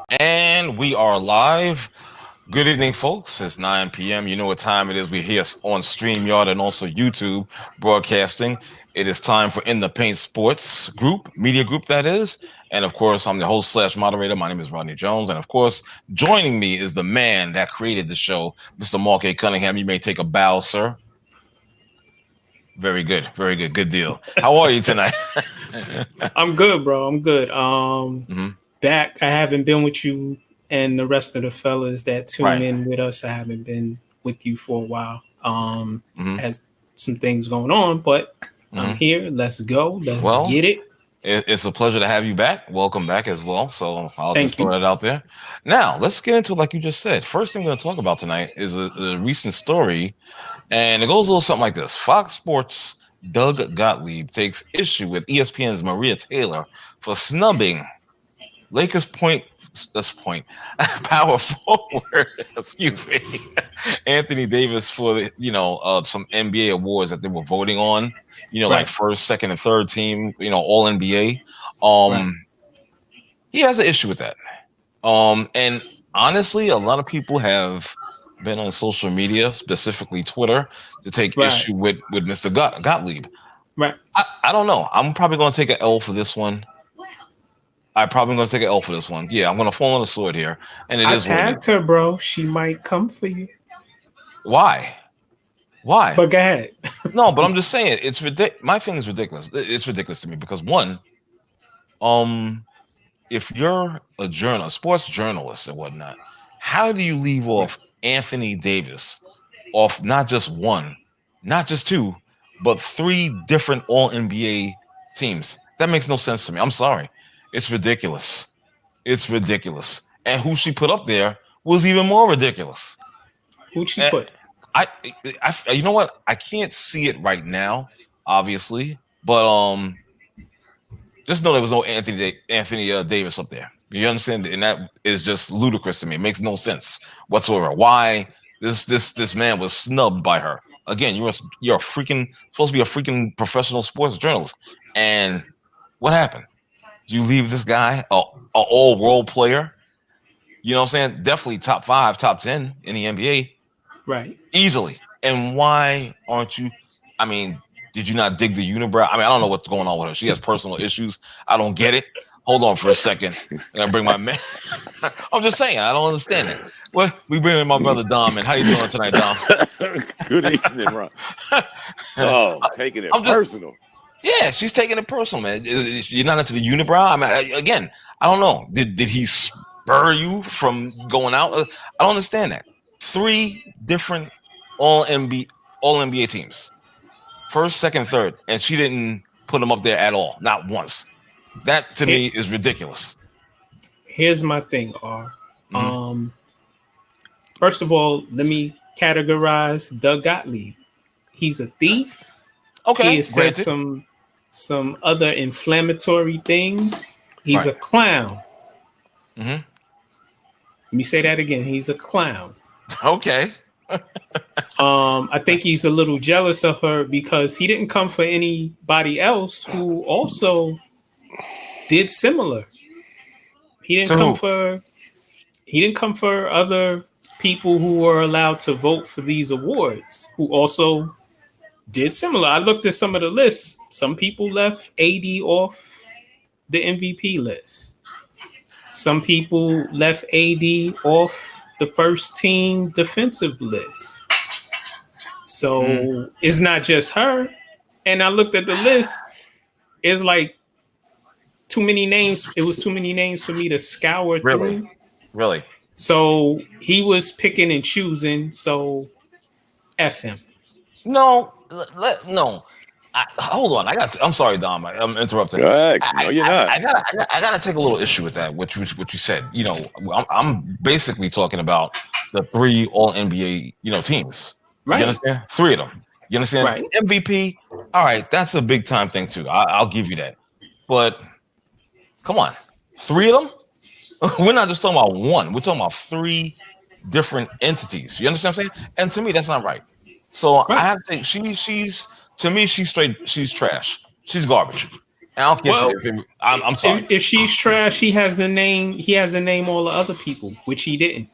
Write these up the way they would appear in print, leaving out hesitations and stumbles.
And we are live. Good evening, folks. It's 9 p.m. You know what time it is. We're here on StreamYard and also YouTube broadcasting. It is time for In the Paint Sports Group, media group that is. And of course, I'm the host slash moderator. My name is Rodney Jones. And of course, joining me is the man that created the show, Mr. Mark A. Cunningham. You may take a bow, sir. Very good. Very good. Good deal. How are you tonight? I'm good, bro. I'm good. Mhm. Back. I haven't been with you and the rest of the fellas that tune Right. in with us. I haven't been with you for a while. Mhm. Has some things going on, but I'm Mhm. here. Let's go. Let's Well, get it. it's a pleasure to have you back. Welcome back as well. So I'll just Thank throw you. that out there. Now, let's get into like you just said. First thing we're going to talk about tonight is a recent story, and it goes a little something like this. Fox Sports' Doug Gottlieb takes issue with ESPN's Maria Taylor for snubbing Lakers power forward, excuse me, Anthony Davis for some NBA awards that they were voting on, like Right. first, second, and third team, all NBA. Right. He has an issue with that. And honestly, a lot of people have been on social media, specifically Twitter, to take Right. issue with Mr. Gottlieb. Right. I don't know. I'm probably going to take an L for this one. I'm probably going to take an L for this one. Yeah, I'm going to fall on the sword here, and it I is what it is. tagged her, bro. She might come for you. Why? Why? But go ahead. No, but I'm just saying it's ridiculous. My thing is ridiculous. It's ridiculous to me because one, if you're a sports journalist and whatnot, how do you leave off Anthony Davis off not just one, not just two, but three different All NBA teams? That makes no sense to me. I'm sorry. It's ridiculous. It's ridiculous. And who she put up there was even more ridiculous. Who'd she And put? you know what? I can't see it right now, obviously, but just know there was no Anthony Davis up there. You understand? And that is just ludicrous to me. It makes no sense whatsoever. Why this man was snubbed by her? Again, you're a freaking supposed to be a freaking professional sports journalist, and what happened? You leave this guy a all world player. You know what I'm saying? Definitely top 5, top 10 in the NBA Right. easily. And why aren't you? I mean, did you not dig the unibrow? I mean, I don't know what's going on with her. She has personal issues. I don't get it. Hold on for a second. I gotta bring my man. I'm just saying, I don't understand it. Well, we bring in my brother Dom. And how you doing tonight, Dom? Good evening, Ron. Oh, taking it personal. Yeah, she's taking it personal, man. You're not into the unibrow. I mean, again, I don't know. Did he spur you from going out? I don't understand that. 3 different all NBA teams, first, second, third, and she didn't put them up there at all, not once. That to me is ridiculous. Here's my thing, R. Mhm. First of all, let me categorize Doug Gottlieb. He's a thief. Okay, He has said granted. some other inflammatory things. He's Right. a clown. Mhm. Let me say that again. He's a clown. Okay. I think he's a little jealous of her because he didn't come for anybody else who also did similar. He didn't To come who? for he didn't come for other people who were allowed to vote for these awards who also did similar. I looked at some of the lists. Some people left AD off the MVP list. Some people left AD off the first team defensive list. So it's not just her. And I looked at the list. It's like too many names. It was too many names for me to scour Really? through. Really? So he was picking and choosing. So F him. No. No. Hold on. I'm sorry, Dom. I'm interrupting. Go ahead. No, you're not. I gotta take a little issue with that, which what you said. I'm basically talking about the 3 All NBA teams. You Right. understand? 3 of them. You understand? Right. MVP. All right, that's a big time thing too. I'll give you that. But come on, 3 of them. We're not just talking about one. We're talking about 3 different entities. You understand what I'm saying? And to me, that's not right. So I Right. have to think she's to me, she's trash. She's garbage. I don't care. Well, I'm sorry. If she's trash, he has the name. He has to name all the other people, which he didn't.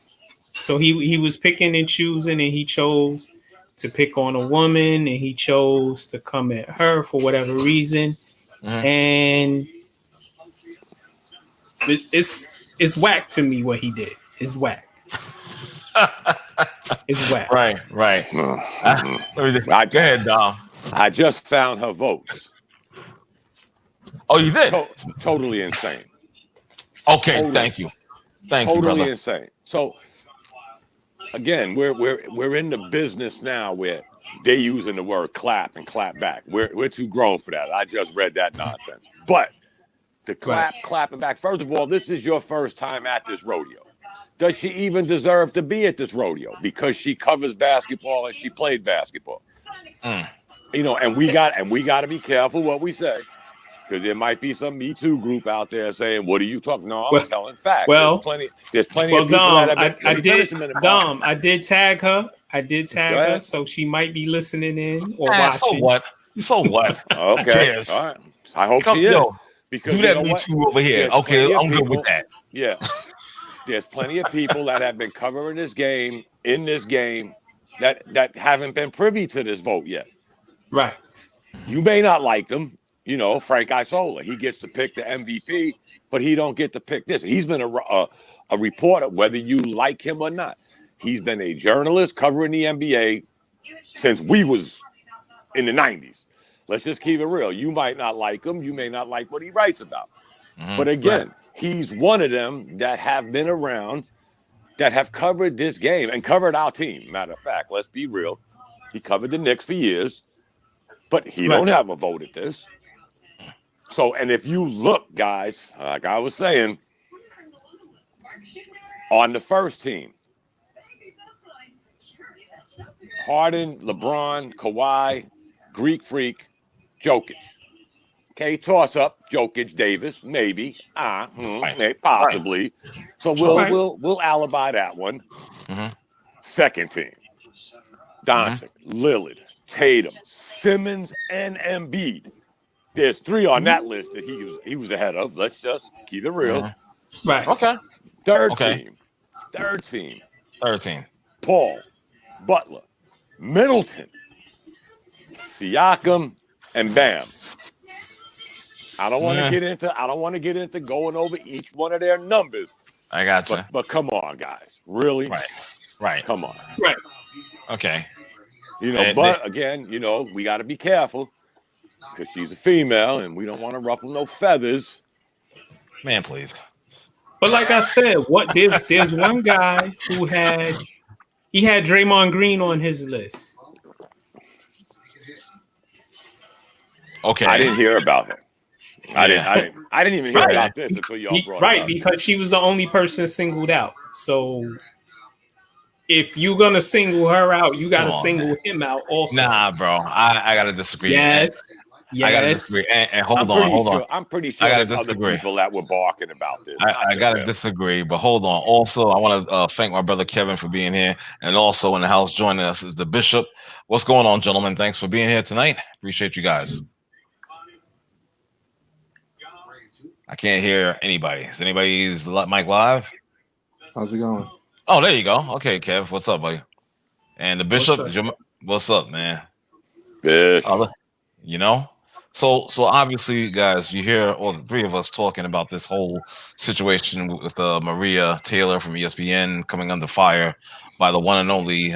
So he was picking and choosing, and he chose to pick on a woman, and he chose to come at her for whatever reason, and it's whack to me what he did. It's whack. It's whack. Right. Go ahead, Dom. I just found her votes. Oh, you did? Totally insane. Okay, thank you, totally brother. Insane. So again, we're in the business now where they're using the word clap and clap back. We're too grown for that. I just read that nonsense. But the clapping back. First of all, this is your first time at this rodeo. Does she even deserve to be at this rodeo because she covers basketball and she played basketball? You know, and we got to be careful what we say. Because there might be some Me Too group out there saying, "What are you talking?" No, I'm telling facts. Well, there's plenty of people Dom, that have been. I did tag her. her, so she might be listening in or watching. So what? Okay, all right. I hope she is. Because do that Me Too over here. Okay, I'm good with that. Yeah, there's plenty of people that have been covering this game that haven't been privy to this vote yet. Right. You may not like them. You know, Frank Isola, he gets to pick the MVP, but he don't get to pick this. He's been a reporter, whether you like him or not. He's been a journalist covering the NBA since we was in the 90s. Let's just keep it real. You might not like him. You may not like what he writes about. But again, he's one of them that have been around, that have covered this game and covered our team. Matter of fact, let's be real. He covered the Knicks for years, but he don't have a vote at this. So, and if you look, guys, like I was saying, on the first team, Harden, LeBron, Kawhi, Greek Freak, Jokic. Okay, toss up Jokic, Davis, maybe, possibly. So we'll alibi that one. Second team, Doncic, Lillard, Tatum, Simmons, and Embiid. There's three on that list that he was ahead of. Let's just keep it real. Right. Okay. Third team. Paul, Butler, Middleton, Siakam, and Bam. I don't want to get into going over each one of their numbers. I got you. But come on, guys. Really? Right. Come on. Right. Okay. You know, again, you know, we got to be careful. Because she's a female and we don't want to ruffle no feathers. Man, please. But like I said, there's one guy who had Draymond Green on his list. Okay. I didn't hear about him. I didn't even hear about this until y'all brought it up. Because she was the only person singled out. So if you're gonna single her out, you gotta single him out also. Nah, bro. I gotta disagree. Yes. I gotta disagree. And hold on. I'm pretty sure I gotta there's disagree. other people that were barking about this. I gotta disagree, but hold on. Also, I want to thank my brother Kevin for being here, and also in the house joining us is the Bishop. What's going on, gentlemen? Thanks for being here tonight. Appreciate you guys. I can't hear anybody. Is anybody's mic live? How's it going? Oh, there you go. Okay, Kev, what's up, buddy? And the Bishop, what's up, man? Yes. You know. So obviously, guys, you hear all the three of us talking about this whole situation with Maria Taylor from ESPN coming under fire by the one and only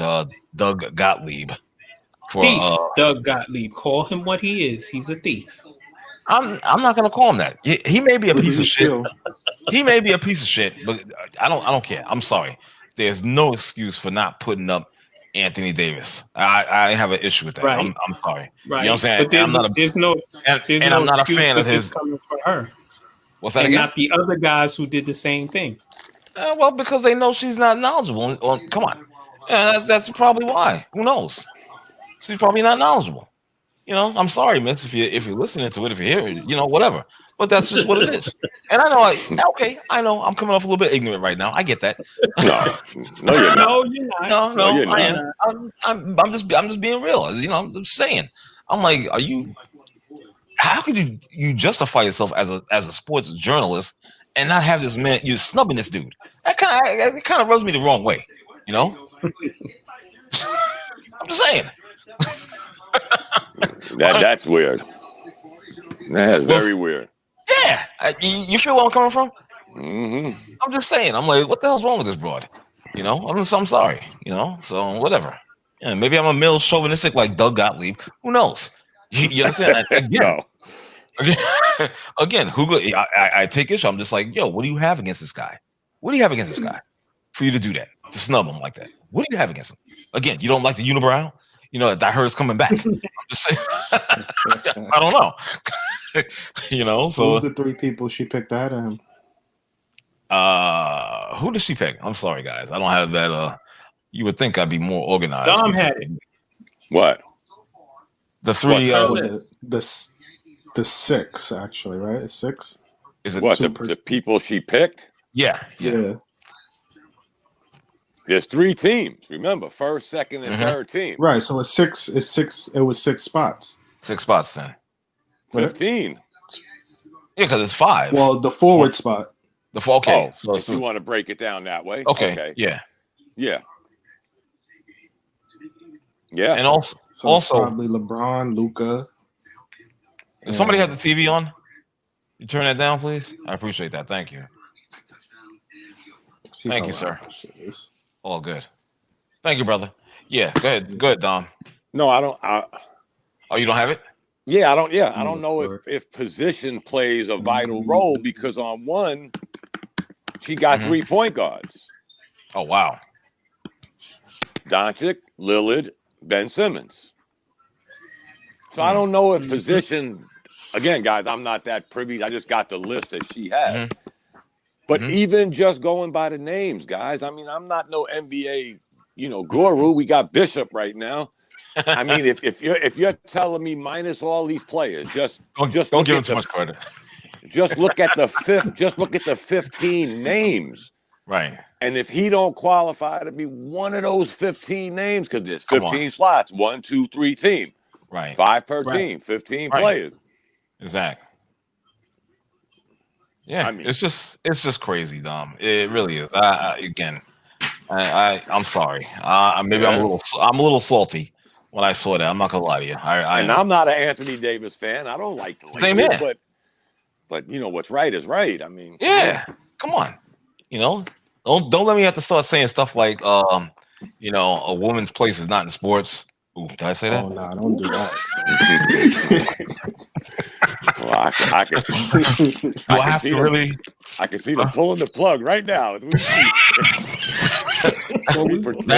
Doug Gottlieb. Doug Gottlieb. Call him what he is. He's a thief. I'm not gonna call him that. He may be a piece of shit. He may be a piece of shit, but I don't care. I'm sorry. There's no excuse for not putting up Anthony Davis. I have an issue with that. Right. I'm sorry. Right. You know what I'm saying? But I'm not I'm not a fan of his. Coming for her. What's that and again? Not the other guys who did the same thing. Well, because they know she's not knowledgeable. Come on. That's probably why. Who knows? She's probably not knowledgeable. You know, I'm sorry, miss, if you're listening to it, if you hear it, you know, whatever. But that's just what it is. And I know, I know I'm coming off a little bit ignorant right now. I get that. No, you're not. No, you're not. I'm just being real. You know, I'm just saying. I'm like, are you how could you justify yourself as a sports journalist and not have this man? You're snubbing this dude. That kind of rubs me the wrong way. You know. I'm just saying. That's weird. That's very weird. Yeah, you feel where I'm coming from? Mm-hmm. I'm just saying. I'm like, what the hell's wrong with this broad? You know, I'm sorry. You know, so whatever. Yeah, maybe I'm a male chauvinistic like Doug Gottlieb. Who knows? You understand? Again, again, I take issue. I'm just like, yo, what do you have against this guy? What do you have against this guy for you to do that, to snub him like that? What do you have against him? Again, you don't like the unibrow? You know, I heard it's coming back. I'm just saying. I don't know. You know, so who's the three people she picked out of him? Who did she pick? I'm sorry, guys. I don't have that. You would think I'd be more organized. Dom had it. What? The three. The six, actually, right? It's six. Is it what? The people she picked? Yeah. There's 3 teams. Remember, first, second, and third team. Right. So it's six. It's six. It was 6 spots. 6 spots then. 15. Yeah, because it's 5. Well, the forward spot. Okay. So if you want to break it down that way. Okay. Yeah. And also probably LeBron, Luka. Does somebody have the TV on? You turn that down, please. I appreciate that. Thank you. Thank you, sir. All good. Thank you, brother. Yeah, go ahead, Dom. No, I don't. Oh, you don't have it? Yeah, I don't. Yeah, I don't know if position plays a vital role because on one, she got 3 point guards. Oh, wow. Doncic, Lillard, Ben Simmons. So I don't know if position. Again, guys, I'm not that privy. I just got the list that she has. But even just going by the names, guys, I mean, I'm not no NBA, guru. We got Bishop right now. I mean, if you're telling me minus all these players, don't give him too much credit. Just look at the 15 names. Right. And if he don't qualify to be one of those 15 names, because there's 15 slots, 1, 2, 3 team. Right. 5 per team, 15 players. Exactly. Yeah, I mean, it's just crazy, Dom. It really is. I'm sorry. Maybe I'm a little salty when I saw that. I'm not gonna lie to you. I'm not an Anthony Davis fan. I don't like the same here. But what's right is right. I mean, yeah. Come on. Don't let me have to start saying stuff like a woman's place is not in sports. Ooh, did I say that? Oh no, don't do that. Well, I can see. I can see them pulling the plug right now. Let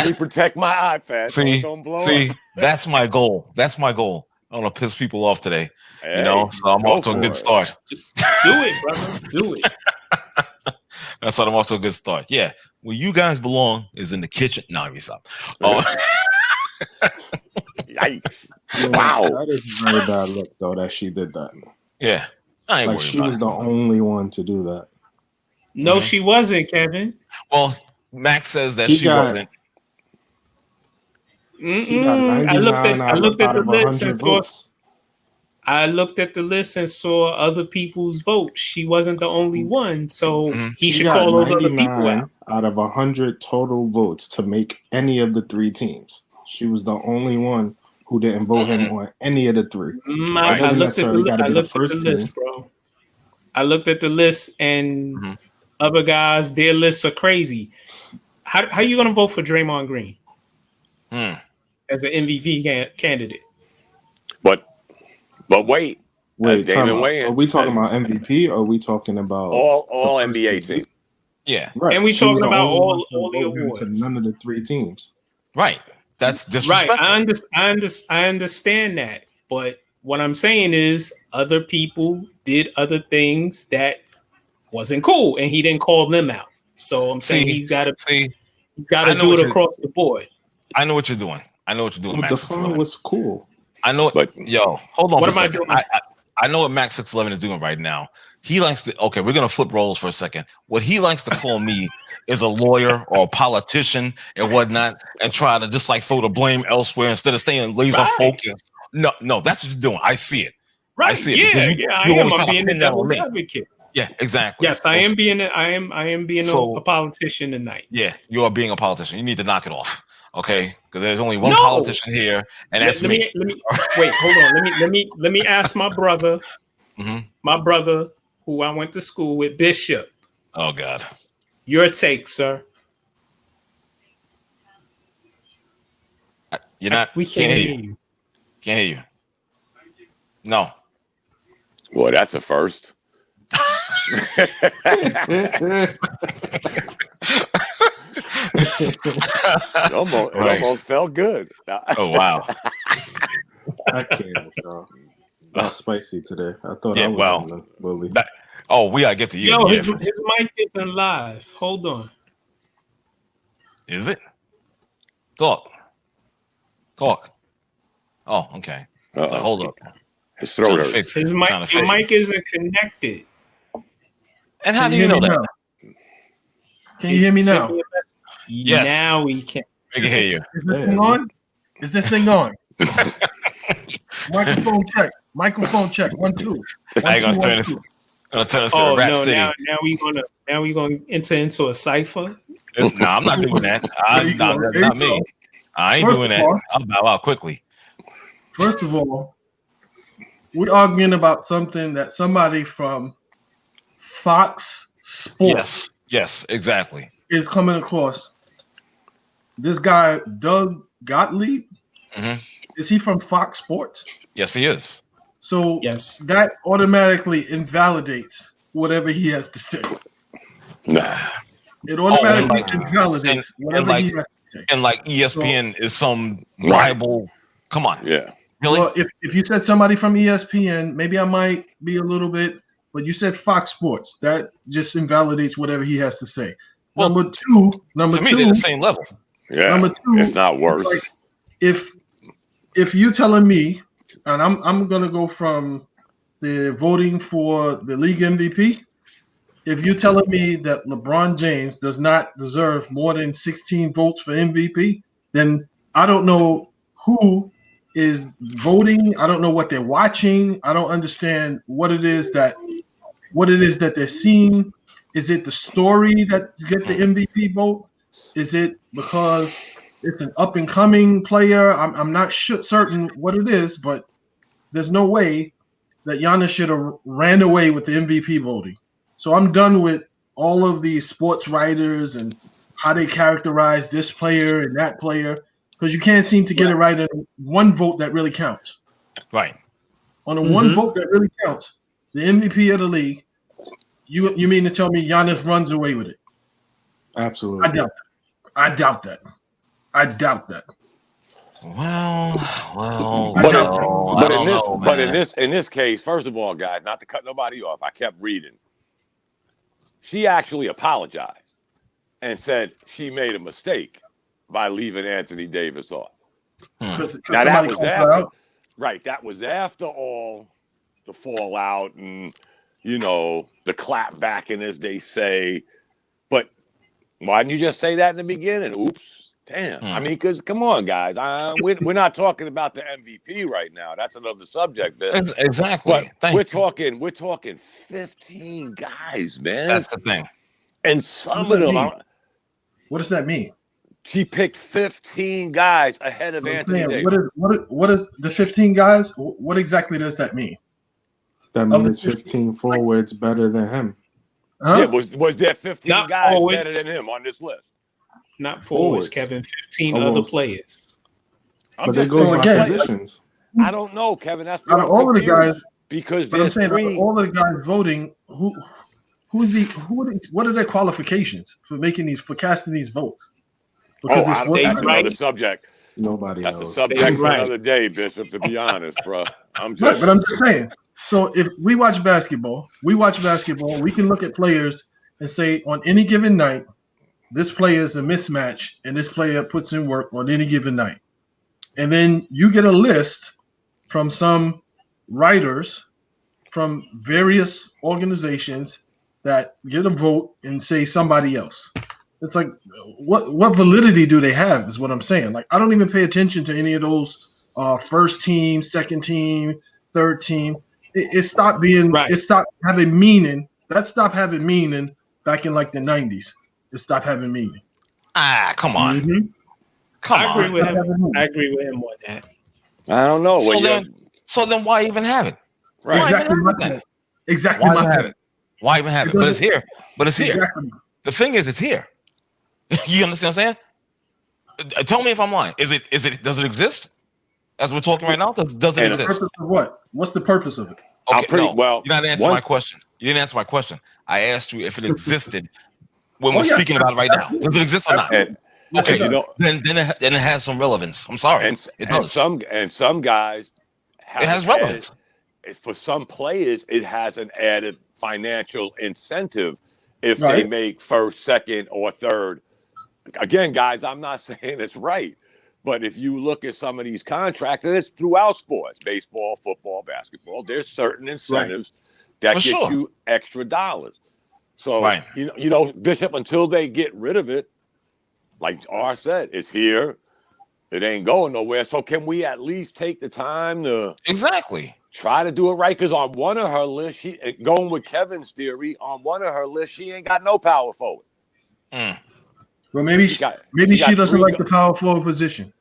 me protect my iPad. See, that's my goal. I don't want to piss people off today. Hey, so I'm off to a good start. Just do it, brother. Do it. That's how I'm off to a good start. Yeah. Where you guys belong is in the kitchen. No, let me stop. Yikes. Wow. That is a very bad look, though, that she did that. Yeah. I ain't worried she was the only one to do that. No, she wasn't, Kevin. Well, Max says that she wasn't. I looked at the list and saw. I looked at the list and saw other people's votes. She wasn't the only one, so he should call those other people out. Out of 100 total votes to make any of the 3 teams, she was the only one who didn't vote him on any of the 3. I looked at the list, bro. I looked at the list, and other guys, their lists are crazy. How are you going to vote for Draymond Green as an MVP candidate? But wait, are we talking about MVP or are we talking about all NBA teams? Yeah, right. And we talking about all the awards. None of the 3 teams. Right. That's disrespectful. Right. I understand that, but what I'm saying is other people did other things that wasn't cool, and he didn't call them out. So I'm saying he's got to do it across the board. I know what you're doing. Max. The phone was cool. I know, but hold on. What am I doing? I know what Max 611 is doing right now. He likes to. Okay, we're gonna flip roles for a second. What he likes to call me is a lawyer or a politician and whatnot, and try to just like throw the blame elsewhere instead of staying laser focused. No, that's what you're doing. I see it. Right? I see it. because I you am. always I'm trying to being the pin that on devil's me. advocate. Yeah, exactly. Yes, I am being. I am being So- a politician tonight. Yeah, you are being a politician. You need to knock it off, okay? Because there's only one No. politician here, and that's let me. me wait. Hold on. Let me ask my brother. Mhm. My brother, who I went to school with, Bishop. Oh God. Your take, sir. You're not. We Can't can't hear hear you. you. Can't hear you. No. Well, that's a first. It almost felt good. Oh wow. I can't, y'all. Not spicy today. I thought Yeah, I was well, on the bully. we gotta get to you. Yo, Yeah. his mic isn't live. Hold on. Is it? Talk. Oh, okay. So hold up. His throat Trying to hurts. fix His it. mic, Trying to your fix it. mic isn't connected. And how Can do you you hear know me that? now? Can you hear me Send now? me a message. Yes. Now we can. We can hear you. Is this thing on? Is this thing on? Microphone check. Microphone check. 1 2. I ain't gonna turn this. Gonna turn this Oh to Rap no! City. Now we gonna enter into a cipher. No, I'm not doing that. There you go. There you Not me. go. I ain't First doing of that. all- I'll bow out quickly. First of all, we're arguing about something that somebody from Fox Sports Yes, exactly. is coming across. This guy, Doug Gottlieb, is he from Fox Sports? Yes, he is. So Yes. that automatically invalidates whatever he has to say. Nah. It automatically like- invalidates whatever like- he has to say. And like ESPN is some Bible. Come on. Yeah. Really? Well, if you said somebody from ESPN, maybe I might be a little bit, but you said Fox Sports. That just invalidates whatever he has to say. Well, Number two, to me, they're the same level. Yeah. Number two, It's not worse. like, if you telling me, and I'm gonna go from the voting for the league MVP. If you're telling me that LeBron James does not deserve more than 16 votes for MVP, then I don't know who is voting. I don't know what they're watching. I don't understand what it is that they're seeing. Is it the story that get the MVP vote? Is it because it's an up and coming player? I'm not certain what it is, but there's no way that Giannis should have ran away with the MVP voting. So I'm done with all of these sports writers and how they characterize this player and that player, because you can't seem to get it right in one vote that really counts. Right. On the one vote that really counts, the MVP of the league, you mean to tell me Giannis runs away with it? Absolutely. I doubt that. Well, But in this case, first of all, guys, not to cut nobody off, I kept reading. She actually apologized and said she made a mistake by leaving Anthony Davis off. Now that was after, right? That was after all the fallout and the clap backing, as they say. But why didn't you just say that in the beginning? Oops. Damn. I mean, because come on, guys. We're not talking about the MVP right now. That's another subject. Exactly. But we're talking 15 guys, man. That's the thing. And some of them. What does that mean? She picked 15 guys ahead of Anthony Davis. What is the 15 guys? What exactly does that mean? That means 15 forwards better than him. Huh? Yeah, was there 15 Not guys forwards. better than him on this list? Not forwards, Kevin. 15 other players. But that goes by positions. I don't know, Kevin. That's out of all of the guys, because there's three. All the guys voting, what are their qualifications for casting these votes? Because that's another subject. Nobody knows. That's a subject for another day, Bishop. To be honest, bro. But I'm just saying. So if we watch basketball, we can look at players and say on any given night, this player is a mismatch, and this player puts in work on any given night. And then you get a list from some writers from various organizations that get a vote and say somebody else. It's like, what validity do they have is what I'm saying. Like, I don't even pay attention to any of those first team, second team, third team. it stopped being. Right. It stopped having meaning. That stopped having meaning back in like the 90s. It stopped having meaning. Come on. Mm-hmm. Come I agree on. with him. I agree with him on that. I don't know. So then why even have it? Right. Why Exactly even my have it then? point. Exactly Why my even have point. it? Why even have it? It But it's doesn't- here. But it's here. Exactly. The thing is, it's here. You understand what I'm saying? Tell me if I'm lying. Is it? Does it exist? As we're talking right now, does it The exist? purpose of what? What's the purpose of it? Okay, no, well. you didn't answer my question. You didn't answer my question. I asked you if it existed when Oh, we're yes, speaking about it right now. absolutely. Does it exist or not? And, Yes, Okay, it does. then it has some relevance. I'm sorry, it does. Some guys have It has relevance. For some players, it has an added financial incentive if they Right. make first, second, or third. Again, guys, I'm not saying it's right, but if you look at some of these contracts, and it's throughout sports, baseball, football, basketball, there's certain incentives that For get sure. you extra dollars. So, Right. you know, Bishop, until they get rid of it, like R said, it's here. It ain't going nowhere. So can we at least take the time to Exactly. try to do it right? Because on one of her lists, going with Kevin's theory, on one of her lists, she ain't got no power forward. Well, maybe she doesn't like the power forward position.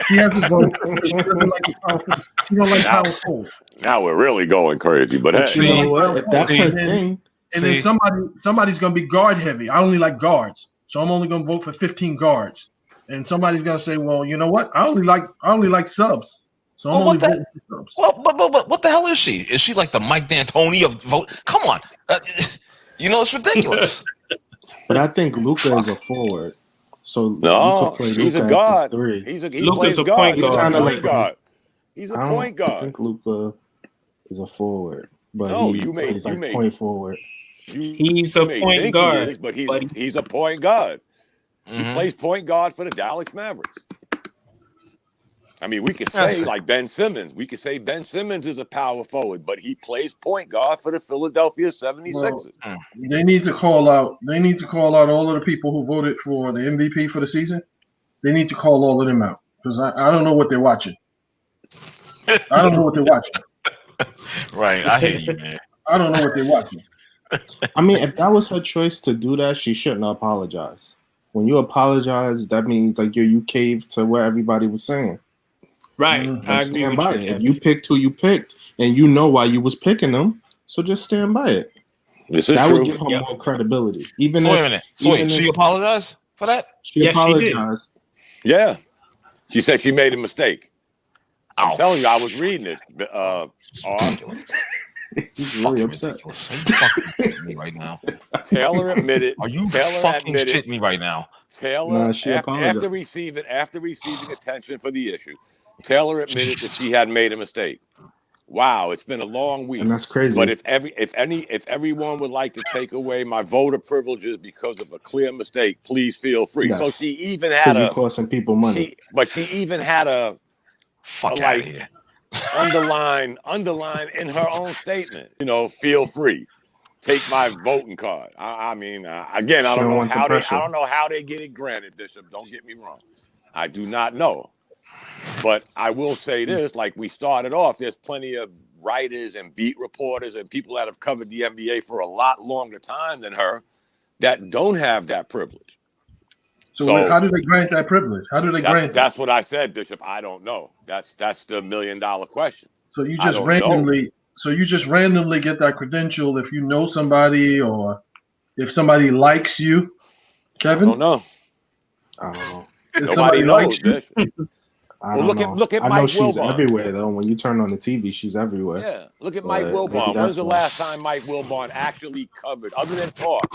She has a vote. She doesn't like the power forward. She don't like power forward. Now we're really going crazy. But hey, you know what? If that's her thing, and then somebody's gonna be guard heavy. I only like guards, so I'm only gonna vote for 15 guards. And somebody's gonna say, well, you know what? I only like subs. So I'm only voting for subs. Well, but what the hell is she? Is she like the Mike D'Antoni of vote? Come on, you know it's ridiculous. but I think Luka is a forward. So no, he's a guard. Three. He Luka's plays a guard. point He's guard. kind of like guard. He's a point guard. I think Luka is a forward, but he's like point forward. He's a point guard, but he's a point guard. He plays point guard for the Dallas Mavericks. I mean, we could say like Ben Simmons. We could say Ben Simmons is a power forward, but he plays point guard for the Philadelphia 76ers. Well, they need to call out all of the people who voted for the MVP for the season. They need to call all of them out because I don't know what they're watching. I don't know what they're watching. Right, I hear you, man. I don't know what they're watching. I mean, if that was her choice to do that, she shouldn't apologize. When you apologize, that means like you caved to what everybody was saying. Right. I agree stand with by you. it. If you picked who you picked and you know why you was picking them, so just stand by it. This is that true. would give her more credibility. Even so if, wait a minute. So wait, she apologized for that? She apologized. She did. Yeah. She said she made a mistake. I'm telling you, I was reading it. He's really upset. Are you fucking shitting me right now? Taylor admitted. Are you fucking shitting me right now? Taylor, after receiving attention for the issue, Taylor admitted that she had made a mistake. Wow, it's been a long week, and that's crazy. But if everyone would like to take away my voter privileges because of a clear mistake, please feel free. Yes. So she even had costing people money. She even had a fuck out of here. underline in her own statement. You know, feel free. Take my voting card. I mean, again, I don't know how they get it granted, Bishop. Don't get me wrong. I do not know. But I will say this, like we started off, there's plenty of writers and beat reporters and people that have covered the NBA for a lot longer time than her that don't have that privilege. So how do they grant that privilege? How do they grant that? That's what I said, Bishop. I don't know. That's the $1 million question. So you just randomly get that credential if you know somebody or if somebody likes you, Kevin? I don't know. I don't know. Nobody knows, Bishop. I don't know. Look at I Mike know she's Wilbon. Everywhere though. When you turn on the TV, she's everywhere. Yeah, look at Mike Wilbon. When's the last time Mike Wilbon actually covered, other than talk?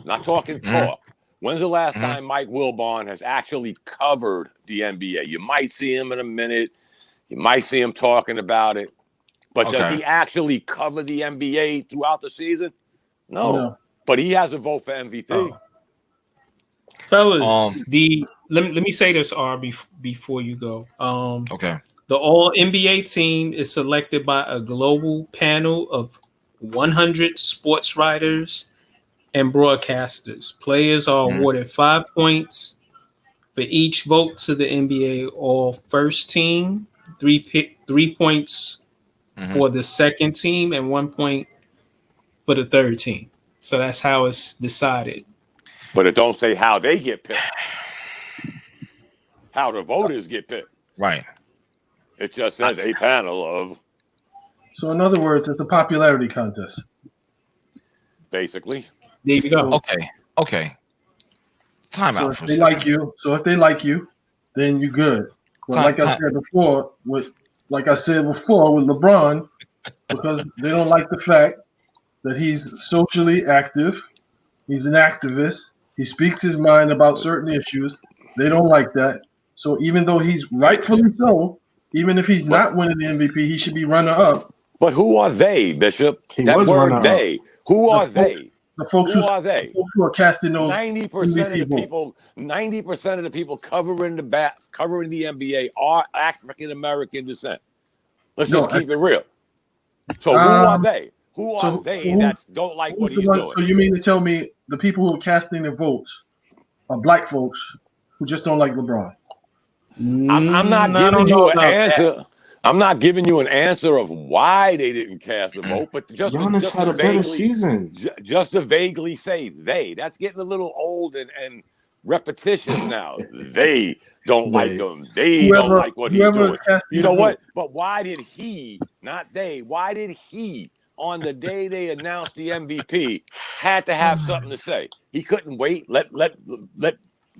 Not talking talk. When's the last time Mike Wilbon has actually covered the NBA? You might see him in a minute. You might see him talking about it. But does he actually cover the NBA throughout the season? No. But he has a vote for MVP. Fellas, let me say this, R, before you go. Okay. The All NBA team is selected by a global panel of 100 sports writers and broadcasters. Players are awarded 5 points for each vote to the NBA All First Team, 3 points for the second team and 1 point for the third team. So that's how it's decided. But it don't say how they get picked. How the voters get picked. Right. It just says a panel of. So in other words, it's a popularity contest. Basically. There you go. Okay. Time So out if for a they second. like you, then you good. But like I said before with LeBron, because they don't like the fact that he's socially active, he's an activist, he speaks his mind about certain issues. They don't like that. So even though he's rightfully so, even if he's not winning the MVP, he should be runner up. But who are they, Bishop? That word they. Who are they? The folks who are they? Who are casting those 90% of the people, 90% of the people covering the NBA are African American descent. Let's just keep it real. So who are they? Who are they that don't like what he's doing? So you mean to tell me the people who are casting their votes are black folks who just don't like LeBron? I'm not giving you an answer. I'm not giving you an answer of why they didn't cast the vote, but just Giannis just had a better season. Just to vaguely say they. That's getting a little old and repetitious now. They don't like him. They don't like what he's doing. You know what? But why did he, not they, why did he, on the day they announced the MVP, had to have something to say? He couldn't wait. Let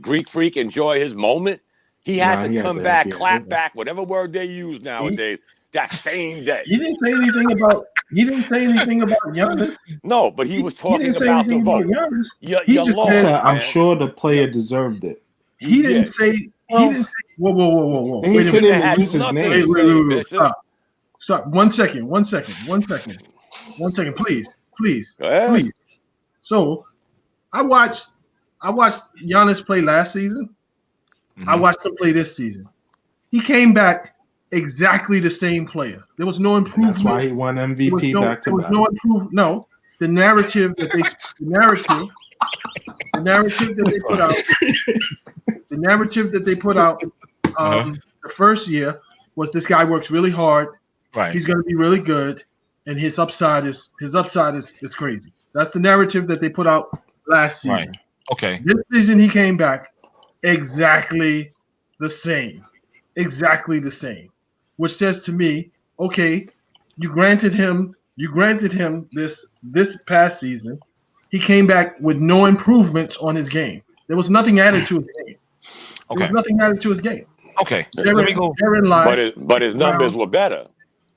Greek Freak enjoy his moment. He had to come back, clap back, whatever word they use nowadays, that same day. He didn't say anything about Giannis. No, but he was talking about the vote. He said, I'm sure the player deserved it. He didn't say. Whoa. He couldn't use his name. Wait. Stop. One second, please. So, I watched Giannis play last season. I watched him play this season. He came back exactly the same player. There was no improvement. That's why he won MVP back to back. No improvement. No, the narrative that they put out the first year was this guy works really hard. Right. He's going to be really good, and his upside is crazy. That's the narrative that they put out last season. Right. Okay. This season he came back exactly the same, which says to me, okay, you granted him this past season. He came back with no improvements on his game. There was nothing added to his game. Okay. Let me go. But his numbers were better.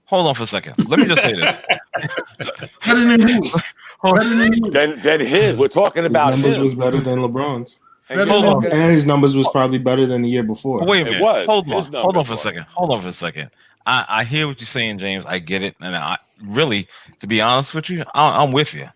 Hold on for a second. Let me just say this. Better than who? Than his. We're talking about his numbers him. was better than LeBron's. And his numbers was probably better than the year before. Wait a minute. It was. Hold on for a second. I hear what you're saying, James. I get it. And I really, to be honest with you, I'm with you.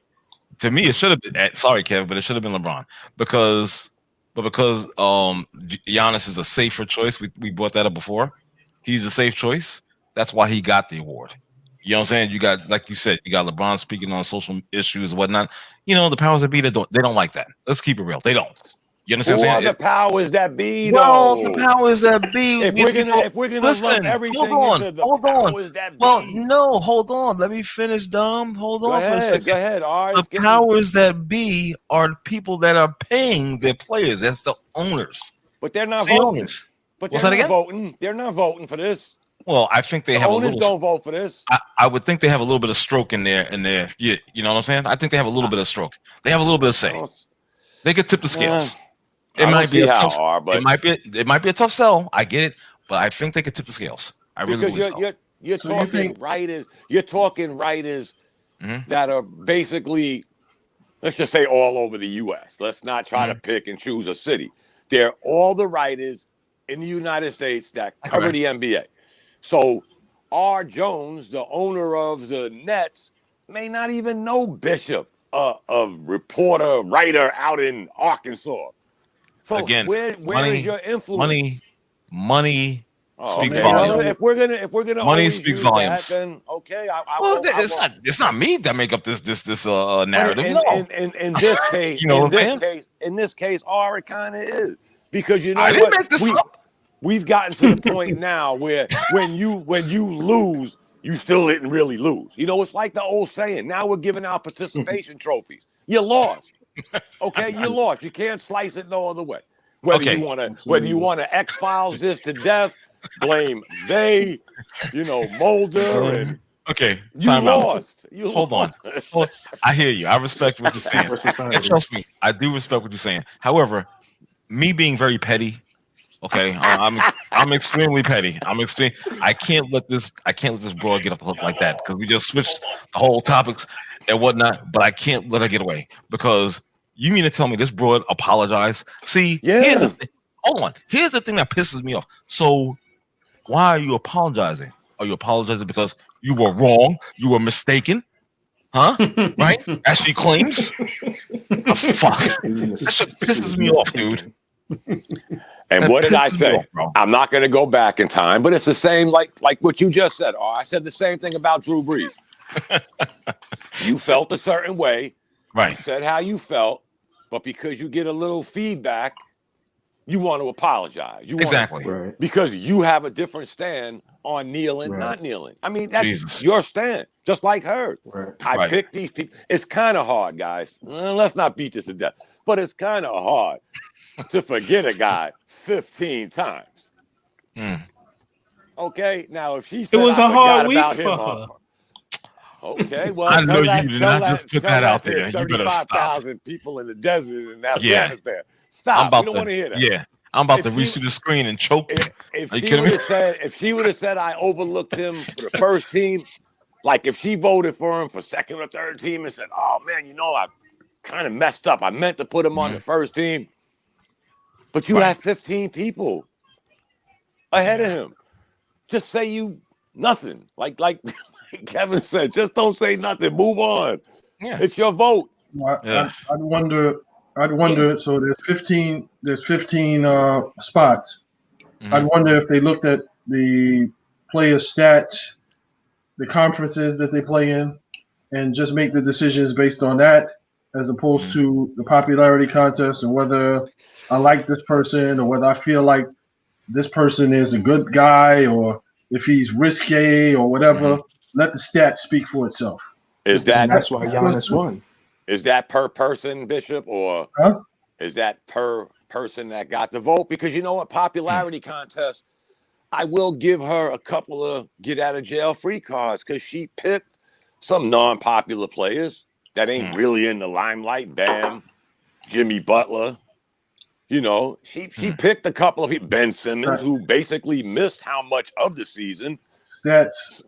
To me, it should have been, sorry, Kev, but it should have been LeBron because Giannis is a safer choice. We brought that up before. He's a safe choice. That's why he got the award. You know what I'm saying? You got, like you said, you got LeBron speaking on social issues and whatnot. You know, the powers that be, they don't like that. Let's keep it real. They don't. You understand what I'm saying? The powers that be, well, the powers that be. If we're gonna run everything into the powers that be. Well, no, hold on. Let me finish, Dom. Hold on for a second. Go ahead. All right, the powers that be are the people that are paying their players. That's the owners. But they're not voting. Owners. But they're not voting. They're not voting for this. Well, I think they have owners don't vote for this. I would think they have a little bit of stroke in there. You know what I'm saying? I think they have a little bit of stroke. They have a little bit of say. They could tip the scales. It might be a tough. It might be a tough sell. I get it, but I think they could tip the scales. I really believe so. You're talking writers. You're talking writers that are basically, let's just say, all over the U.S. Let's not try to pick and choose a city. They're all the writers in the United States that cover the NBA. So R. Jones, the owner of the Nets, may not even know Bishop, a reporter, writer out in Arkansas. So again, where is your influence? Money speaks volumes. Well, if we're gonna money speaks volumes. Then okay, it's not me that make up this narrative. In this case, you know in this case, it kind of is because you know I didn't make this up. We've gotten to the point now where when you lose, you still didn't really lose. You know, it's like the old saying. Now we're giving out participation trophies. You lost. Okay, you lost. You can't slice it no other way. Whether you want to X-Files this to death, blame they, Mulder and you lost. Hold on. I hear you. I respect what you're saying. And trust me, I do respect what you're saying. However, me being very petty, I'm extremely petty. I can't let this broad get off the hook like that because we just switched the whole topics and whatnot. But I can't let her get away because you mean to tell me this broad apologized? See, here's the thing. Hold on. Here's the thing that pisses me off. So why are you apologizing? Are you apologizing because you were wrong? You were mistaken? Huh? Right? As she claims? The fuck? That shit pisses me off, dude. And what did I say? I'm not going to go back in time, but it's the same like what you just said. Oh, I said the same thing about Drew Brees. You felt a certain way. Right. You said how you felt, but because you get a little feedback, you want to apologize. Because you have a different stand on kneeling, not kneeling. I mean, that's your stand, just like hers. Right. I picked these people. It's kind of hard, guys. Let's not beat this to death, but it's kind of hard to forget a guy 15 times. Okay, now if she said it was a hard week for her. Okay, well, I know you did not just put that out there. You better stop. 35,000 people in the desert in Afghanistan. Yeah. Stop. We don't want to hear that. Yeah, I'm about to reach through the screen and choke. If she would have said I overlooked him for the first team, like if she voted for him for second or third team and said, "Oh man, I kind of messed up. I meant to put him on the first team," but you had 15 people ahead of him. Just say nothing. Like Kevin said, just don't say nothing. Move on. Yeah. It's your vote. I'd wonder. So there's 15 spots. I'd wonder if they looked at the player stats, the conferences that they play in, and just make the decisions based on that, as opposed to the popularity contest and whether I like this person or whether I feel like this person is a good guy or if he's risque or whatever. Let the stats speak for itself. That's why Giannis won. Is that per person, Bishop, or is that per person that got the vote? Because you know what, popularity contest, I will give her a couple of get out of jail free cards because she picked some non-popular players that ain't really in the limelight. Bam, Jimmy Butler. She picked a couple of people. Ben Simmons, who basically missed how much of the season. Stats.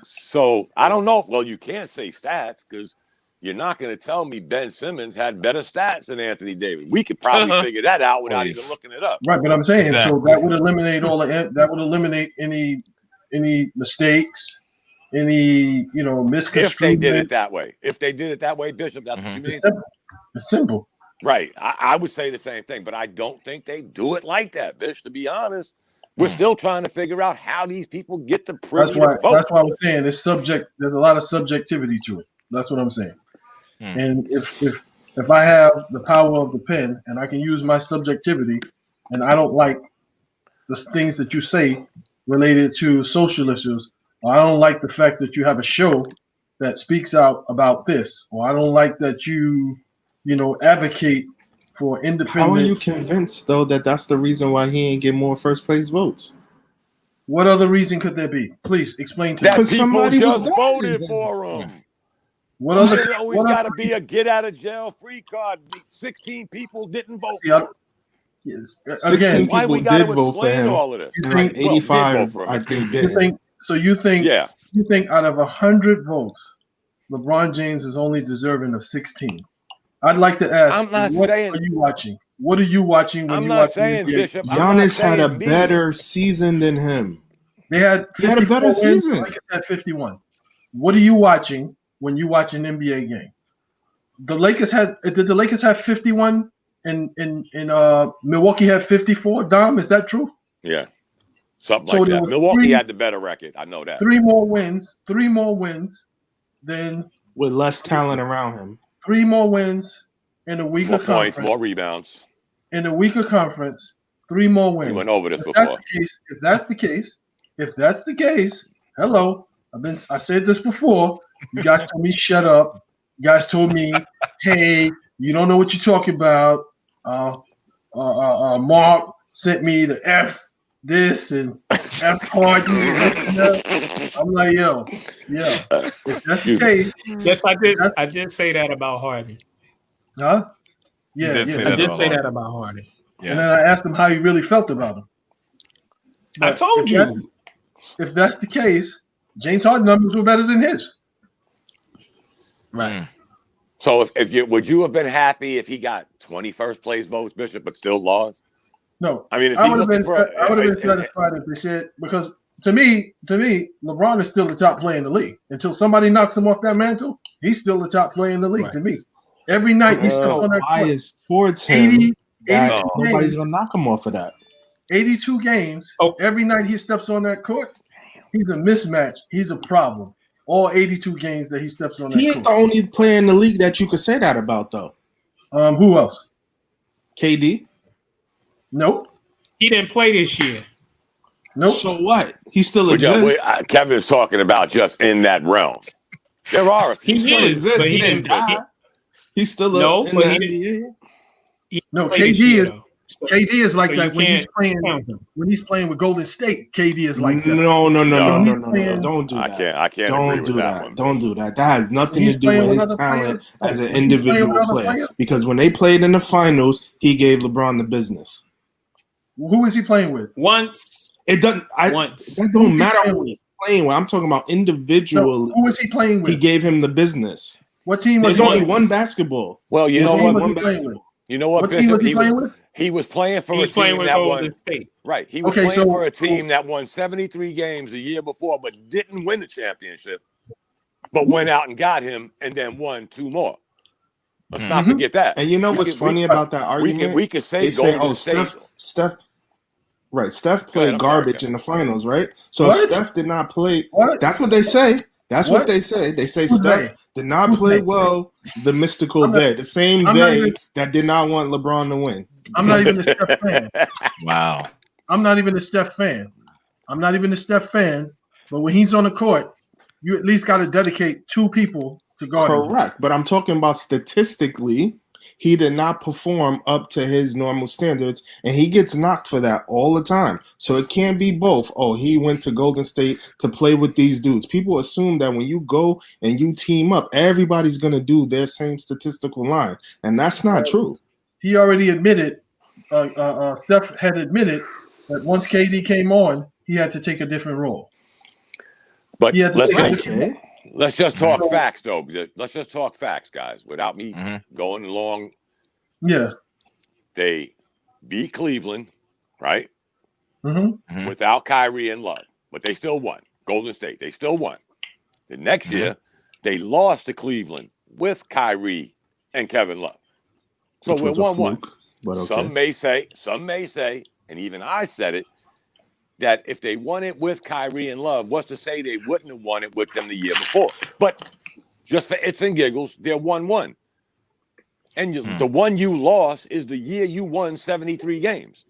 So I don't know. Well, you can't say stats because you're not going to tell me Ben Simmons had better stats than Anthony Davis. We could probably figure that out without even looking it up. Right, but I'm saying so that would eliminate any mistakes, any misconstrued. If they did it that way, Bishop, that's what you mean. It's simple. Right. I would say the same thing, but I don't think they do it like that, Bish. To be honest, we're still trying to figure out how these people get the privilege to vote. That's why I'm saying there's a lot of subjectivity to it. That's what I'm saying. And if I have the power of the pen and I can use my subjectivity and I don't like the things that you say related to social issues, or I don't like the fact that you have a show that speaks out about this, or I don't like that you advocate for independent. How are you convinced though that that's the reason why he ain't get more first place votes? What other reason could there be? Please explain to me. That people just voted for him. What other? There's always got to be a get out of jail free card. 16 people didn't vote. Yes. 16 why people we got did to vote for explain him. all of this? Like 85, I think did. You think out of 100 votes, LeBron James is only deserving of 16? I'd like to ask. I'm not what saying. Are you watching? What are you watching when you watch? I'm not saying, Bishop. Giannis had a better season than him. He had a better season. Lakers had 51. What are you watching when you watch an NBA game? Did the Lakers have 51 and Milwaukee had 54? Dom, is that true? Yeah. Something like that. Milwaukee had the better record. I know that. Three more wins than with less talent around him. 3 more wins in a weaker more conference. Points, more rebounds. In a weaker conference, 3 more wins. We went over this before. If that's the case, hello, I said this before. You guys told me shut up. You guys told me, hey, you don't know what you're talking about. Mark sent me the F this and F Harden. I'm like, yo, yeah. If that's the case, Yes, I did say that about Harden. huh? You Yeah, did yeah. say I that did about say Harden. that about Harden. Yeah. And then I asked him how he really felt about him. I But told you. if that's the case, James Harden numbers were better than his. Right. So would you have been happy if he got 21st place votes, Bishop, but still lost? No, I mean, if I he would have looking been for, satisfied if they said, because to me, LeBron is still the top player in the league. Until somebody knocks him off that mantle, he's still the top player in the league. Right. To me, every night he steps So on that court, biased towards him 80, that 82 nobody's games, gonna knock him off of that. 82 games. Oh. Every night he steps on that court, he's a mismatch. He's a problem. All 82 games that he steps on that He ain't the court. only player in the league that you could say that about, though. Who else? KD. Nope. He didn't play this year. Nope. So what? He still exists. Kevin's talking about just in that realm. There are a few. He still is, exists. but He didn't die. He's still No, in but the he NBA. No, played this KD year, is though. So KD is like so you that when he's can't playing count him. with Golden State. KD is like that. No. When he's No. playing- Don't do that. I can't Don't agree do with that. one. Don't do that. That has nothing He's to do playing with with his other talent players? as an When he's playing with individual other player. players? Because when they played in the finals, he gave LeBron the business. Who is he playing with? Once. It doesn't. Who's That he don't matter playing who with? he's playing with. I'm talking about No, individually. who is he playing He with? gave him the business. What team was There's he only with? one basketball. Well, you There's know only what? one he playing with? basketball. You know what, What team Bishop? was he playing with? He was playing for He was a playing team with that Golden won. State. Right. He was Okay, playing so- for a team that won 73 games the year before, but didn't win the championship, but went out and got him and then won 2 more. Let's not forget that. And you know what's funny about that argument? We could say They say, Golden "Oh, State. Steph." Right, Steph Go played ahead, I'm sorry, garbage Kevin. in the finals, right? So What? if Steph did not play, What? that's what they say. That's What? what they say. They say Who's Steph they? did not Who's play they? well. The mystical I'm not- they, the same I'm not they even- that did not want LeBron to win. I'm not even a Steph fan. Wow. I'm not even a Steph fan. But when he's on the court, you at least got to dedicate 2 people to guard him. Correct, but I'm talking about statistically, he did not perform up to his normal standards, and he gets knocked for that all the time. So it can't be both. Oh, he went to Golden State to play with these dudes. People assume that when you go and you team up, everybody's going to do their same statistical line, and that's not true. He already admitted, Steph had admitted that once KD came on, he had to take a different role. But He had to let's take a Right, different Kay? role. Let's just talk facts, though. Let's just talk facts, guys, without me going along. Yeah. They beat Cleveland, right? Mm-hmm. Without Kyrie and Love, but they still won. Golden State, they still won. The next year, they lost to Cleveland with Kyrie and Kevin Love. So Which we're was a 1-1. fluke, but okay. Some may say, and even I said it, that if they won it with Kyrie and Love, what's to say they wouldn't have won it with them the year before? But just for its and giggles, they're 1-1. And the one you lost is the year you won 73 games.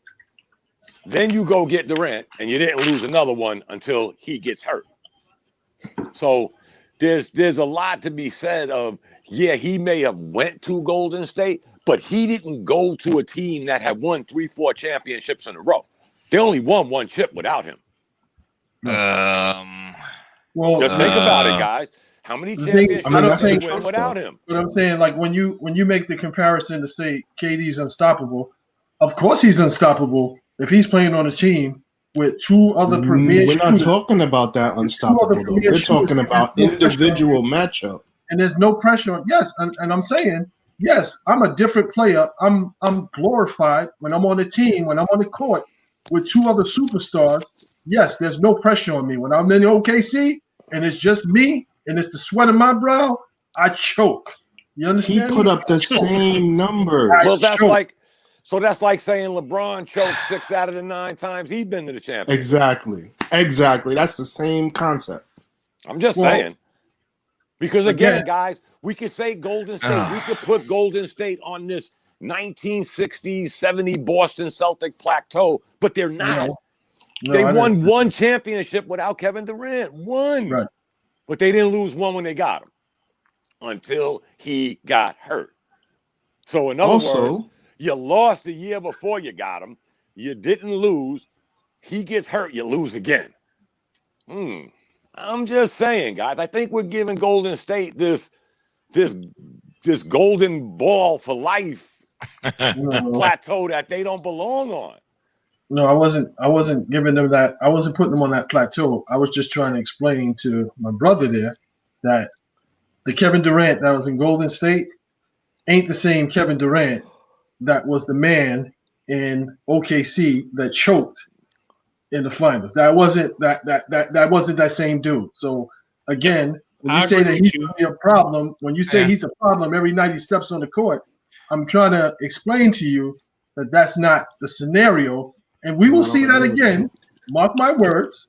Then you go get Durant, and you didn't lose another one until he gets hurt. So there's a lot to be said of, yeah, he may have went to Golden State, but he didn't go to a team that had won 3-4 championships in a row. They only won 1 chip without him. Well, Just think about it, guys. How many championships that's did the they win truth, without though. him? But I'm saying, like, when you make the comparison to say KD's unstoppable, of course he's unstoppable if he's playing on a team with 2 other premier We're not shooters. talking about that unstoppable, though. premier We're shooters, talking and about there's no pressure individual matchup. And there's no pressure on. Yes, and I'm saying, yes, I'm a different player. I'm glorified when I'm on a team, when I'm on the court with 2 other superstars. Yes, there's no pressure on me. When I'm in the OKC and it's just me and it's the sweat of my brow, I choke. You He understand? put me? up the same numbers. Well, that's choke. like saying LeBron choked 6 out of the 9 times he's been to the championship. Exactly. That's the same concept. I'm just saying. Because again, guys, we could say Golden State. We could put Golden State on this 1960s, 70 Boston Celtic plateau, but they're not. No, They I won didn't. 1 championship without Kevin Durant. 1. Right. but they didn't lose one when they got him until he got hurt. So in other words, you lost the year before you got him. You didn't lose. He gets hurt, you lose again. I'm just saying, guys. I think we're giving Golden State this golden ball for life plateau that they don't belong on. No, I wasn't giving them that. I wasn't putting them on that plateau. I was just trying to explain to my brother there that the Kevin Durant that was in Golden State ain't the same Kevin Durant that was the man in OKC that choked in the finals. That wasn't that same dude. So again, when you say that he's gonna be a problem, when you say he's a problem every night he steps on the court, I'm trying to explain to you that that's not the scenario. And we will see that again. Mark my words.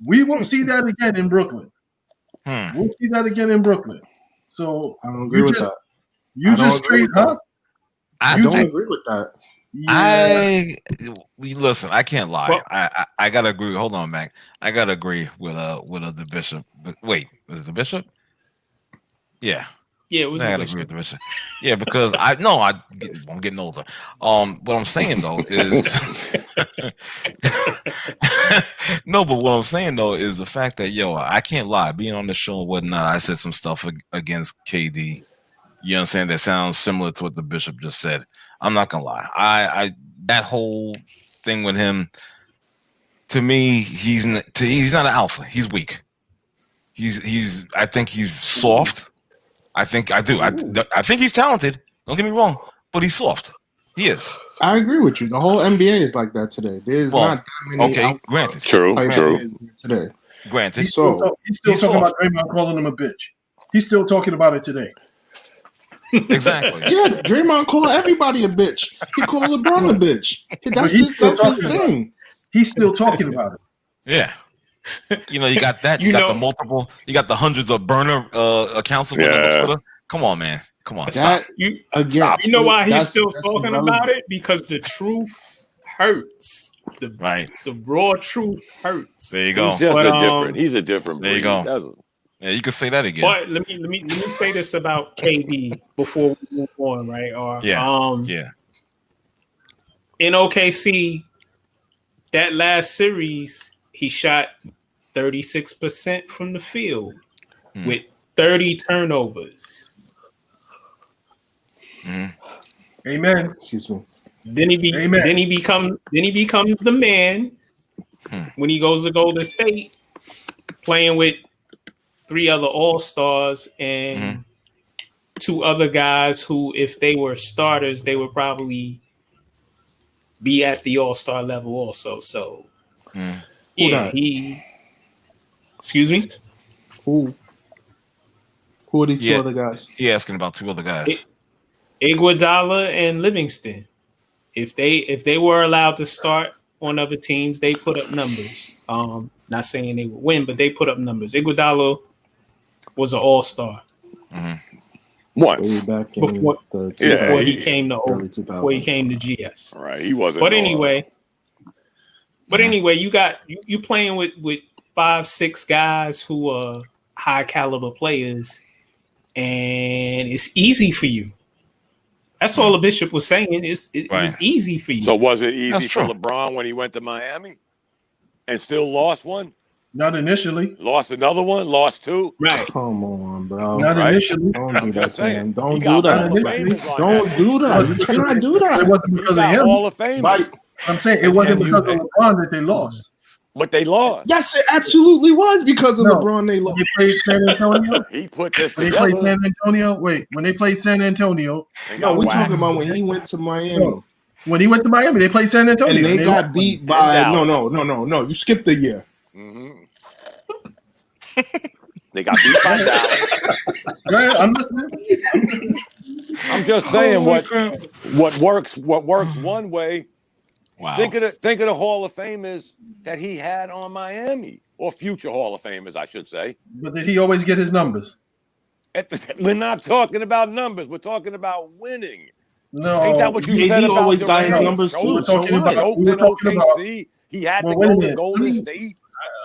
We will see that again in Brooklyn. We'll see that again in Brooklyn. So I don't agree with that. You just straight up. I don't agree with that. Yeah. Listen. I can't lie. Well, I gotta agree. Hold on, Mac. I gotta agree with the Bishop. Wait, was it the Bishop? Yeah. Yeah, it was. I gotta agree with the Bishop. Yeah, because I'm getting older. What I'm saying though is no, but what I'm saying though is the fact that I can't lie. Being on the show and whatnot, I said some stuff against KD. You understand? That sounds similar to what the Bishop just said. I'm not gonna lie. I that whole thing with him, to me, he's not an alpha. He's weak. I think he's soft. I think he's talented. Don't get me wrong, but he's soft. He is. I agree with you. The whole NBA is like that today. There's not that many. Okay, granted. True. Today. Granted. He's still talking about Draymond calling him a bitch. He's still talking about it today. Exactly. Yeah, Draymond called everybody a bitch. He called LeBron a bitch. That's his thing. He's still talking about it. Yeah. You got that. You got the multiple. You got the hundreds of burner accounts on Twitter. Come on, man. Come on. Stop. Stop. You know why he's still talking about it? Because the truth hurts. The raw truth hurts. There you go. He's a different breed. There you go. Yeah, you can say that again. But let me say this about KD before we move on, right? In OKC, that last series, he shot 36% from the field with 30 turnovers. Amen. Excuse me. Then he becomes the man when he goes to Golden State, playing with 3 other All-Stars and 2 other guys who, if they were starters, they would probably be at the All-Star level also. So, excuse me? Who are these 2 other guys? He asking about 2 other guys. Iguodala and Livingston. If they were allowed to start on other teams, they put up numbers. Not saying they would win, but they put up numbers. Iguodala was an all-star. Once before he came to GS. Right, he wasn't. But anyway, you playing with 5-6 guys who are high caliber players, and it's easy for you. That's all the Bishop was saying. It was easy for you. So was it easy for LeBron when he went to Miami and still lost one? Not initially. Lost another one. Lost 2. Right. Come on, bro. Not initially. Don't do that, Sam. Don't do that. Don't do that. You cannot do that. It wasn't because of him. Hall of Fame. I'm saying it wasn't because of LeBron that they lost. But they lost. Yes, it absolutely was because of LeBron. They lost. They played San Antonio. He put this together. They played San Antonio. Wait, when they played San Antonio. No, we're talking about when he went to Miami. No. When he went to Miami, they played San Antonio. And they got beat by no. You skipped the year. They got beat by Dallas. I'm listening. I'm just saying what works one way. Wow. Think of the Hall of Famers that he had on Miami, or future Hall of Famers, I should say. But did he always get his numbers? We're not talking about numbers. We're talking about winning. No, ain't that what you said about always got his numbers too? We're talking about OKC. He had to go to Golden State.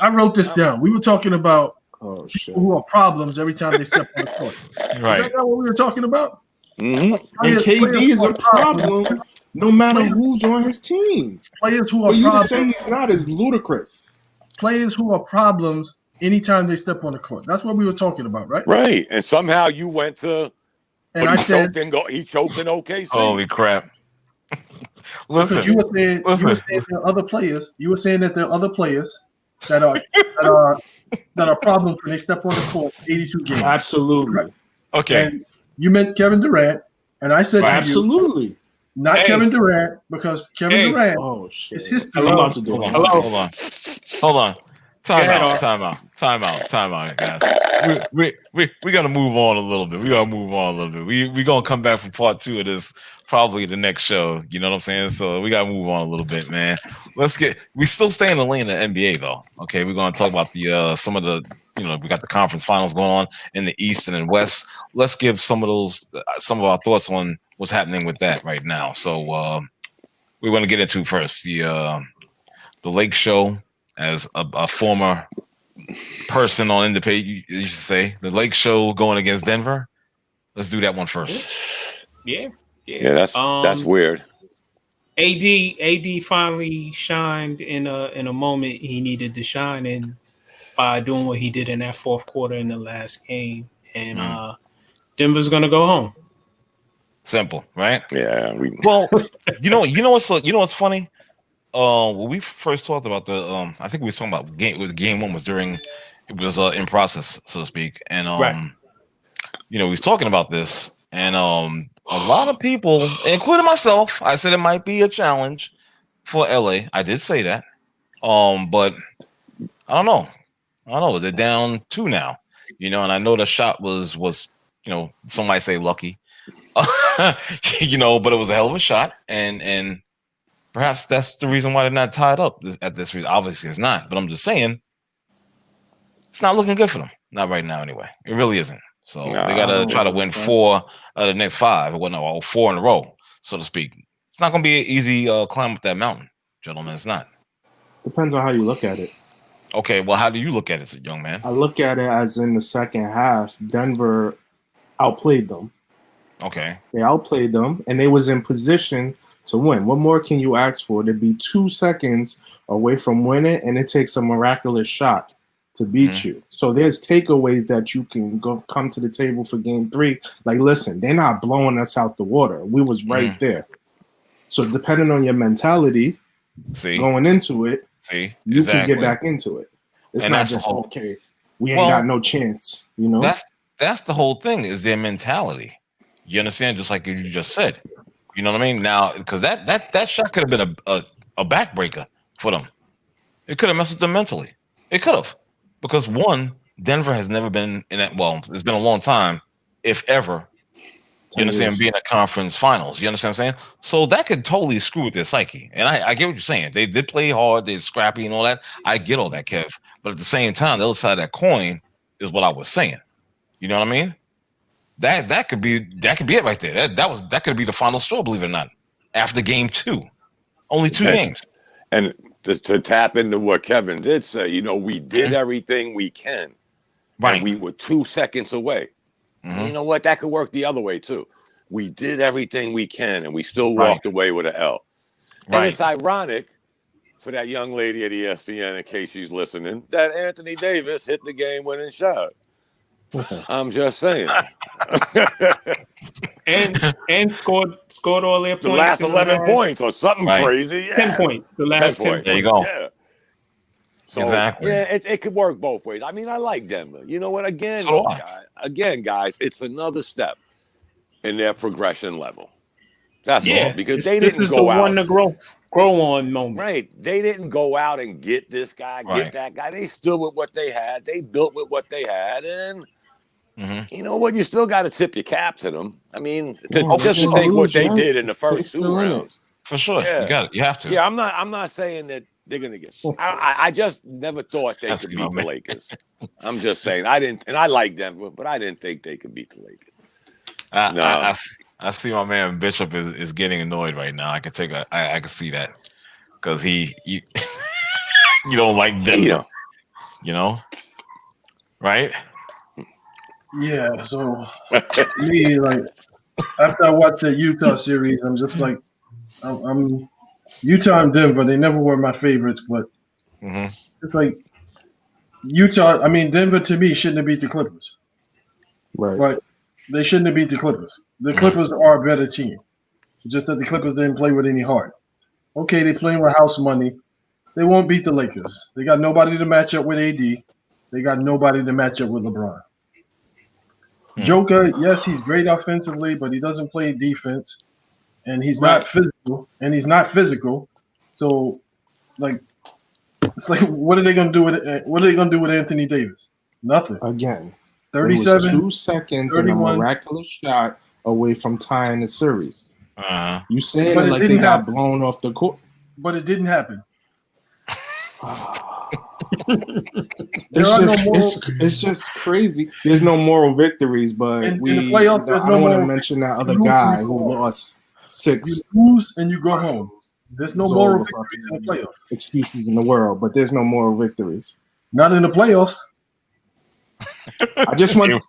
I wrote this down. We were talking about Oh shit! who are problems every time they step on the court. Right. Is that what we were talking about? Mm-hmm. And KD is who a are problems- problem, no matter Players- who's on his team. Players who are For you to problems. say he's not is ludicrous. Players who are problems anytime they step on the court. That's what we were talking about, right? Right. And somehow you went to, And but I he said, choked in OKC. Holy crap! because you Listen, were saying there are other players. You were saying that there are other players that are problems when they step on the court 82 games. Absolutely, okay. And you meant Kevin Durant, and I said to you, absolutely. not Kevin Durant, because Kevin Durant Oh shit! is history. I'm about to do it. Hold on. Time ahead, out, guys. We gotta move on a little bit. We gonna come back for part 2 of this, probably the next show. You know what I'm saying? So we gotta move on a little bit, man. We still stay in the lane of NBA though. Okay, we're gonna talk about the some of the, we got the conference finals going on in the East and West. Let's give some of our thoughts on what's happening with that right now. So we want to get into first the Lake Show. As a former person on Independent, you should say the Lake Show going against Denver. Let's do that one first. Yeah. Yeah, that's weird. AD finally shined in a moment he needed to shine in by doing what he did in that fourth quarter in the last game, and Denver's gonna go home. Simple, right? Yeah. Well, you know what's funny? When we first talked about the, I think we was talking about game one was during, it was in process, so to speak, and right. We was talking about this, and a lot of people, including myself, I said it might be a challenge for LA. I did say that, but I don't know. They're down 2 now, and I know the shot was some might say lucky, but it was a hell of a shot, and perhaps that's the reason why they're not tied up at this reason. Obviously, it's not, but I'm just saying it's not looking good for them. Not right now, anyway. It really isn't. So they got to try to win 4 out of the next 5, or 4 in a row, so to speak. It's not going to be an easy climb up that mountain, gentlemen. It's not. Depends on how you look at it. Okay, well, how do you look at it, young man? I look at it as in the second half, Denver outplayed them. Okay. They outplayed them, and they was in position to win. What more can you ask for? To be 2 seconds away from winning, and it takes a miraculous shot to beat you. So there's takeaways that you can come to the table for game 3. Like, listen, they're not blowing us out the water. We was right there. So depending on your mentality, going into it, you can get back into it. It's not just okay. We ain't got no chance. That's the whole thing, is their mentality. You understand? Just like you just said. You know what I mean? Now, because that shot could have been a backbreaker for them. It could have messed with them mentally. It could have. Because one, Denver has never been in that. Well, it's been a long time, if ever. You understand? Being a conference finals. You understand what I'm saying? So that could totally screw with their psyche. And I get what you're saying. They did play hard. They're scrappy and all that. I get all that, Kev. But at the same time, the other side of that coin is what I was saying. You know what I mean? That could be it right there. That could be the final straw, believe it or not. After game 2, only 2 games. And to tap into what Kevin did say, we did everything we can, right? And we were 2 seconds away. You know what? That could work the other way too. We did everything we can, and we still walked away with an L. And it's ironic for that young lady at ESPN, in case she's listening, that Anthony Davis hit the game-winning shot. I'm just saying. and scored all their points. The last 11 points or something crazy. 10 points. The last 10 points. There you go. Yeah. So, exactly. Yeah, it could work both ways. I mean, I like Denver. You know what? Again, guys, it's another step in their progression level. That's all. Because this is the one to grow on moment. Right. They didn't go out and get this guy, get that guy. They stood with what they had. They built with what they had. And you know what? You still got to tip your cap to them. I mean, just to take what they did in the first 2 rounds. For sure. Yeah. You got it. You have to. Yeah, I'm not saying that they're gonna get. I just never thought they could beat the Lakers. I'm just saying I like Denver, but I didn't think they could beat the Lakers. I see my man Bishop is getting annoyed right now. I can see that because you don't like Denver. right? Yeah. So to me, like after I watched the Utah series, I'm just like, I'm Utah and Denver. They never were my favorites, but it's like Utah. I mean, Denver to me shouldn't have beat the Clippers. Right. But they shouldn't have beat the Clippers. The Clippers are a better team. Just that the Clippers didn't play with any heart. Okay, they playing with house money. They won't beat the Lakers. They got nobody to match up with AD. They got nobody to match up with LeBron. Joker, yes, he's great offensively, but he doesn't play defense, and he's not physical. So, like, it's like, what are they going to do with Anthony Davis? Nothing. Again, 37, it was 2 seconds 31. and a miraculous shot away from tying the series. You saying But it it like they didn't got happen. blown off the court? But it didn't happen. It's just crazy. There's no moral victories, but in the playoffs, I don't want to mention that other guy who lost 6. You lose and you go home. There's no moral victories in the playoffs. Excuses in the world, but there's no moral victories. Not in the playoffs. I just want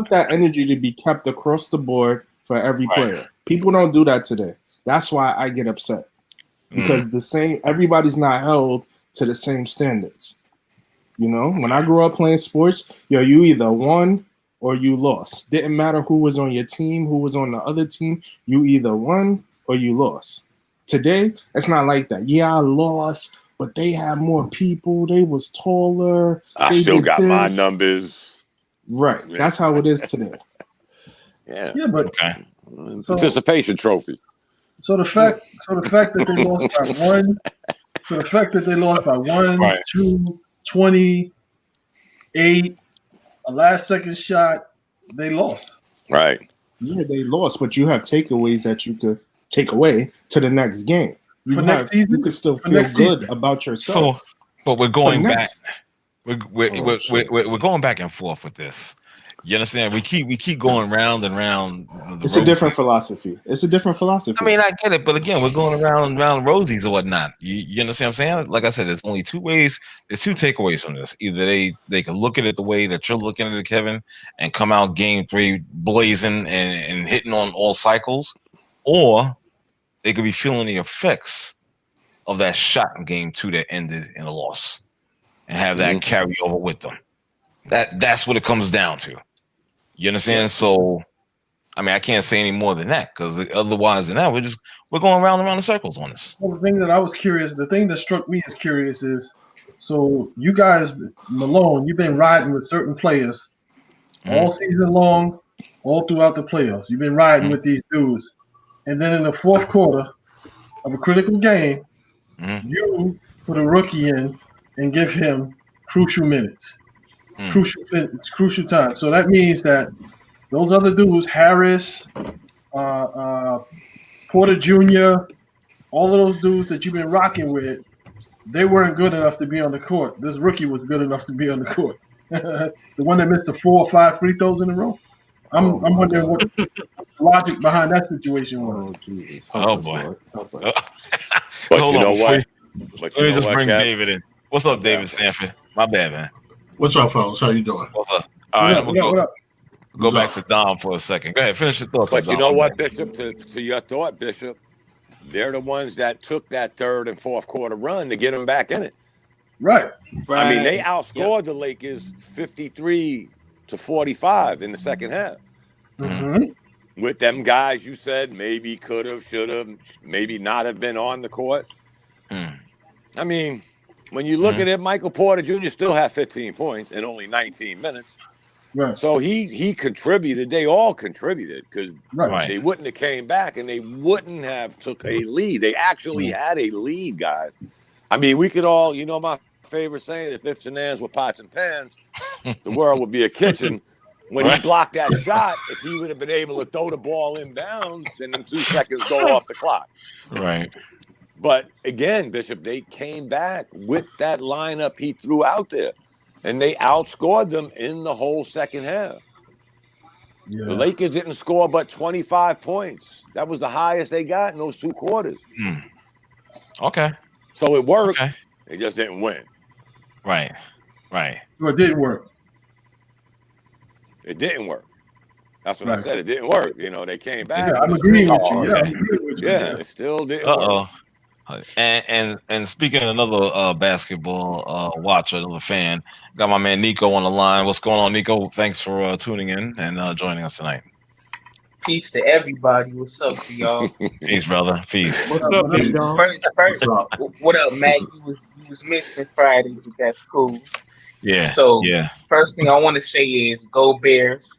that energy to be kept across the board for every player. People don't do that today. That's why I get upset. Because everybody's not held to the same standards. You know, when I grew up playing sports, you either won or you lost. Didn't matter who was on your team, who was on the other team. You either won or you lost. Today, it's not like that. Yeah, I lost, but they had more people. They was taller. I still got my numbers. Right. That's how it is today. Yeah, but participation trophy. So the fact that they lost by one. So the fact that they lost by 1, 2, 28, a last second shot, they lost. Right. Yeah, they lost, but you have takeaways that you could take away to the next game. You could still feel good about yourself. So, but we're going back. We're going back and forth with this. You understand? We keep going round and round. It's a different philosophy. I mean, I get it, but again, we're going around rosies or whatnot. You understand what I'm saying? Like I said, there's only 2 ways. There's 2 takeaways from this. Either they can look at it the way that you're looking at it, Kevin, and come out game 3 blazing and hitting on all cycles, or they could be feeling the effects of that shot in game 2 that ended in a loss, and have that carry over with them. That's what it comes down to. You understand? So, I mean, I can't say any more than that, because otherwise than that, we're going around and around in circles on this. Well, the thing that struck me as curious is, so you guys, Malone, you've been riding with certain players all season long, all throughout the playoffs. You've been riding with these dudes. And then in the fourth quarter of a critical game, you put a rookie in and give him crucial minutes. Crucial time. So that means that those other dudes, Harris, Porter Jr., all of those dudes that you've been rocking with, they weren't good enough to be on the court. This rookie was good enough to be on the court. The one that missed the 4 or 5 free throws in a row. I'm wondering what the logic behind that situation was. Oh boy. But hold you know what? Let me just bring David in. What's up, David Stanford? My bad, man. What's up, fellas? How you doing? What's up? All right, I'm gonna go back to Dom for a second. Go ahead, finish your thoughts. But you know what, Bishop? To your thought, Bishop, they're the ones that took that 3rd and 4th quarter run to get them back in it. Right. I mean, they outscored the Lakers 53-45 in the second half. With them guys, you said maybe could have, should have, maybe not have been on the court. I mean, when you look at it, Michael Porter Jr. still had 15 points in only 19 minutes. Right. So he contributed. They all contributed, because they wouldn't have came back and they wouldn't have took a lead. They actually had a lead, guys. I mean, we could all, my favorite saying, if ifs and ands were pots and pans, the world would be a kitchen. When he blocked that shot, if he would have been able to throw the ball inbounds, then in 2 seconds go off the clock. Right. But again, Bishop, they came back with that lineup he threw out there, and they outscored them in the whole second half. Yeah. The Lakers didn't score but 25 points. That was the highest they got in those 2 quarters. Okay. So it worked. Okay. They just didn't win. Right. Well, it didn't work. It didn't work. That's what I Right. said. It didn't work. You know, they came back. Yeah, but I'm it's agreeing still with you. hard. Yeah, I'm agreeing with you. Yeah, it still didn't work. And speaking of another basketball watcher, another fan, got my man Nico on the line. What's going on, Nico? Thanks for tuning in and joining us tonight. Peace to everybody. What's up to y'all? Peace, brother. Peace. What's up, What's dude? up? First, What's up? what up, Mac? You was missing Friday, but that's cool. Yeah. So yeah. first thing I want to say is go Bears.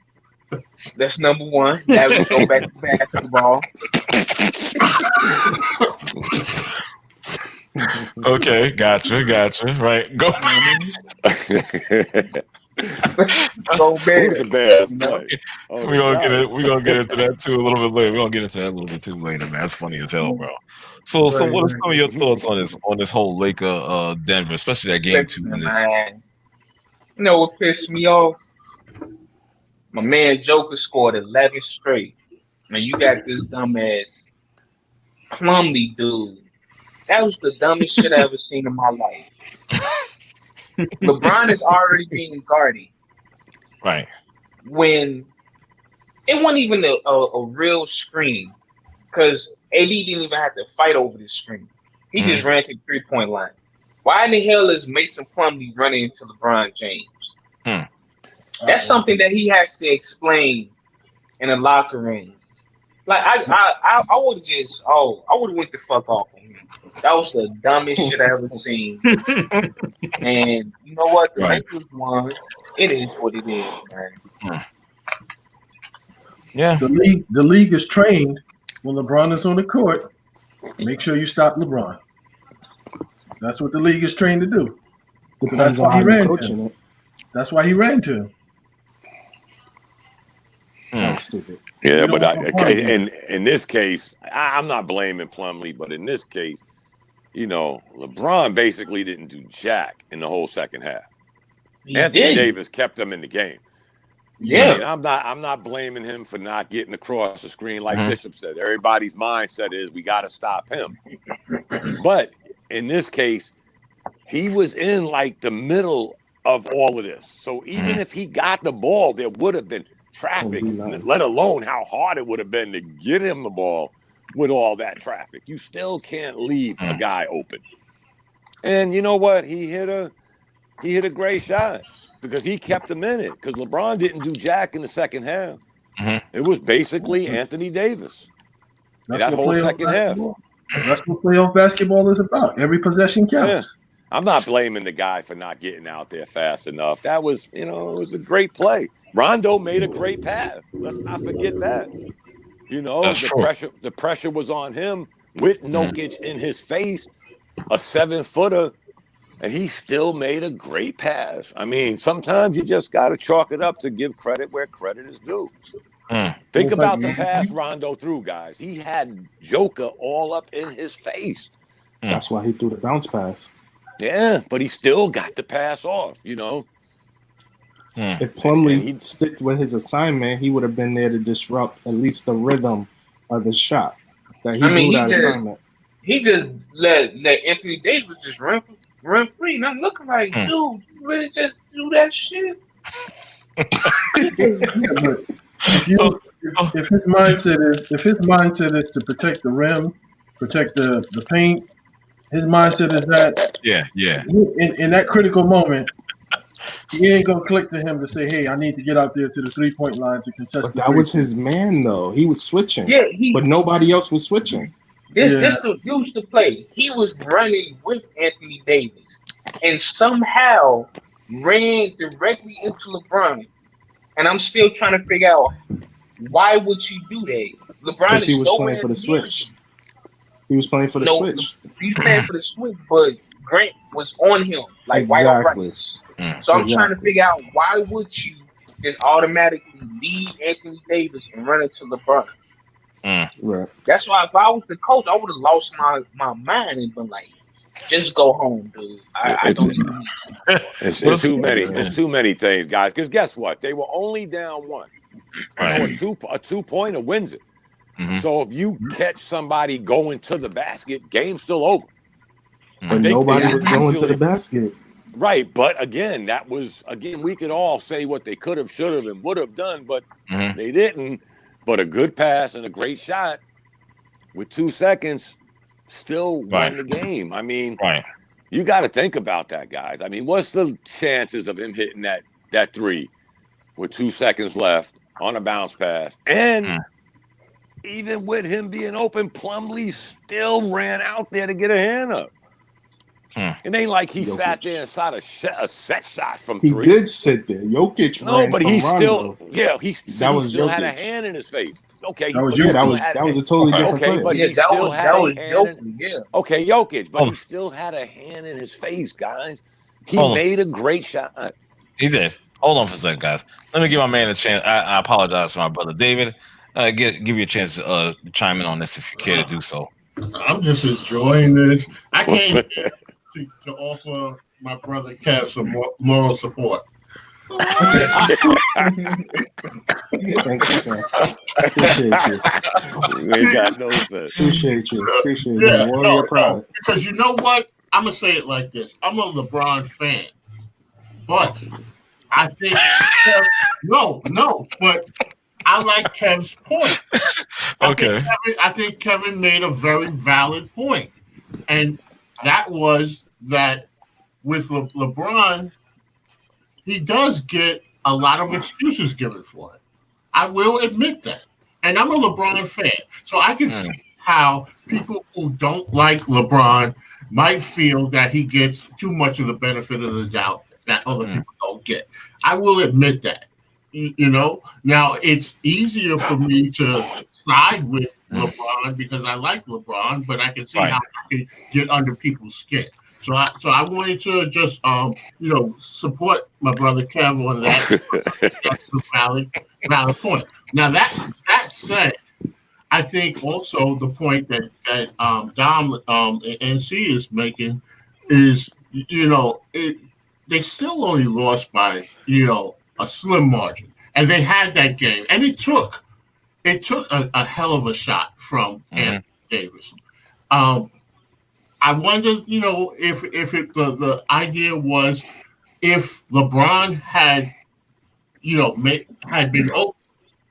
That's number one. Now we go back to basketball. Okay, gotcha. Right, go. Go Who's Bears. the Bears? You know? Oh, We're gonna God. get into that too a little bit later. We're gonna get into that a little bit too later, man. That's funny as hell, bro. So what are some of your thoughts on this whole Laker Denver, especially that game two? Man. You know what pissed me off? My man Joker scored 11 straight. Man, you got this dumbass Plumlee dude. That was the dumbest shit I ever seen in my life. LeBron is already being guarded Right. when it wasn't even a real screen because AD didn't even have to fight over the screen. He just ran to the 3-point line. Why in the hell is Mason Plumlee running into LeBron James? That's something that he has to explain in a locker room. Like I would have just I would have went the fuck off on him. That was the dumbest shit I ever seen. And you know what? The Lakers won. It is what it is, man. Yeah. The league is trained when LeBron is on the court. Make sure you stop LeBron. That's what the league is trained to do. So that's why he ran to him. That's why he ran to him. Stupid. Yeah, but in this case, I'm not blaming Plumlee, but in this case, you know, LeBron basically didn't do jack in the whole second half. Anthony Davis kept them in the game. Yeah, I mean, I'm not blaming him for not getting across the screen like Bishop said. Everybody's mindset is we got to stop him. But in this case, he was in like the middle of all of this. So even if he got the ball, there would have been traffic, let alone how hard it would have been to get him the ball with all that traffic. You still can't leave a guy open. And you know what? He hit a great shot because he kept him in it. Because LeBron didn't do jack in the second half. It was basically Anthony Davis. That whole second half. That's what playoff basketball is about. Every possession counts. Yeah. I'm not blaming the guy for not getting out there fast enough. That was, it was a great play. Rondo made a great pass. Let's not forget that. The pressure was on him with Jokic in his face, a 7-footer, and he still made a great pass. I mean, sometimes you just got to chalk it up to give credit where credit is due. Think about the pass Rondo threw, guys. He had Joker all up in his face. That's why he threw the bounce pass. Yeah, but he still got the pass off, If Plumlee sticked with his assignment, he would have been there to disrupt at least the rhythm of the shot. That he blew that assignment. He just let Anthony Davis just run free, and I'm looking like, dude, you really just do that shit? If his mindset is to protect the rim, protect the paint, his mindset is that in that critical moment, he ain't gonna click to him to say, "Hey, I need to get out there to the 3-point line to contest." But that was his man, though. He was switching. Yeah, but nobody else was switching. This used to play. He was running with Anthony Davis, and somehow ran directly into LeBron. And I'm still trying to figure out why would you do that? LeBron is he was playing for the switch. He was playing for the switch. He's playing for the switch, but Grant was on him like right. So I'm trying to figure out why would you just automatically leave Anthony Davis and run into LeBron? Right. That's why if I was the coach, I would have lost my mind and been like, just go home, dude. I don't even need you. It's too many. It's too many things, guys. Because guess what? They were only down one. A 2-pointer wins it. So if you catch somebody going to the basket, game's still over. But nobody was going to the basket. Right, but again, we could all say what they could have, should have, and would have done, but they didn't. But a good pass and a great shot with 2 seconds still won the game. I mean, you got to think about that, guys. I mean, what's the chances of him hitting that three with 2 seconds left on a bounce pass? And even with him being open, Plumlee still ran out there to get a hand up. It ain't like he sat there and shot a set shot from three. He did sit there. Jokic ran but from he Rondo. still had a hand in his face. Okay, that was a totally different player. But he still had a hand. Okay, Jokic, but he still had a hand in his face, guys. He made a great shot. He did. Hold on for a second, guys. Let me give my man a chance. I apologize to my brother David. Give you a chance to chime in on this if you care to do so. I'm just enjoying this. I came to offer my brother Kev some moral support. Thank you, sir. Appreciate you. We got no sense. Appreciate you. No, because you know what? I'm gonna say it like this. I'm a LeBron fan, but I think but I like Kev's point. I think Kevin made a very valid point, and that was that with LeBron, he does get a lot of excuses given for it. I will admit that. And I'm a LeBron fan. So I can see how people who don't like LeBron might feel that he gets too much of the benefit of the doubt that other people don't get. I will admit that. You know, now it's easier for me to side with LeBron because I like LeBron, but I can see how I can get under people's skin. So I wanted to just support my brother Kev on that. That's a valid point. Now that said, I think also the point that Dom NC is making is they still only lost by a slim margin, and they had that game, and it took a hell of a shot from Anthony Davis. I wonder, if the idea was if LeBron had, had been open,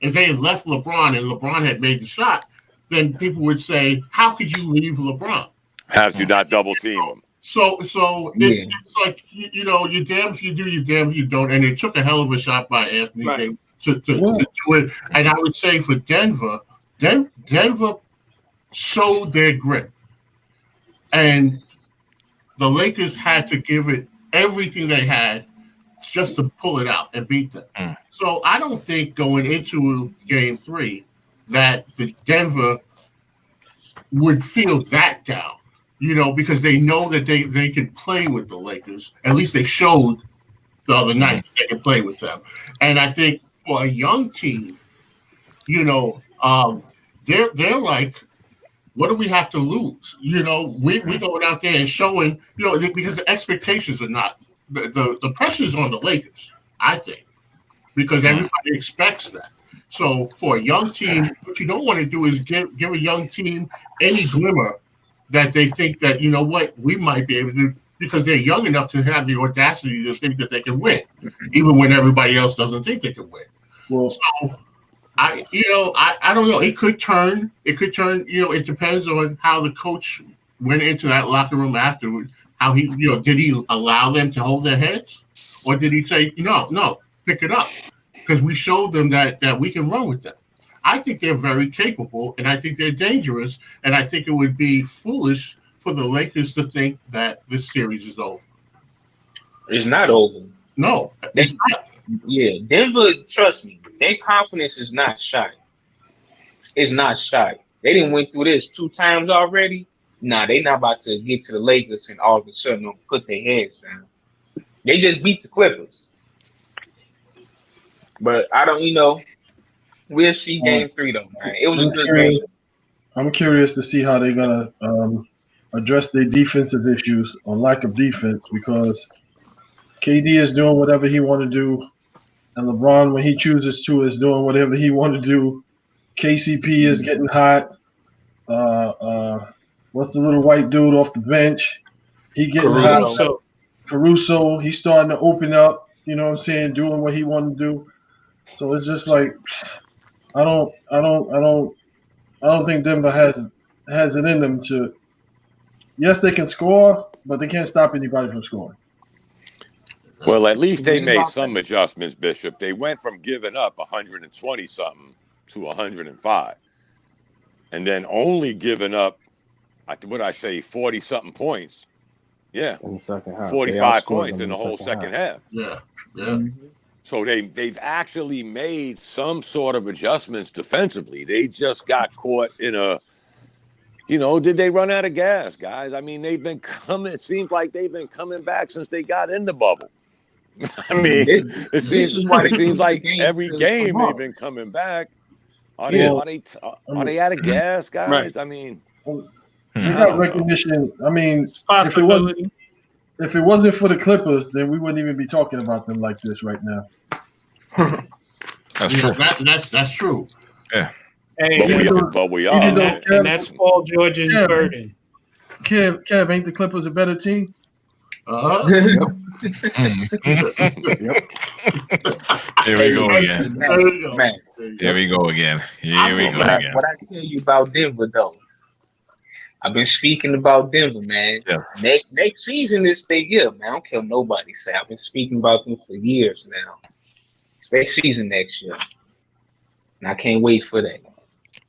if they had left LeBron and LeBron had made the shot, then people would say, how could you leave LeBron? How did you not double team him? So it's like, you're damned if you do, you're damned if you don't. And it took a hell of a shot by Anthony Davis to do it. And I would say for Denver showed their grit. And the Lakers had to give it everything they had just to pull it out and beat them. So I don't think going into Game 3 that the Denver would feel that down, because they know that they could play with the Lakers. At least they showed the other night that they could play with them. And I think for a young team, they're like, what do we have to lose? We're going out there and showing, because the expectations are not, the pressure's on the Lakers, I think, because everybody expects that. So for a young team, what you don't want to do is give a young team any glimmer that they think that, we might be able to, because they're young enough to have the audacity to think that they can win, even when everybody else doesn't think they can win. Well, so I don't know. It could turn. It depends on how the coach went into that locker room afterward. How he, did he allow them to hold their heads, or did he say, no, pick it up, because we showed them that we can run with them. I think they're very capable, and I think they're dangerous, and I think it would be foolish for the Lakers to think that this series is over. It's not over. No, it's not. Yeah, Denver, trust me, their confidence is not shy. It's not shy. They didn't went through this 2 times already. Nah, they not about to get to the Lakers and all of a sudden put their heads down. They just beat the Clippers. But I don't, we'll see Game 3 though, man. It was a good game. I'm curious to see how they're gonna address their defensive issues or lack of defense, because KD is doing whatever he want to do, and LeBron, when he chooses to, is doing whatever he want to do. KCP is getting hot. What's the little white dude off the bench? He getting hot. Caruso, he's starting to open up. You know what I'm saying? Doing what he wanted to do. So it's just like I don't think Denver has it in them to. Yes, they can score, but they can't stop anybody from scoring. Well, at least they made some adjustments, Bishop. They went from giving up 120 something to 105, and then only giving up, what I say, 40 something points. Yeah, in the second half, 45 points in the whole second half. Yeah. Mm-hmm. So they've actually made some sort of adjustments defensively. They just got caught in a, did they run out of gas, guys? I mean, they've been coming. It seems like they've been coming back since they got in the bubble. I mean, it seems like every game they've been coming back. Are they out of gas, guys? Right. I mean, they got recognition. I mean, Possibility. if it wasn't for the Clippers, then we wouldn't even be talking about them like this right now. That's true. That's true. Yeah. Hey, but we are. and that's Paul George's burden. Kev, ain't the Clippers a better team? Here we go again. Man. Here we go again. What I tell you about Denver, though, I've been speaking about Denver, man. Yeah. Next season is their year, man. I don't care what nobody say. I've been speaking about them for years now. It's their season next year, and I can't wait for that.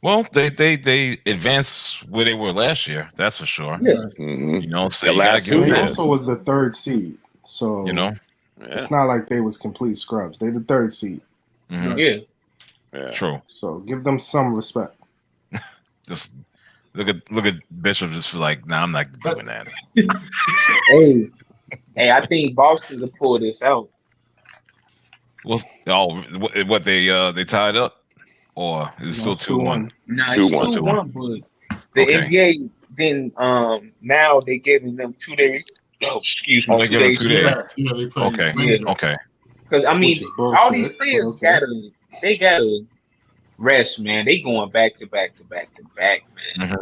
Well, they advanced where they were last year. That's for sure. Yeah. Mm-hmm. So The you gotta last give them two They that. also was the third seed, so it's not like they was complete scrubs. They the third seed. Mhm. Yeah. True. So give them some respect. Just look at Bishop. Just for like, nah, I'm not doing that. Hey, I think Boston will pull this out. What they tied up, or is it still 2-1? Nah, 2-1. it's 2-1, but the Okay. NBA then now they giving them 2 days. Oh, excuse me, Oh, they 2 give them days. 2 days. Yeah, they play. Okay. Yeah. Okay. Because I mean, Which is bullshit, all these players but okay. gotta rest, man. They going back to back, man.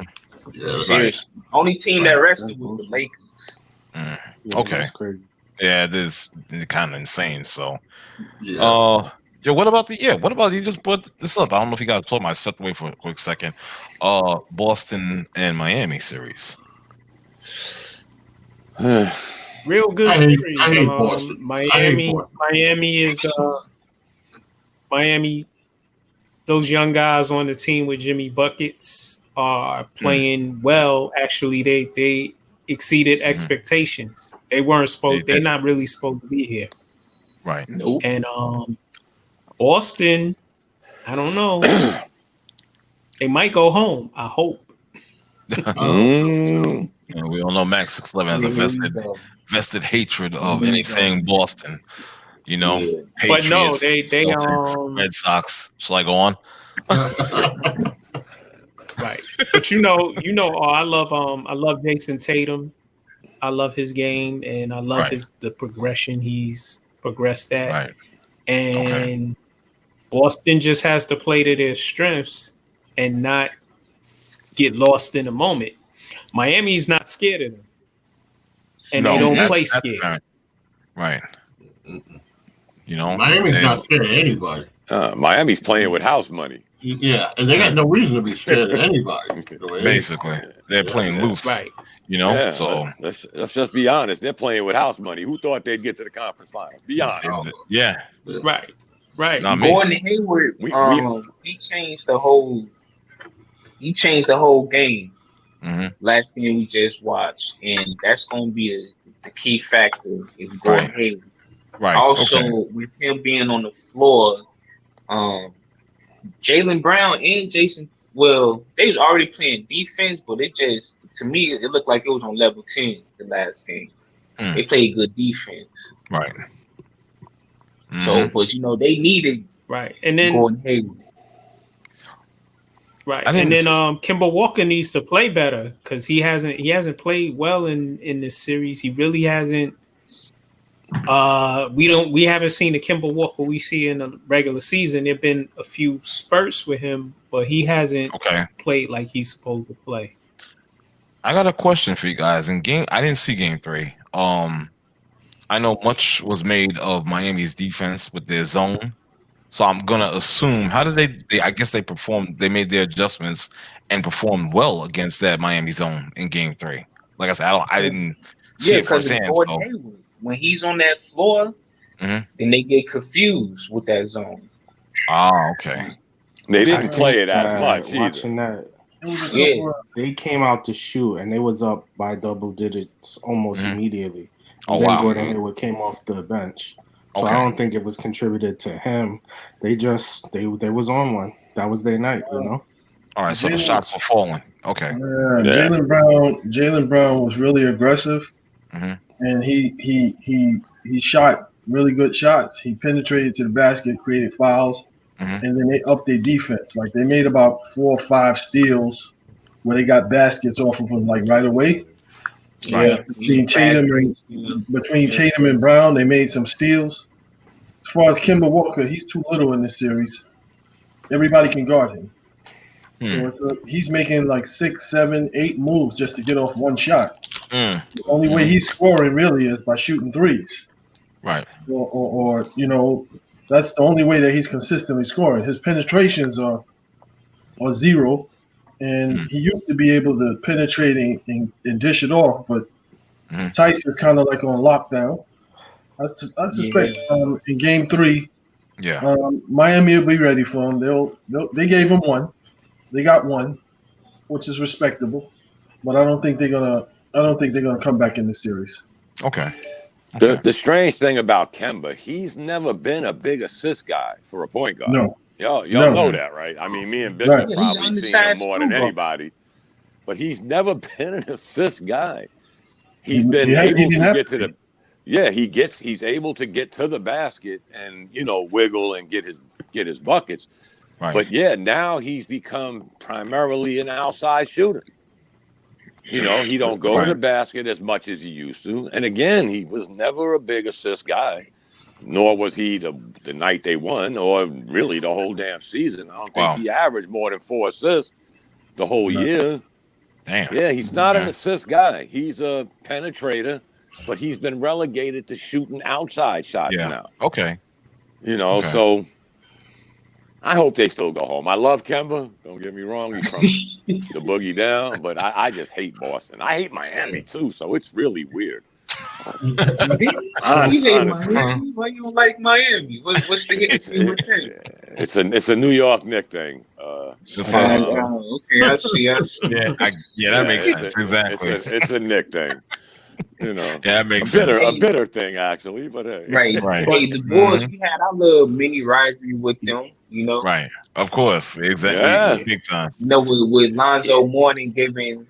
Yeah, Seriously. Only team that rested was the Lakers. Yeah, Okay. that's crazy. Yeah, it is kind of insane. So, yeah. what about you just brought this up? I don't know if you guys told me. I stepped away for a quick second. Boston and Miami series. Real good I hate series. Boston. Miami is Miami. Those young guys on the team with Jimmy Buckets are playing well. Actually, they exceeded expectations. They weren't supposed. They're not really supposed to be here. Right. Nope. And Boston, I don't know. They might go home. I hope. Yeah, we all know Max 611 has a vested hatred of anything Boston. Patriots, But no, they Celtics, Red Sox. Shall I go on? Right. But I love Jason Tatum. I love his game, and I love the progression he's progressed at. Right. And Boston just has to play to their strengths and not get lost in a moment. Miami's not scared of them, and they don't play scared. Right. Miami's not scared of anybody. Miami's playing with house money. Yeah, and they got no reason to be scared of anybody. Basically, they're playing loose. Right. So let's just be honest. They're playing with house money. Who thought they'd get to the conference finals? Be honest. Yeah. Right. Gordon Hayward, he changed the whole game. Last game we just watched, and that's going to be the key factor is Gordon Hayward. Right. Also, with him being on the floor, Jaylen Brown and Jason, well, they was already playing defense, but to me, it looked like it was on level 10 the last game. They played good defense. Right. So, but they needed and then Gordon Hayward. Right. And then Kemba Walker needs to play better because he hasn't played well in this series. He really hasn't. We haven't seen the Kemba Walker we see in the regular season. There've been a few spurts with him, but he hasn't played like he's supposed to play. I got a question for you guys. I didn't see game 3. I know much was made of Miami's defense with their zone. So I'm gonna assume how did they I guess they performed. They made their adjustments and performed well against that Miami zone in Game 3. Like I said, I didn't see Yeah, it because firsthand. Gordon So. Hayward, when he's on that floor, then they get confused with that zone. Okay. They I didn't think play it as that much either. watching that, It was a couple Yeah. of- they came out to shoot and they was up by double digits almost immediately. Oh, And then wow. Gordon Hayward came off the bench. So Okay. I don't think it was contributed to him. They was on one. That was their night, you know. All right. So the Jalen- shots were falling. Okay. Yeah, Jalen Brown was really aggressive, and he shot really good shots. He penetrated to the basket, created fouls, and then they upped their defense. Like they made about 4 or 5 steals where they got baskets off of them like right away. Yeah, Between Tatum and Brown, they made some steals. As far as Kemba Walker, he's too little in this series. Everybody can guard him. So he's making like 6, 7, 8 moves just to get off one shot. The only way he's scoring really is by shooting threes. Right. Or you know, that's the only way that he's consistently scoring. His penetrations are 0, and he used to be able to penetrate and dish it off, but Tice is kind of like on lockdown. I suspect in Game 3, Miami will be ready for him. They gave him one. They got one, which is respectable, but I don't think they're gonna come back in this series. Okay. The strange thing about Kemba, he's never been a big assist guy for a point guard. No. Y'all know that, right? I mean, me and Bishop probably seen him more than anybody, but he's never been an assist guy. He's been able to get to the he's able to get to the basket and wiggle and get his buckets. Right. But now he's become primarily an outside shooter. He don't go to the basket as much as he used to. And again, he was never a big assist guy, nor was he the night they won, or really the whole damn season. I don't think he averaged more than 4 assists the whole year. Damn. Yeah, he's not an assist guy. He's a penetrator, but he's been relegated to shooting outside shots now. Okay. So I hope they still go home. I love Kemba. Don't get me wrong. He's from the boogie down, but I just hate Boston. I hate Miami too, so it's really weird. Why you don't like Miami? What's the hit? It's a New York Knicks thing. Okay, I see. That makes sense. Exactly. It's a Knicks thing. That makes sense. A bitter thing, actually, but hey. Right. Hey, the boys, we had our little mini rivalry with them, Right. Of course. Exactly. Yeah. Big time. With Lonzo Mourning giving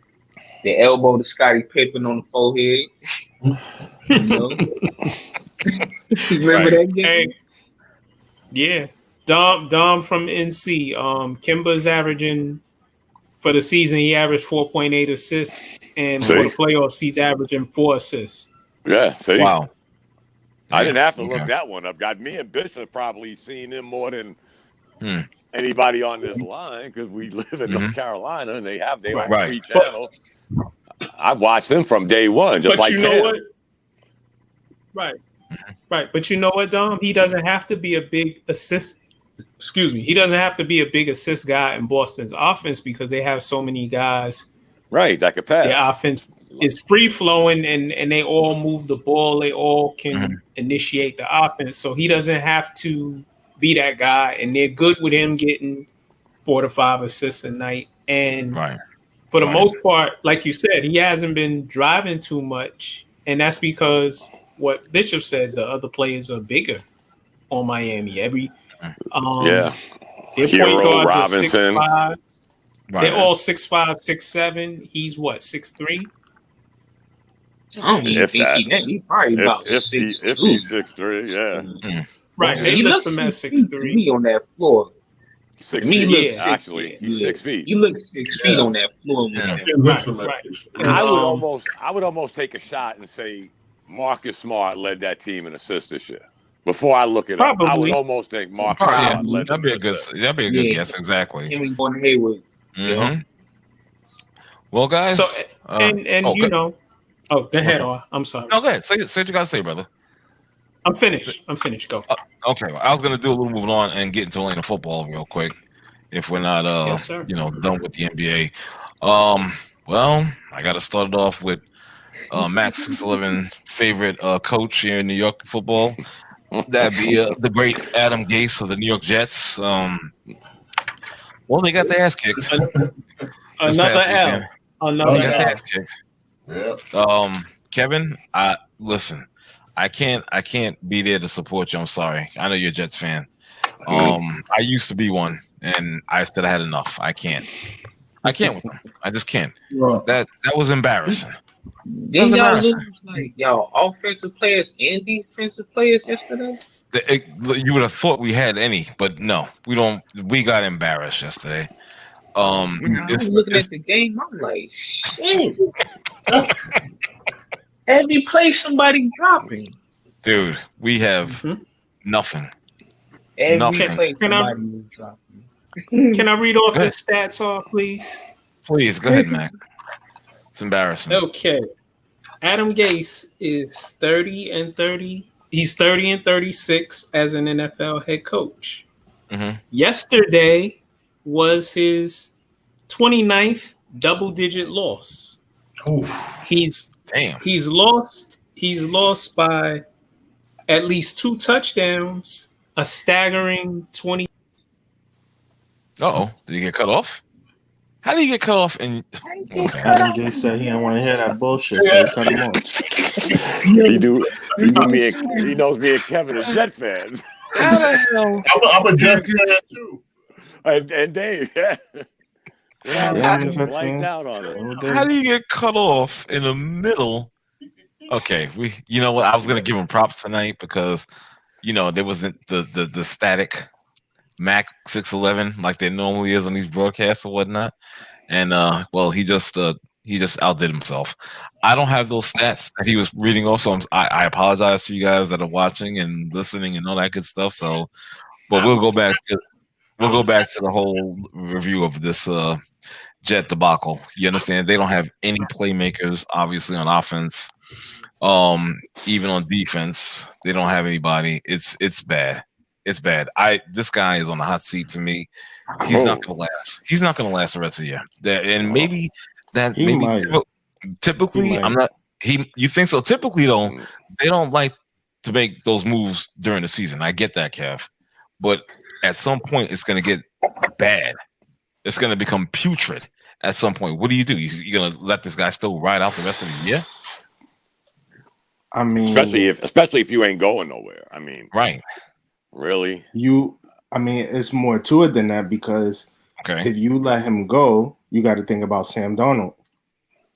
the elbow to Scottie Pippen on the forehead. Remember that game? Hey, yeah. Dom from NC. Kimba's averaging for the season, he averaged 4.8 assists, and for the playoffs, he's averaging 4 assists. Yeah, see? Wow. I didn't have to look that one up. Got me and Bishop probably seen him more than anybody on this line because we live in North Carolina and they have their own free channel. I watched them from day one, just like know what? Right. But you know what, Dom? He doesn't have to be a big assist. Excuse me. He doesn't have to be a big assist guy in Boston's offense because they have so many guys. Right, that could pass. Their offense is free flowing and they all move the ball. They all can initiate the offense. So he doesn't have to be that guy. And they're good with him getting 4 to 5 assists a night. And for the most part, like you said, he hasn't been driving too much. And that's because what Bishop said, the other players are bigger on Miami. Their point guards Robinson. are 6'5". They're all 6'5", 6'7". He's what, 6'3"? I don't even think he's probably about 6'2". If he's 6'3", yeah. Right, they list him as 6'3". He on that floor. 6 feet, actually. He's 6 feet. You look 6 feet on that floor. I would almost take a shot and say Marcus Smart led that team in assists this year. Before I look it up, I would almost think Marcus Smart led. That'd be a good guess. Exactly. Him and Gordon Hayward. Well, guys, go ahead. I'm sorry. No, go ahead. Say what you gotta say, brother. I'm finished. Go. Okay, well, I was gonna do a little moving on and get into Atlanta football real quick. If we're not, Yes, sir. done with the NBA. Well, I got to start it off with Max 611 favorite coach here in New York football. That'd be the great Adam Gase of the New York Jets. Well, they got their ass kicked. Another L. Another They got their L. ass kicked. Yeah. Kevin, listen. I can't be there to support you. I'm sorry. I know you're a Jets fan. I used to be one, and I said I had enough. I can't with them. I just can't. That was embarrassing. Didn't y'all lose like y'all offensive players and defensive players yesterday? You would have thought we had any, but no, we don't. We got embarrassed yesterday. I was looking at the game. I'm like, shit. Every play somebody dropping. Dude, we have nothing. Every play somebody was dropping. Can I read off his stats off, please? Please, go ahead, Mac. It's embarrassing. Okay. Adam Gase is 30-30. He's 30-36 as an NFL head coach. Mm-hmm. Yesterday was his 29th double-digit loss. He's lost by at least 2 touchdowns, a staggering 20. Uh-oh. Did he get cut off? How did he get cut off? And Adam Gase said he didn't want to hear that bullshit, so he cut him off. He knows me and Kevin are Jet fans. how the hell? I'm a Jet fan too. And Dave, blanked out on it. How do you get cut off in the middle? Okay, you know what? I was gonna give him props tonight because there wasn't the static Mac 611 like there normally is on these broadcasts or whatnot. And he just outdid himself. I don't have those stats that he was reading off, so I apologize to you guys that are watching and listening and all that good stuff. So, but we'll go back to the whole review of this Jet debacle. You understand? They don't have any playmakers, obviously, on offense. Even on defense, they don't have anybody. It's bad. It's bad. This guy is on the hot seat to me. He's not going to last. He's not going to last the rest of the year. Typically, I'm not. You think so? Typically, though, they don't like to make those moves during the season. I get that, Kev, but at some point, it's going to get bad. It's going to become putrid at some point. What do? You're going to let this guy still ride out the rest of the year? I mean, especially if you ain't going nowhere. I mean, right? Really? It's more to it than that because if you let him go, you got to think about Sam Darnold.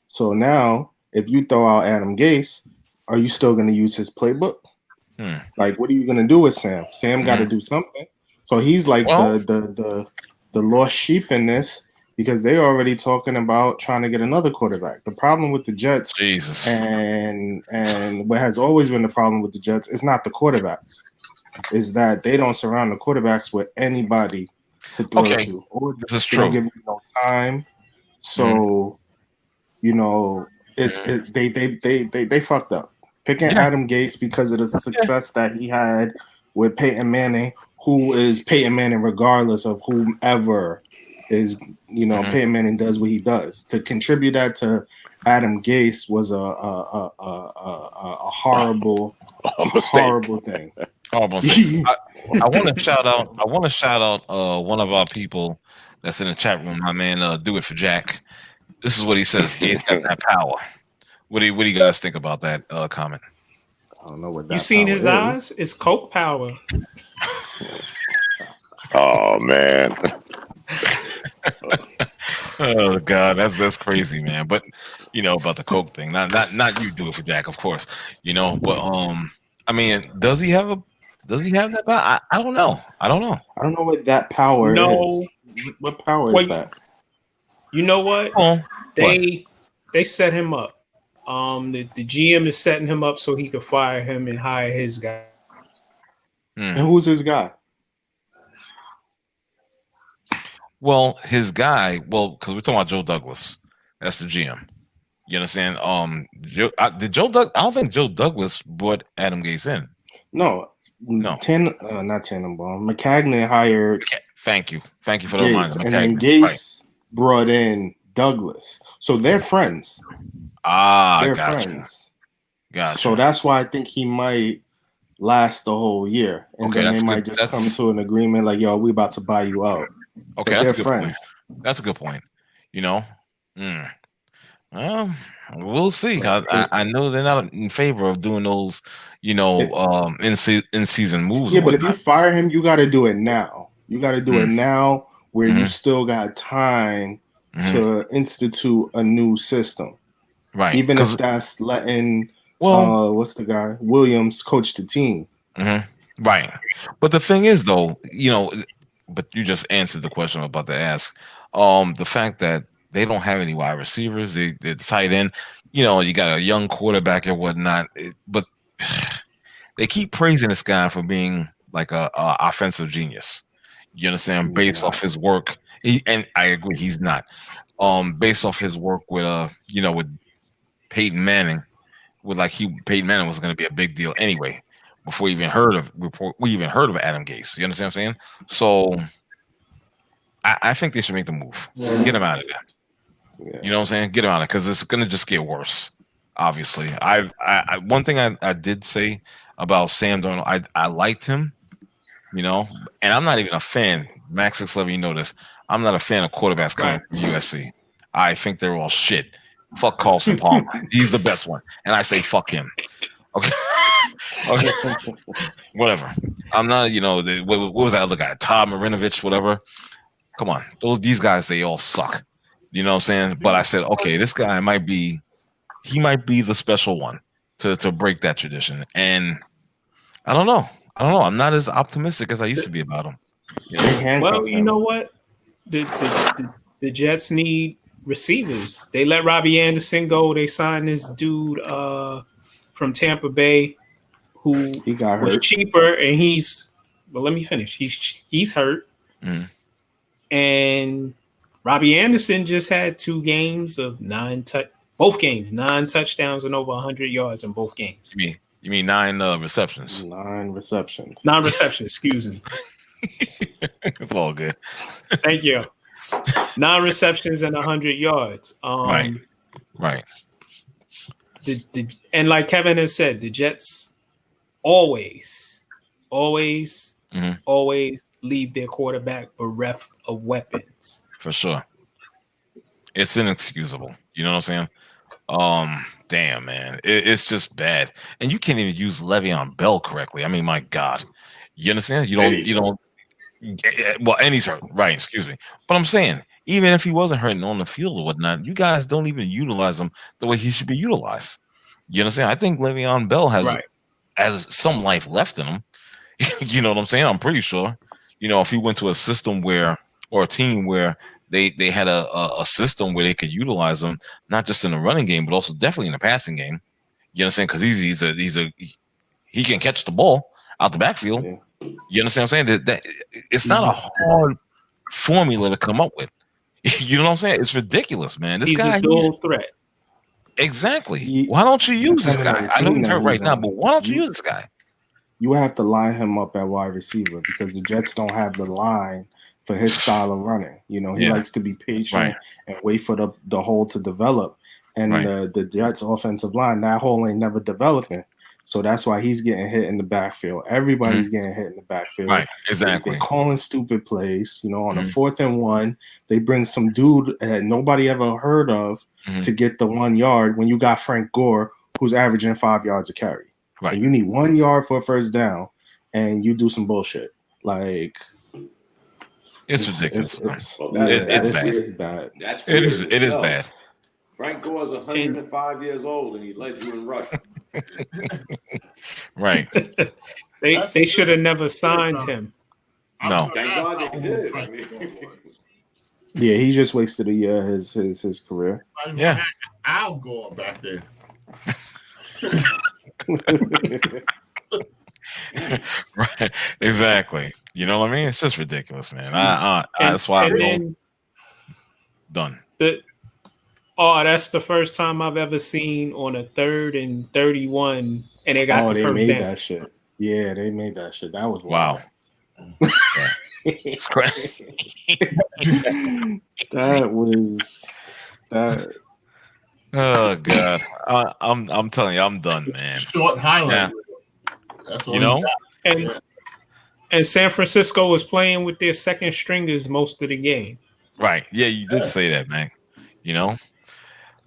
So now, if you throw out Adam Gase, are you still going to use his playbook? Like, what are you going to do with Sam? Sam got to do something. So he's like the lost sheep in this because they're already talking about trying to get another quarterback. The problem with the Jets, and what has always been the problem with the Jets, is not the quarterbacks. Is that they don't surround the quarterbacks with anybody to throw to, or this is they true. don't give you no time. So, they fucked up picking Adam Gase because of the success that he had with Peyton Manning, who is Peyton Manning regardless of whomever is. Peyton Manning does what he does. To contribute that to Adam Gase was a horrible thing. Horrible. I want to shout out. One of our people that's in the chat room. My man, Do It for Jack. This is what he says. Gates got that power. What do you guys think about that comment? I don't know what that. You seen his eyes? It's Coke power. Oh man. Oh God, that's crazy, man. But about the Coke thing. Not you Do It for Jack, of course. But does he have that power? I don't know. I don't know what that power is. What power is that? You know what? They set him up. The GM is setting him up so he could fire him and hire his guy. And who's his guy? Well, his guy. Well, because we're talking about Joe Douglas. That's the GM. You understand? I don't think Joe Douglas brought Adam Gase in. No, No. Not Tannenbaum. McCagnon hired Thank you for the Gase, reminder. and then McCagnon. Right. Gase brought in Douglas. So they're friends. They're Gotcha. friends. Gotcha. So that's why I think he might last the whole year, and Okay, then that's they good. might just come to an agreement like, "Yo, we about to buy you out." Okay, But that's they're a good friends. point. That's a good point. You know, well, we'll see. I know they're not in favor of doing those, in season moves. Yeah, or but if you whatnot. fire him, you got to do it now. You got to do it now, where you Mhm. still got time to institute a new system. Right. Even if that's letting what's the guy Williams coach the team. Right. But the thing is, though, but you just answered the question I'm about to ask. The fact that they don't have any wide receivers, they're tight end. You got a young quarterback and whatnot, but they keep praising this guy for being like a offensive genius. You understand? Based off his work, and I agree, he's not. Based off his work with with Peyton Manning, Peyton Manning was going to be a big deal anyway. Before we even heard of Adam Gase. You understand what I'm saying? So I think they should make the move. Get him out of there. Yeah. You know what I'm saying? Get him out of there because it's gonna just get worse. Obviously, one thing I did say about Sam Darnold, I liked him, and I'm not even a fan. Max 611, you know this. I'm not a fan of quarterbacks coming from USC. I think they're all shit. Fuck Carlson Palmer. He's the best one, and I say fuck him. Okay. Okay. Whatever. I'm not, what was that other guy? Todd Marinovich, whatever. Come on. These guys, they all suck. You know what I'm saying? But I said, okay, this guy might be the special one to break that tradition. And I don't know. I'm not as optimistic as I used to be about him. Well, you know what? The Jets need receivers. They let Robbie Anderson go. They signed this dude from Tampa Bay who was cheaper, and let me finish. He's hurt. And Robbie Anderson just had 2 games of 9 touchdowns and over 100 yards in both games. You mean 9 receptions? 9 receptions. 9 receptions, excuse me. It's all good. Thank you. 9 receptions and 100 yards. Right. And like Kevin has said, the Jets always leave their quarterback bereft of weapons. For sure. It's inexcusable. You know what I'm saying? Damn, man. It's just bad. And you can't even use Le'Veon Bell correctly. I mean, my God. You understand? You don't and he's hurt. Right, excuse me. But I'm saying, even if he wasn't hurting on the field or whatnot, you guys don't even utilize him the way he should be utilized. You understand? I think Le'Veon Bell has some life left in him. You know what I'm saying? I'm pretty sure. If he went to a system or a team where they had a system where they could utilize him, not just in the running game, but also definitely in the passing game. You understand? Because he can catch the ball out the backfield. Yeah. You understand what I'm saying? That it's not a hard formula to come up with. You know what I'm saying? It's ridiculous, man. This guy, a dual threat. Exactly. Why don't you use this guy? I know he's hurt right now, but why don't you use this guy? You have to line him up at wide receiver because the Jets don't have the line for his style of running. He likes to be patient and wait for the hole to develop. And the Jets offensive line, that hole ain't never developing. So that's why he's getting hit in the backfield. Everybody's getting hit in the backfield. Right, exactly. They're calling stupid plays. On a 4th and 1, they bring some dude that nobody ever heard of to get the 1 yard when you got Frank Gore, who's averaging 5 yards a carry. Right. And you need 1 yard for a first down, and you do some bullshit. Like, it's ridiculous. It's bad. It is bad. Frank Gore's 105 years old, and he led you in rushing. Right. They should have never signed him. No. Thank God they did. Yeah, he just wasted a year of his career. Yeah. Al Gore back there. Right. Exactly. You know what I mean? It's just ridiculous, man. That's why I'm done. That's the first time I've ever seen on a 3rd and 31, and they got the they first made down. That shit. Yeah, they made that shit. That was Wow. wild. Yeah. It's crazy. That was that. Oh God, I'm telling you, I'm done, man. Short highlight. Yeah. That's all You know, And San Francisco was playing with their second stringers most of the game. right? Yeah, you did say that, man. You know.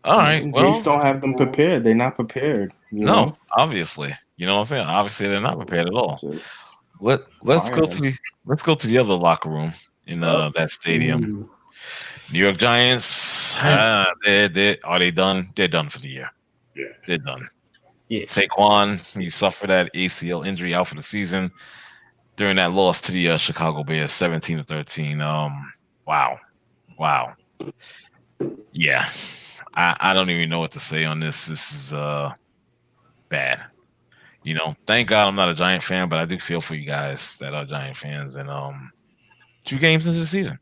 All right. Jace Well, don't have them prepared. They're not prepared. You no, know? obviously. You know what I'm saying? Obviously, they're not prepared at all. Just Let's fire go him. to the other locker room in that stadium. Ooh. New York Giants. Are they done? They're done for the year. Yeah. They're done. Yeah. Saquon, he suffered that ACL injury out for the season during that loss to the Chicago Bears, 17-13. Wow. Yeah, I don't even know what to say on this. This is bad. You know, thank God I'm not a Giant fan, but I do feel for you guys that are Giant fans. And 2 games into the season.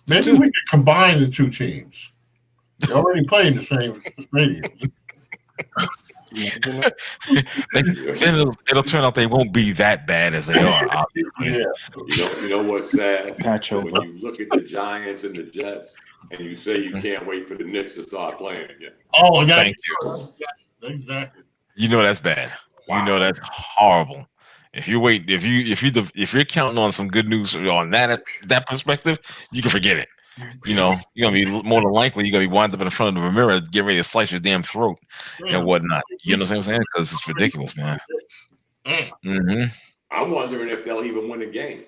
Maybe we could combine the two teams. They're already playing the same stadium. Then it'll turn out they won't be that bad as they are. Obviously. Yeah. You know what's sad? Patch When over. you look at the Giants and the Jets, and you say you can't wait for the Knicks to start playing again. Oh, Thank you. Exactly. You know that's bad. Wow. You know that's horrible. If you're counting on some good news on that perspective, you can forget it. You know, you're gonna be more than likely you're gonna be wound up in front of a mirror, getting ready to slice your damn throat and whatnot. You know what I'm saying? Because it's ridiculous, man. Mm-hmm. I'm wondering if they'll even win a game.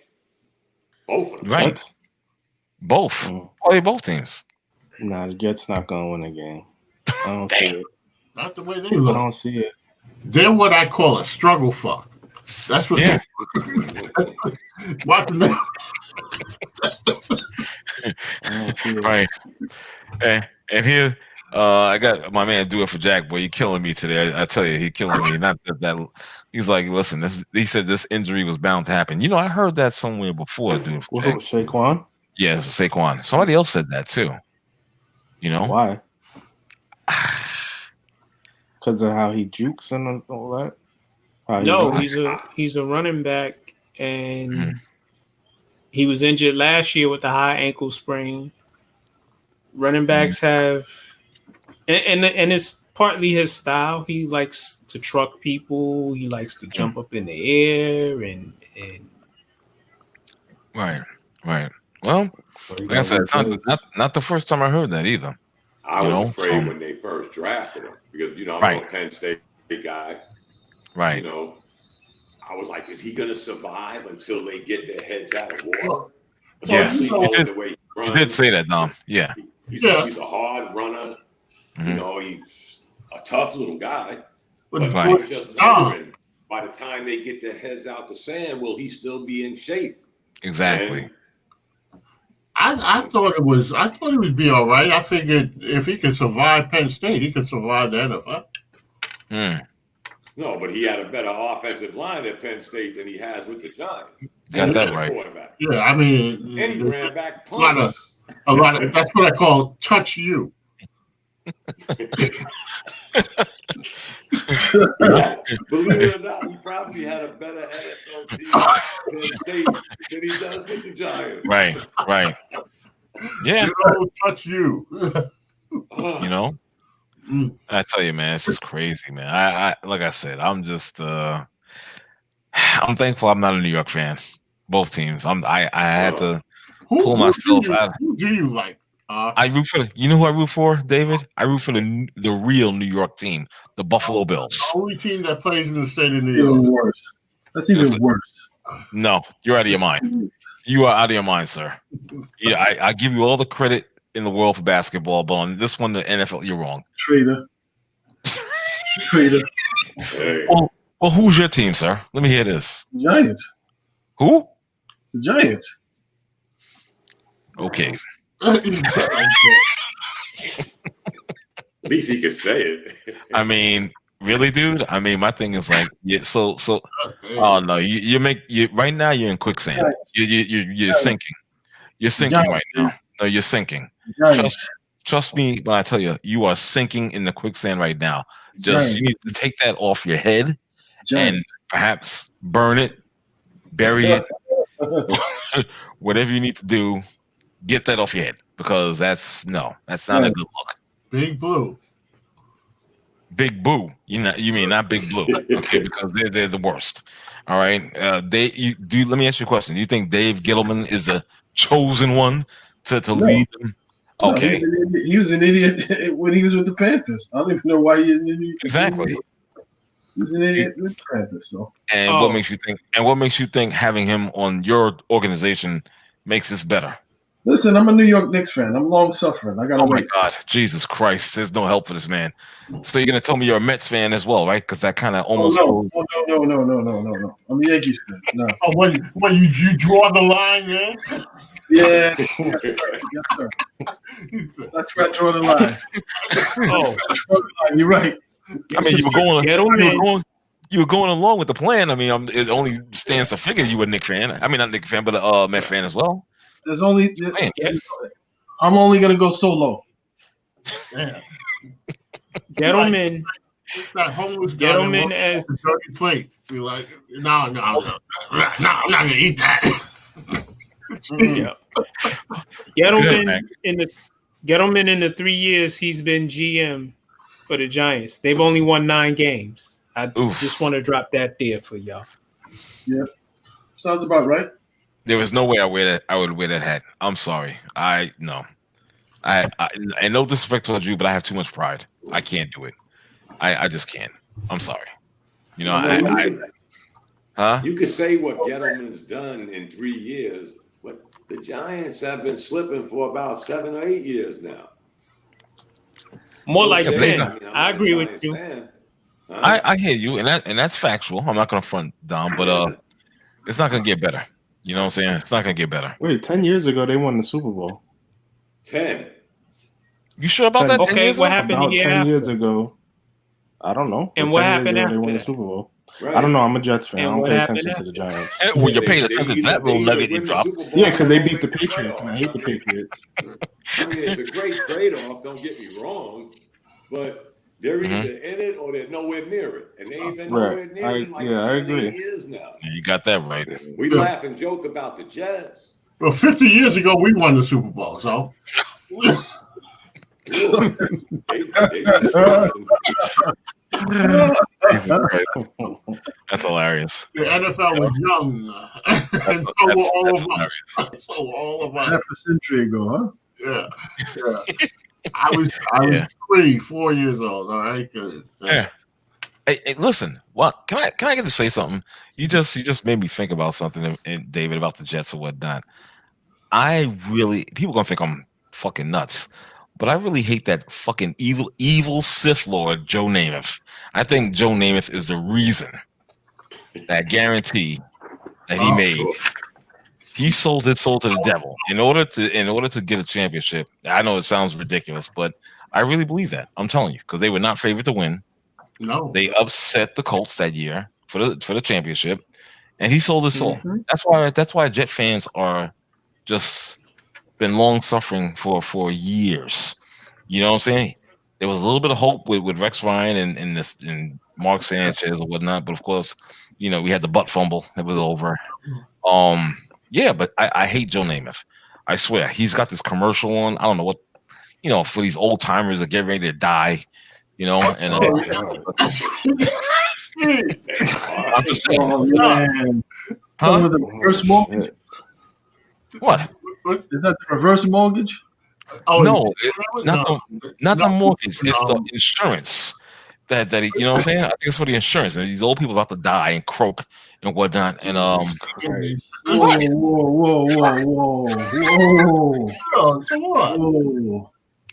Both of them. Right. Jets? Both. Play both teams. Nah, the Jets not gonna win a game. I don't see it. Not the way they I look. don't see it. They're what I call a struggle fuck. That's what. Yeah. Watch them. Right. And here, I got my man Do It for Jack. Boy, he killing me today. I tell you, he killing me. Not that he's like, listen, he said this injury was bound to happen. You know, I heard that somewhere before. Do It for Jack. Saquon? Yeah, Saquon. Somebody else said that too. You know why? Because of how he jukes and all that. No, he's a running back, and he was injured last year with a high ankle sprain. Running backs have, and it's partly his style. He likes to truck people. He likes to jump up in the air and right. Well, like I said, it's not the first time I heard that either. I was afraid when they first drafted him because I'm a Penn State guy. Right. You know, I was like, is he going to survive until they get their heads out of water? Yeah, the way he runs. You did say that, Dom. Yeah. He's a hard runner. You know, he's a tough little guy. But I was just wondering, by the time they get their heads out the sand, will he still be in shape? Exactly. I thought it would be all right. I figured if he could survive Penn State, he could survive the NFL. No, but he had a better offensive line at Penn State than he has with the Giants. Got that right. Yeah, I mean, and he ran back punts. A lot of that's what I call touch you. Believe it or not, he probably had a better NFL team than he does with the Giants. Right. Yeah. Touch you. You know, I tell you, man, this is crazy, man. I like I said, I'm just I'm thankful I'm not a New York fan. Both teams. I had to pull myself out. Who do you like? I root for you know who I root for, David? I root for the real New York team, the Buffalo Bills. The only team that plays in the state of New York. Even worse. That's even worse. No, you're out of your mind. You are out of your mind, sir. Yeah, I give you all the credit in the world for basketball, but on this one, the NFL, you're wrong. Traitor. Hey. Well, who's your team, sir? Let me hear this. Giants. Who? The Giants. Okay. At least he could say it. I mean, really, dude? I mean, my thing is like, so. Oh no, you right now. You're in quicksand. You're sinking. You're sinking right now. No, you're sinking. Trust me when I tell you, you are sinking in the quicksand right now. You need to take that off your head and perhaps burn it, bury it, whatever you need to do. Get that off your head because that's not a good look. Big Blue. Big Boo. You mean not Big Blue? Okay, because they're the worst. All right. Let me ask you a question. Do you think Dave Gettleman is the chosen one to lead them? Okay. No, he was an idiot when he was with the Panthers. I don't even know why he was an idiot. Exactly. He was an idiot with the Panthers. So. And what makes you think? And what makes you think having him on your organization makes this better? Listen, I'm a New York Knicks fan. I'm long suffering. I got. Oh my God, Jesus Christ! There's no help for this man. So you're gonna tell me you're a Mets fan as well, right? Because that kind of almost. No. I'm a Yankees fan. No. Oh, what you draw the line there? Yeah. Yes, sir. That's where I draw the line. You're right. I mean, you were going along with the plan. I mean, it only stands to figure you were a Knicks fan. I mean, not a Knicks fan, but a Mets fan as well. I'm only gonna go solo. Yeah. Gettleman. That homeless guy Gettleman as the dirty plate. Be like, no, I'm not gonna eat that. Yeah. Gettleman in the 3 years he's been GM for the Giants. They've only won 9 games. I just want to drop that there for y'all. Yeah, sounds about right. There was no way I would wear that hat. I'm sorry. No. I and no disrespect towards you, but I have too much pride. I can't do it. I just can't. I'm sorry. You know, You could say what Gettleman's done in 3 years, but the Giants have been slipping for about 7 or 8 years now. More like 10. I agree with you. I hear you, and that's factual. I'm not gonna front Dom, but it's not gonna get better. You know what I'm saying? It's not gonna get better. Wait, 10 years ago they won the Super Bowl. 10. You sure about that? Okay, what happened about the year 10 after? years ago? I don't know. And But what 10 years happened ago, after they won the that? Super Bowl. Right. I don't know. I'm a Jets fan. And I don't what pay happened attention to the after? Giants. Well, you're paying attention to that little nugget you dropped. Yeah, because they beat the Patriots, and I hate the Patriots. I mean, it's a great trade-off, don't get me wrong, but they're either in it or they're nowhere near it. And they ain't been nowhere near it in like 7, 8 years now. Yeah, you got that right. We laugh and joke about the Jets. Well, 50 years ago, we won the Super Bowl, so. Jesus Christ. That's hilarious. The NFL was young, and so were all of us. So were all of us. Half a century ago, huh? Yeah. I was 3, 4 years old. All right. Yeah. Hey, listen. What can I get to say something? You just made me think about something, David, about the Jets and whatnot. People gonna think I'm fucking nuts, but I really hate that fucking evil Sith Lord Joe Namath. I think Joe Namath is the reason that guarantee that he made. He sold his soul to the devil in order to get a championship. I know it sounds ridiculous, but I really believe that. I'm telling you, because they were not favored to win. No, they upset the Colts that year for the championship, and he sold his soul. Mm-hmm. That's why Jet fans are just been long suffering for years. You know what I'm saying? There was a little bit of hope with Rex Ryan and Mark Sanchez or whatnot, but of course, we had the butt fumble. It was over. Yeah, but I hate Joe Namath. I swear, he's got this commercial on. I don't know what, for these old timers that get ready to die, and I'm just saying. Oh, man. Huh? The reverse mortgage? What? Is that the reverse mortgage? Oh, no, not the mortgage. It's the insurance. That he, you know what I'm saying? I think it's for the insurance. And these old people about to die and croak and whatnot. And whoa.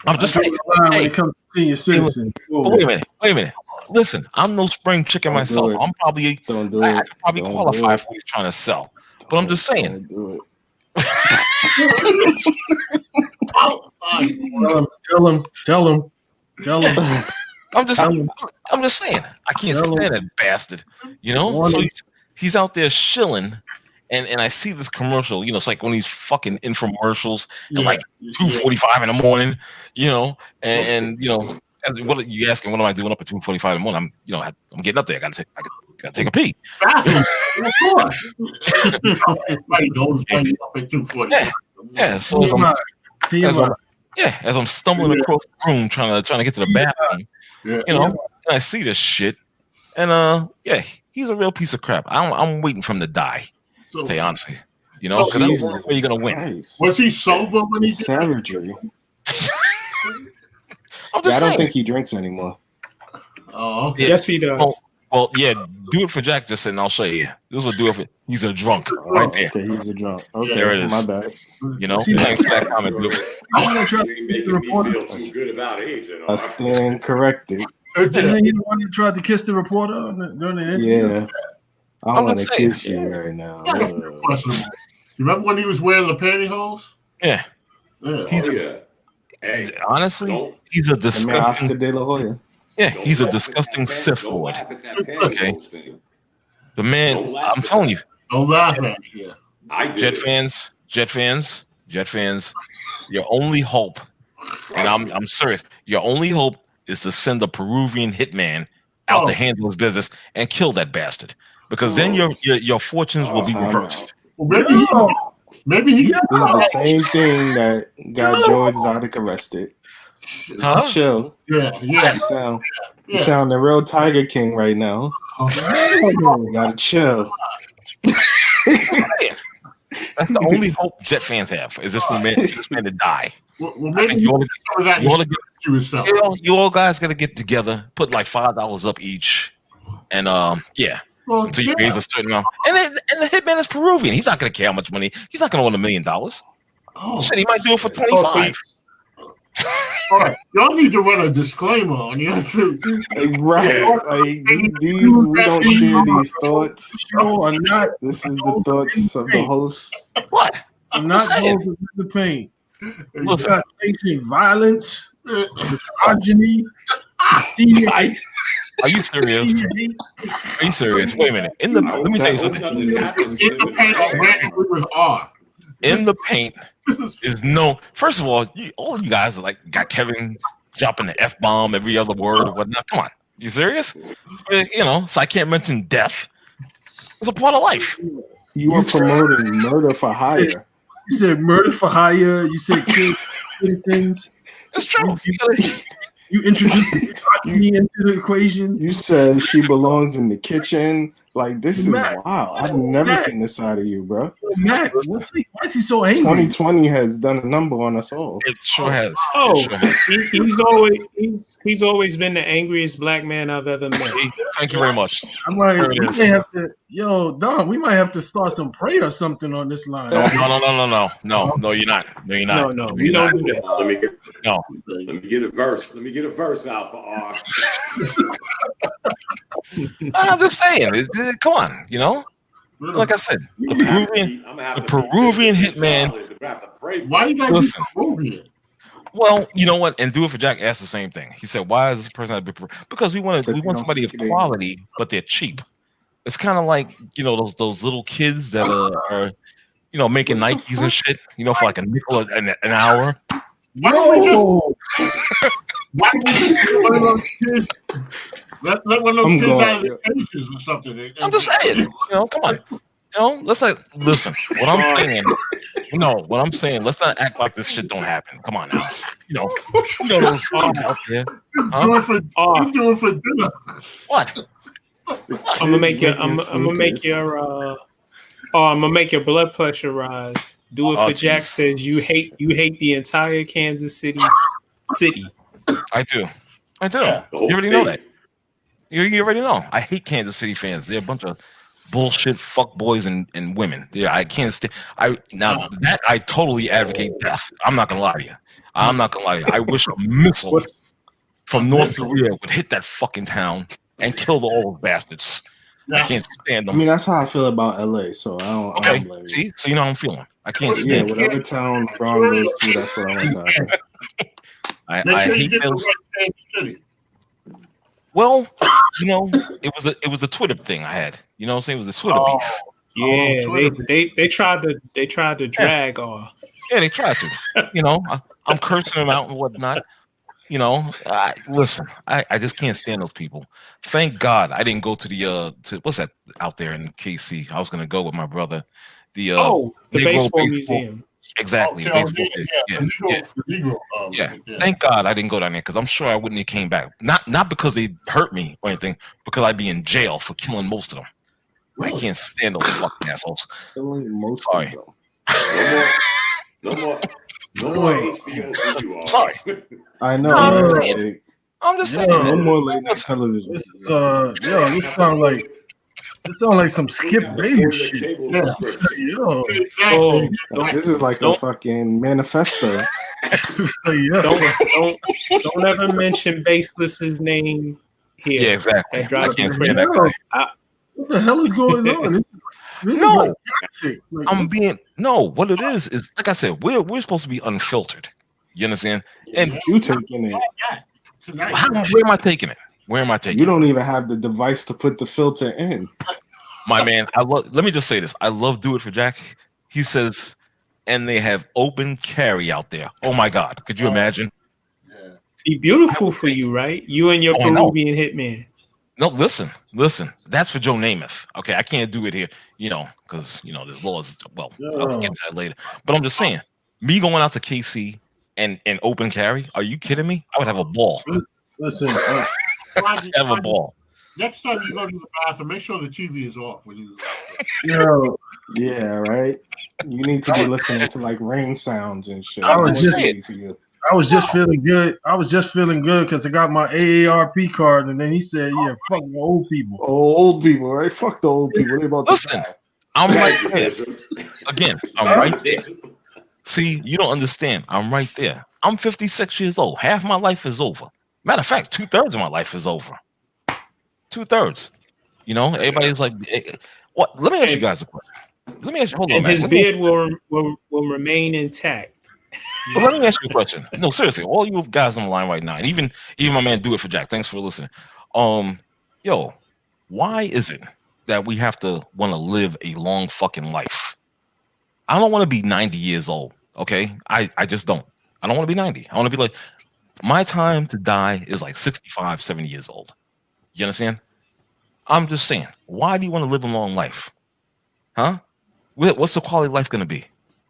I'm just saying. When it comes to senior citizens. Wait a minute. Listen, I'm no spring chicken myself. I'm probably qualify for what you're trying to sell. But I'm just saying. Tell him. I'm just saying. I can't stand that bastard. So he's out there shilling, and I see this commercial. It's like one of these fucking infomercials at like 2:45 in the morning. And what are you asking? What am I doing up at 2:45 in the morning? I'm getting up there. I got to gotta take a pee. Bathroom, of course. Everybody knows when you up at 2:40. Yeah. So as I'm stumbling across the room trying to get to the bathroom, and I see this shit, and he's a real piece of crap. I'm waiting for him to die. To tell you honestly, because that's the only way you're gonna win. Nice. Was he sober when he did savagery? I'm just I don't saying. think he drinks anymore. Oh, okay. Yes, he does. Well, yeah. Do it for Jack just said, and I'll show you. This will do it for. He's a drunk right there. Okay, he's a drunk. Okay, there it is. My bad. Thanks for that comment. I'm gonna try to You making me feel too good about age. I stand corrected. Isn't he the one that tried to kiss the reporter during the interview? Yeah. I want to kiss you right now. You remember when he was wearing the pantyhose? Yeah. Hey, honestly, he's a disgusting. Oscar De La Hoya. Yeah, he's a disgusting Sith Lord. Okay. The man, I'm telling you. Don't laugh at me. Jet fans. Your only hope, and I'm serious. Your only hope is to send a Peruvian hitman out to handle his business and kill that bastard, because then your fortunes will be reversed. Maybe he. This is the same thing that got George Zodic arrested. Huh? Chill. Yeah. You sound the real Tiger King right now. You gotta chill. That's the only hope Jet fans have, is this man to die. Well, maybe you all guys got to get together, put like $5 up each, and until you raise a certain amount. And the hitman is Peruvian. He's not going to care how much money. He's not going to want $1 million. Shit, he might do it for 25. All right, y'all need to run a disclaimer on you. Right, like we don't share these thoughts. Or not. This is the thoughts of the host. What? I'm not going to the pain. Listen. Not facing violence, misogyny. Are you serious? Are you serious? Wait a minute. Let me tell you something. In the paint is no. First of all, all you guys are like got Kevin dropping the F-bomb every other word or whatnot. Come on, you serious? So I can't mention death. It's a part of life. You are promoting murder for hire. You said murder for hire. You said citizens. It's true. You introduced me into the equation. You said she belongs in the kitchen. Like, this is wow. I've never seen this side of you, bro. Matt, why is he so angry? 2020 has done a number on us all. It sure has. He's always been the angriest black man I've ever met. Thank you very much. I'm like, we may have to, Don, we might have to start some prayer or something on this line. No, you're not. No, we don't do that. Let me get a verse. Let me get a verse out for R. I'm just saying. Come on, Like I said, the Peruvian hitman. Why you gotta listen? Peruvian? Well, you know what? And Do It For Jack asked the same thing. He said, "Why is this person have been?" Because we want somebody of quality, but they're cheap. It's kind of like those little kids that are making Nikes and shit. For like a nickel an hour. Why don't we just let one of those kids? Let one of those kids out of the cages or something. I'm just saying. Come on. Let's listen. What I'm saying. Let's not act like this shit don't happen. Come on now. Those kids out there. You do it for dinner. What? I'm gonna make your blood pressure rise. Do It For Jack says you hate the entire Kansas City. I do. You already know that. You already know. I hate Kansas City fans. They're a bunch of bullshit fuck boys and women. Yeah, I can't stand. I totally advocate death. I'm not gonna lie to you. I wish a missile from North Korea would hit that fucking town and kill the old bastards. I can't stand them. I mean, that's how I feel about LA. So I don't blame you. See, so you know how I'm feeling. I can't stand. Whatever town LeBron goes to, that's what I want to happen. I hate those. Well, it was a Twitter thing I had. You know what I'm saying? It was a Twitter beef. Yeah, they tried to drag off. Yeah, they tried to. I'm cursing them out and whatnot. Listen, I just can't stand those people. Thank God I didn't go to the to what's that out there in KC. I was gonna go with my brother. The the Negro baseball museum. Exactly, the baseball. Yeah. Thank God I didn't go down there because I'm sure I wouldn't have came back. Not because they hurt me or anything, because I'd be in jail for killing most of them. I can't stand those fucking assholes. Killing most Sorry. of them. No more HBO for you all. Sorry. I know. I'm just saying. No more late night television. This is this sounds like some Skip Bayless shit. Yo. Exactly. This is like a fucking manifesto. Don't ever mention Baseless's name here. Yeah, exactly. I can't stand that guy. What the hell is going on? This is No. like toxic. What it is like I said, we're supposed to be unfiltered. You understand? And you taking it. Where am I taking it? Where am I taking it? You don't even have the device to put the filter in. My man, let me just say this. I love Do It for Jack. He says, and they have open carry out there. Oh my God. Could you imagine? Yeah. Be beautiful for you, right? You and your Peruvian hitman. No, listen. That's for Joe Namath. Okay, I can't do it here, because there's laws. Well, I'll get into that later. But I'm just saying, me going out to KC and open carry, are you kidding me? I would have a ball. Listen, have a ball. Next time you go to the bathroom, make sure the TV is off when you. Yeah, right. You need to be listening to like rain sounds and shit. I was just feeling good. I was just feeling good because I got my AARP card, and then he said, "Yeah, fuck the old people." Old people, right? Fuck the old people. They about to listen. I'm right there. Again, I'm right there. See, you don't understand. I'm right there. I'm 56 years old. Half my life is over. Matter of fact, 2/3 of my life is over. 2/3. Everybody's like, what? Let me ask you guys a question. Let me ask you. Hold on, and man. his beard will remain intact. But let me ask you a question. No, seriously, all you guys on the line right now, and even my man Do It for Jack. Thanks for listening. Why is it that we have to want to live a long fucking life? I don't want to be 90 years old. Okay, I just don't. I don't want to be 90. I want to be like, my time to die is like 65, 70 years old. You understand? I'm just saying, why do you want to live a long life? Huh? What's the quality of life going to be?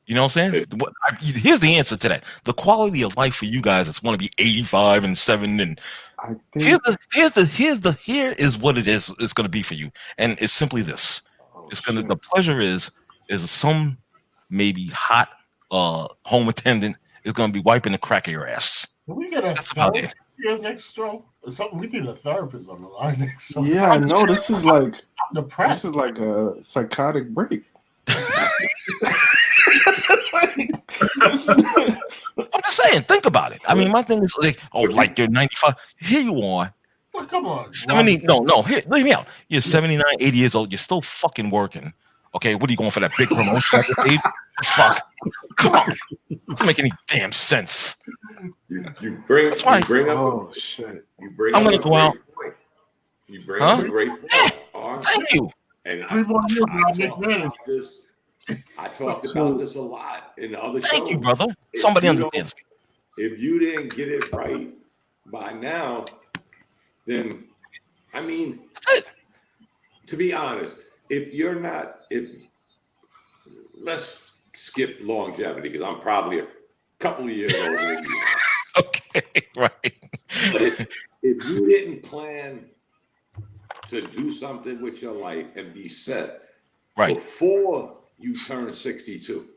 You know what I'm saying? Here's the answer to that. The quality of life for you guys is going to be 85 and 7 and here is what it is. It's going to be for you, and it's simply this. The pleasure is some maybe hot home attendant is going to be wiping the crack of your ass. Can we get That's about it. Next show? We need a therapist on the line next show. Yeah, no, this is like depressed. This is like a psychotic break. I'm just saying, think about it. I mean, my thing is like you're 95. Here you are. Well, come on. 70. No. Here, leave me out. You're 79, 80 years old. You're still fucking working. Okay, what are you going for, that big promotion? Fuck. Come on. It doesn't make any damn sense. You bring up. Oh shit. I'm gonna go out. You bring up a great point. Thank you. And 3 more years, I talked about this a lot in the other shows. Thank you, brother. Somebody understands me. If you didn't get it right by now, then I mean, to be honest, let's skip longevity because I'm probably a couple of years older than you. Okay, right. But if you didn't plan to do something with your life and be set before you turn 62,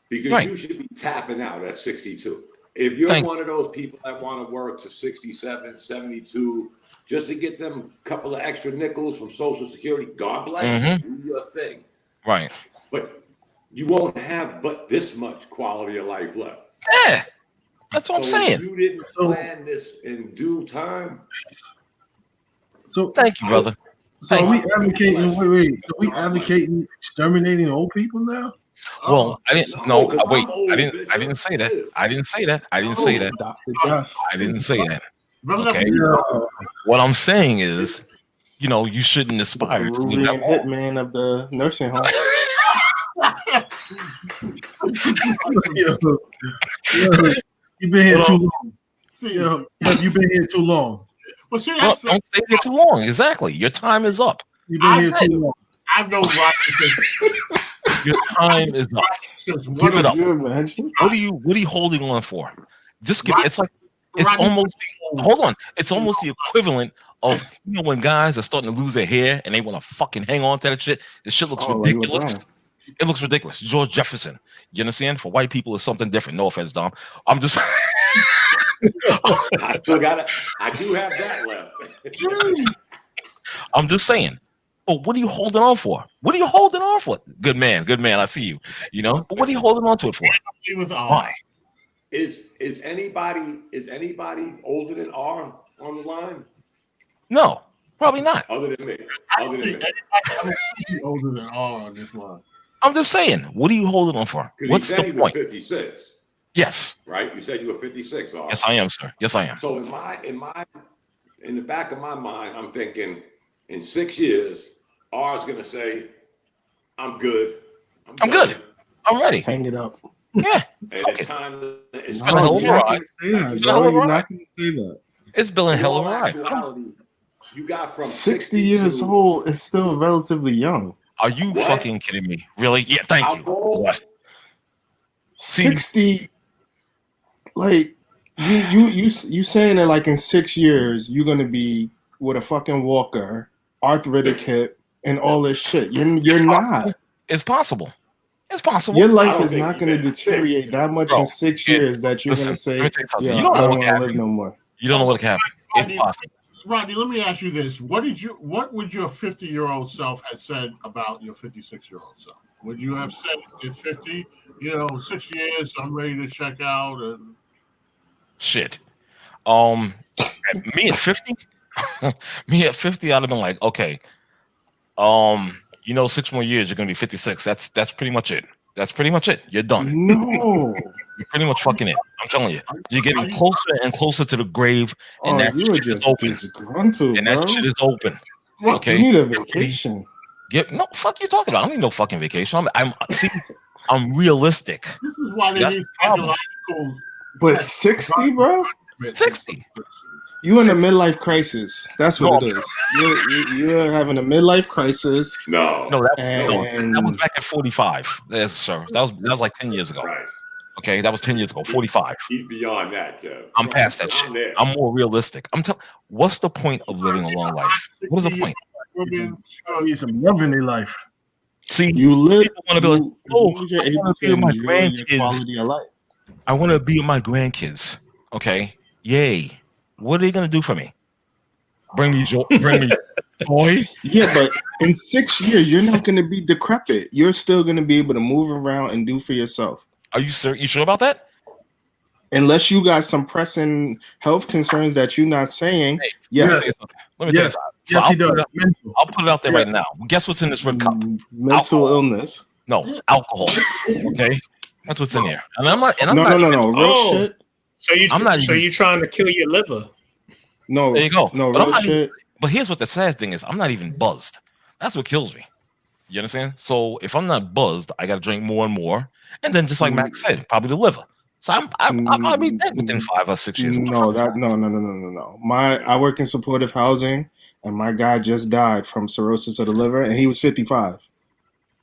because you should be tapping out at 62. If you're one of those people that want to work to 67, 72, just to get them a couple of extra nickels from Social Security, God bless you, do your thing. Right. But you won't have but this much quality of life left. Yeah. That's what I'm saying. If you didn't plan this in due time. So thank you, brother. So are we advocating? Wait. So we advocating exterminating old people now? Well, I didn't. No, wait. I didn't say that. I didn't say that. I didn't say that. I didn't say that. Okay. What I'm saying is, you shouldn't aspire to be that hitman of the nursing home. You've been here too long. See, Yo, you've been here too long. well, see, Well, don't stay there too long. Exactly. Your time is up. You've been here too long. I've known Rodney since Your time is up. Give it up. What are you holding on for? Just give it's like it's almost hold on. It's almost the equivalent of when guys are starting to lose their hair and they want to fucking hang on to that shit. This shit looks ridiculous. It looks ridiculous. George Jefferson. You understand? For white people, it's something different. No offense, Dom. I'm just I do have that left. I'm just saying. But what are you holding on for? What are you holding on for? Good man. I see you. You know, but what are you holding on to it for? Why? Is anybody older than R on the line? No, probably not. Other than me. Older than R on this line. I'm just saying. What are you holding on for? What's the point? 56. Yes. Right. You said you were 56. R. Yes, I am, sir. Yes, I am. So in the back of my mind, I'm thinking in 6 years, R's gonna say, "I'm good. I'm good. I'm ready. Hang it up." Yeah. And it's time. It's been a hell of a ride. You're not going to say that. It's been a hell of a ride. You got from 60 years old is still relatively young. Are you fucking kidding me? Really? Yeah. Thank you. 60. Like you saying that like in 6 years you're going to be with a fucking walker, arthritic hip, and all this shit. You're not. It's possible. It's possible. Your life is not going to deteriorate that much in 6 years that you're going to say, "Yeah, you don't I know don't what want to happened. live no more." You don't know what happened. It's possible. Rodney, let me ask you this: What would your 50-year-old self have said about your 56-year-old self? Would you have said at 50, 6 years, I'm ready to check out? And Shit. Me at 50, I'd have been like, okay, 6 more years, you're gonna be 56. That's pretty much it. That's pretty much it. You're done. No, you're pretty much fucking it. I'm telling you, you're getting closer and closer to the grave, and that shit is open. And that shit is open. Okay, you need a vacation. No, fuck you talking about? I don't need no fucking vacation. I'm realistic. This is why they need psychological. But 60, bro? 60. You in a midlife crisis. That's what it is. You're having a midlife crisis. No, that was back at 45. Yes, sir. That was like 10 years ago. Right. Okay, that was 10 years ago. 45. He's beyond that, Kev. I'm past that shit. There. I'm more realistic. What's the point of living a long life? What is the point? Need some love in their life. See, you live. Want to be like, I want to be with my grandkids. I want to be with my grandkids. Okay, yay. What are they gonna do for me? Bring me joy. Yeah, but in 6 years, you're not gonna be decrepit. You're still gonna be able to move around and do for yourself. Are you sure? You sure about that? Unless you got some pressing health concerns that you're not saying. Hey, yes. Let me tell you something. So I'll put it out there right now. Guess what's in this red cup? Mental illness. No, alcohol. Okay, that's what's in here. And I'm not. And I'm no. Real shit. So you're trying to kill your liver? No, there you go. No, but real shit. But here's what the sad thing is: I'm not even buzzed. That's what kills me. You understand? So if I'm not buzzed, I got to drink more and more, and then just like Max said, probably the liver. So I'll be dead within 5 or 6 years. No. I work in supportive housing, and my guy just died from cirrhosis of the liver, and he was 55.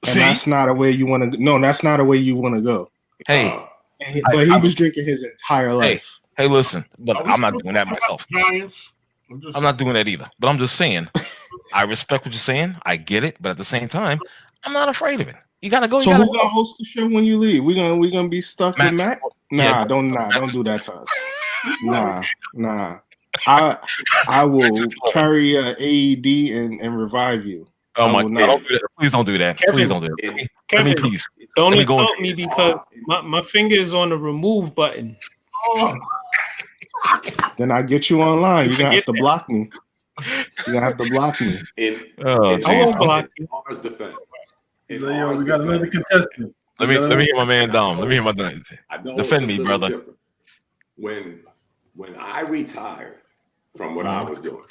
And that's not a way you want to. No, that's not a way you want to go. Hey, but he was drinking his entire life. Hey, listen, but I'm not doing that myself. I'm not doing that either. But I'm just saying, I respect what you're saying. I get it, but at the same time, I'm not afraid of it. You gotta go. So who gonna host the show when you leave? We gonna be stuck with Mac? Don't do that to us. Nah. I will carry a AED and revive you. Oh my God! Please don't do that. Please don't do it. Kevin, please. Don't insult me because my finger is on the remove button. Then I get you online. You're gonna have to block me. You're gonna have to block me. I won't block you. We got another contestant. Let me hear my man Dom. Let me hear my man. Defend me, brother. Different. When I retired from what I was doing,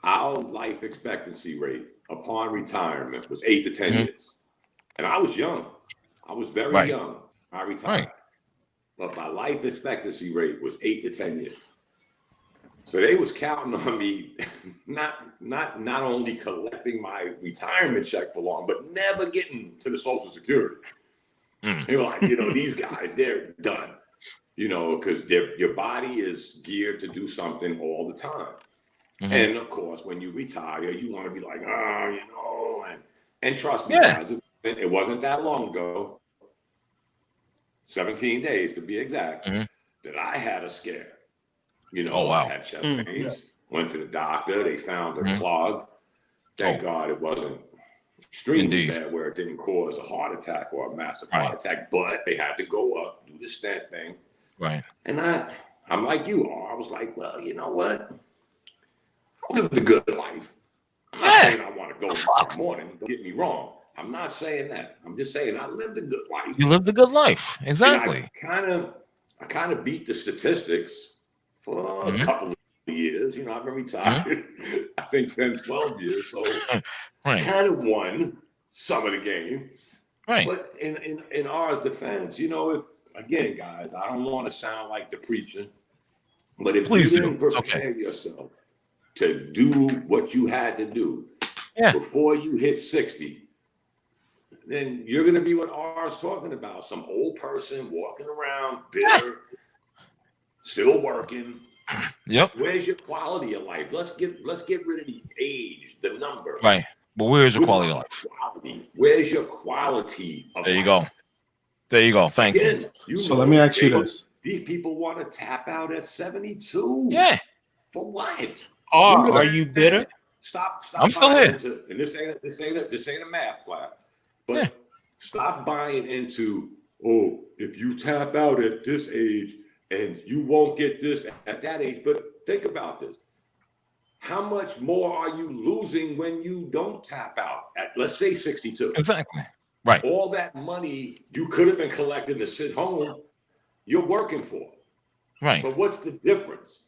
our life expectancy rate upon retirement was 8 to 10 years. And I was young. I was very young. I retired. but my life expectancy rate was 8 to 10 years. So they was counting on me not only collecting my retirement check for long, but never getting to the Social Security. They were like, these guys, they're done, because your body is geared to do something all the time. And of course, when you retire, you want to be like, and trust me, guys, it wasn't that long ago, 17 days to be exact, that I had a scare. I had chest pains, went to the doctor, they found a clog. Thank God it wasn't extremely bad where it didn't cause a heart attack or a massive heart attack, but they had to go up, do the stent thing. Right. And I'm like you are. I was like, well, you know what? I'll live the good life. I'm not saying I want to go tomorrow morning. Don't get me wrong. I'm not saying that. I'm just saying I lived a good life. You lived a good life. Exactly. I kind of beat the statistics for a couple of years. I've been retired, I think 10, 12 years. So I kind of won some of the game. Right. But in ours defense, again, guys, I don't want to sound like the preacher, but if you didn't prepare yourself to do what you had to do before you hit 60, then you're going to be what R's talking about. Some old person walking around bitter, still working. Yep. Where's your quality of life? Let's get rid of the age, the number. Right. But where's your quality of life? Where's your quality of life? There you go. Thank you. So let me ask you this. These people want to tap out at 72. Yeah. For what? Are you bitter? Stop. I'm still here. And this ain't a math class. But stop buying into, if you tap out at this age and you won't get this at that age. But think about this. How much more are you losing when you don't tap out at, let's say, 62? Exactly. Right. All that money you could have been collecting to sit home, you're working for. Right. So what's the difference?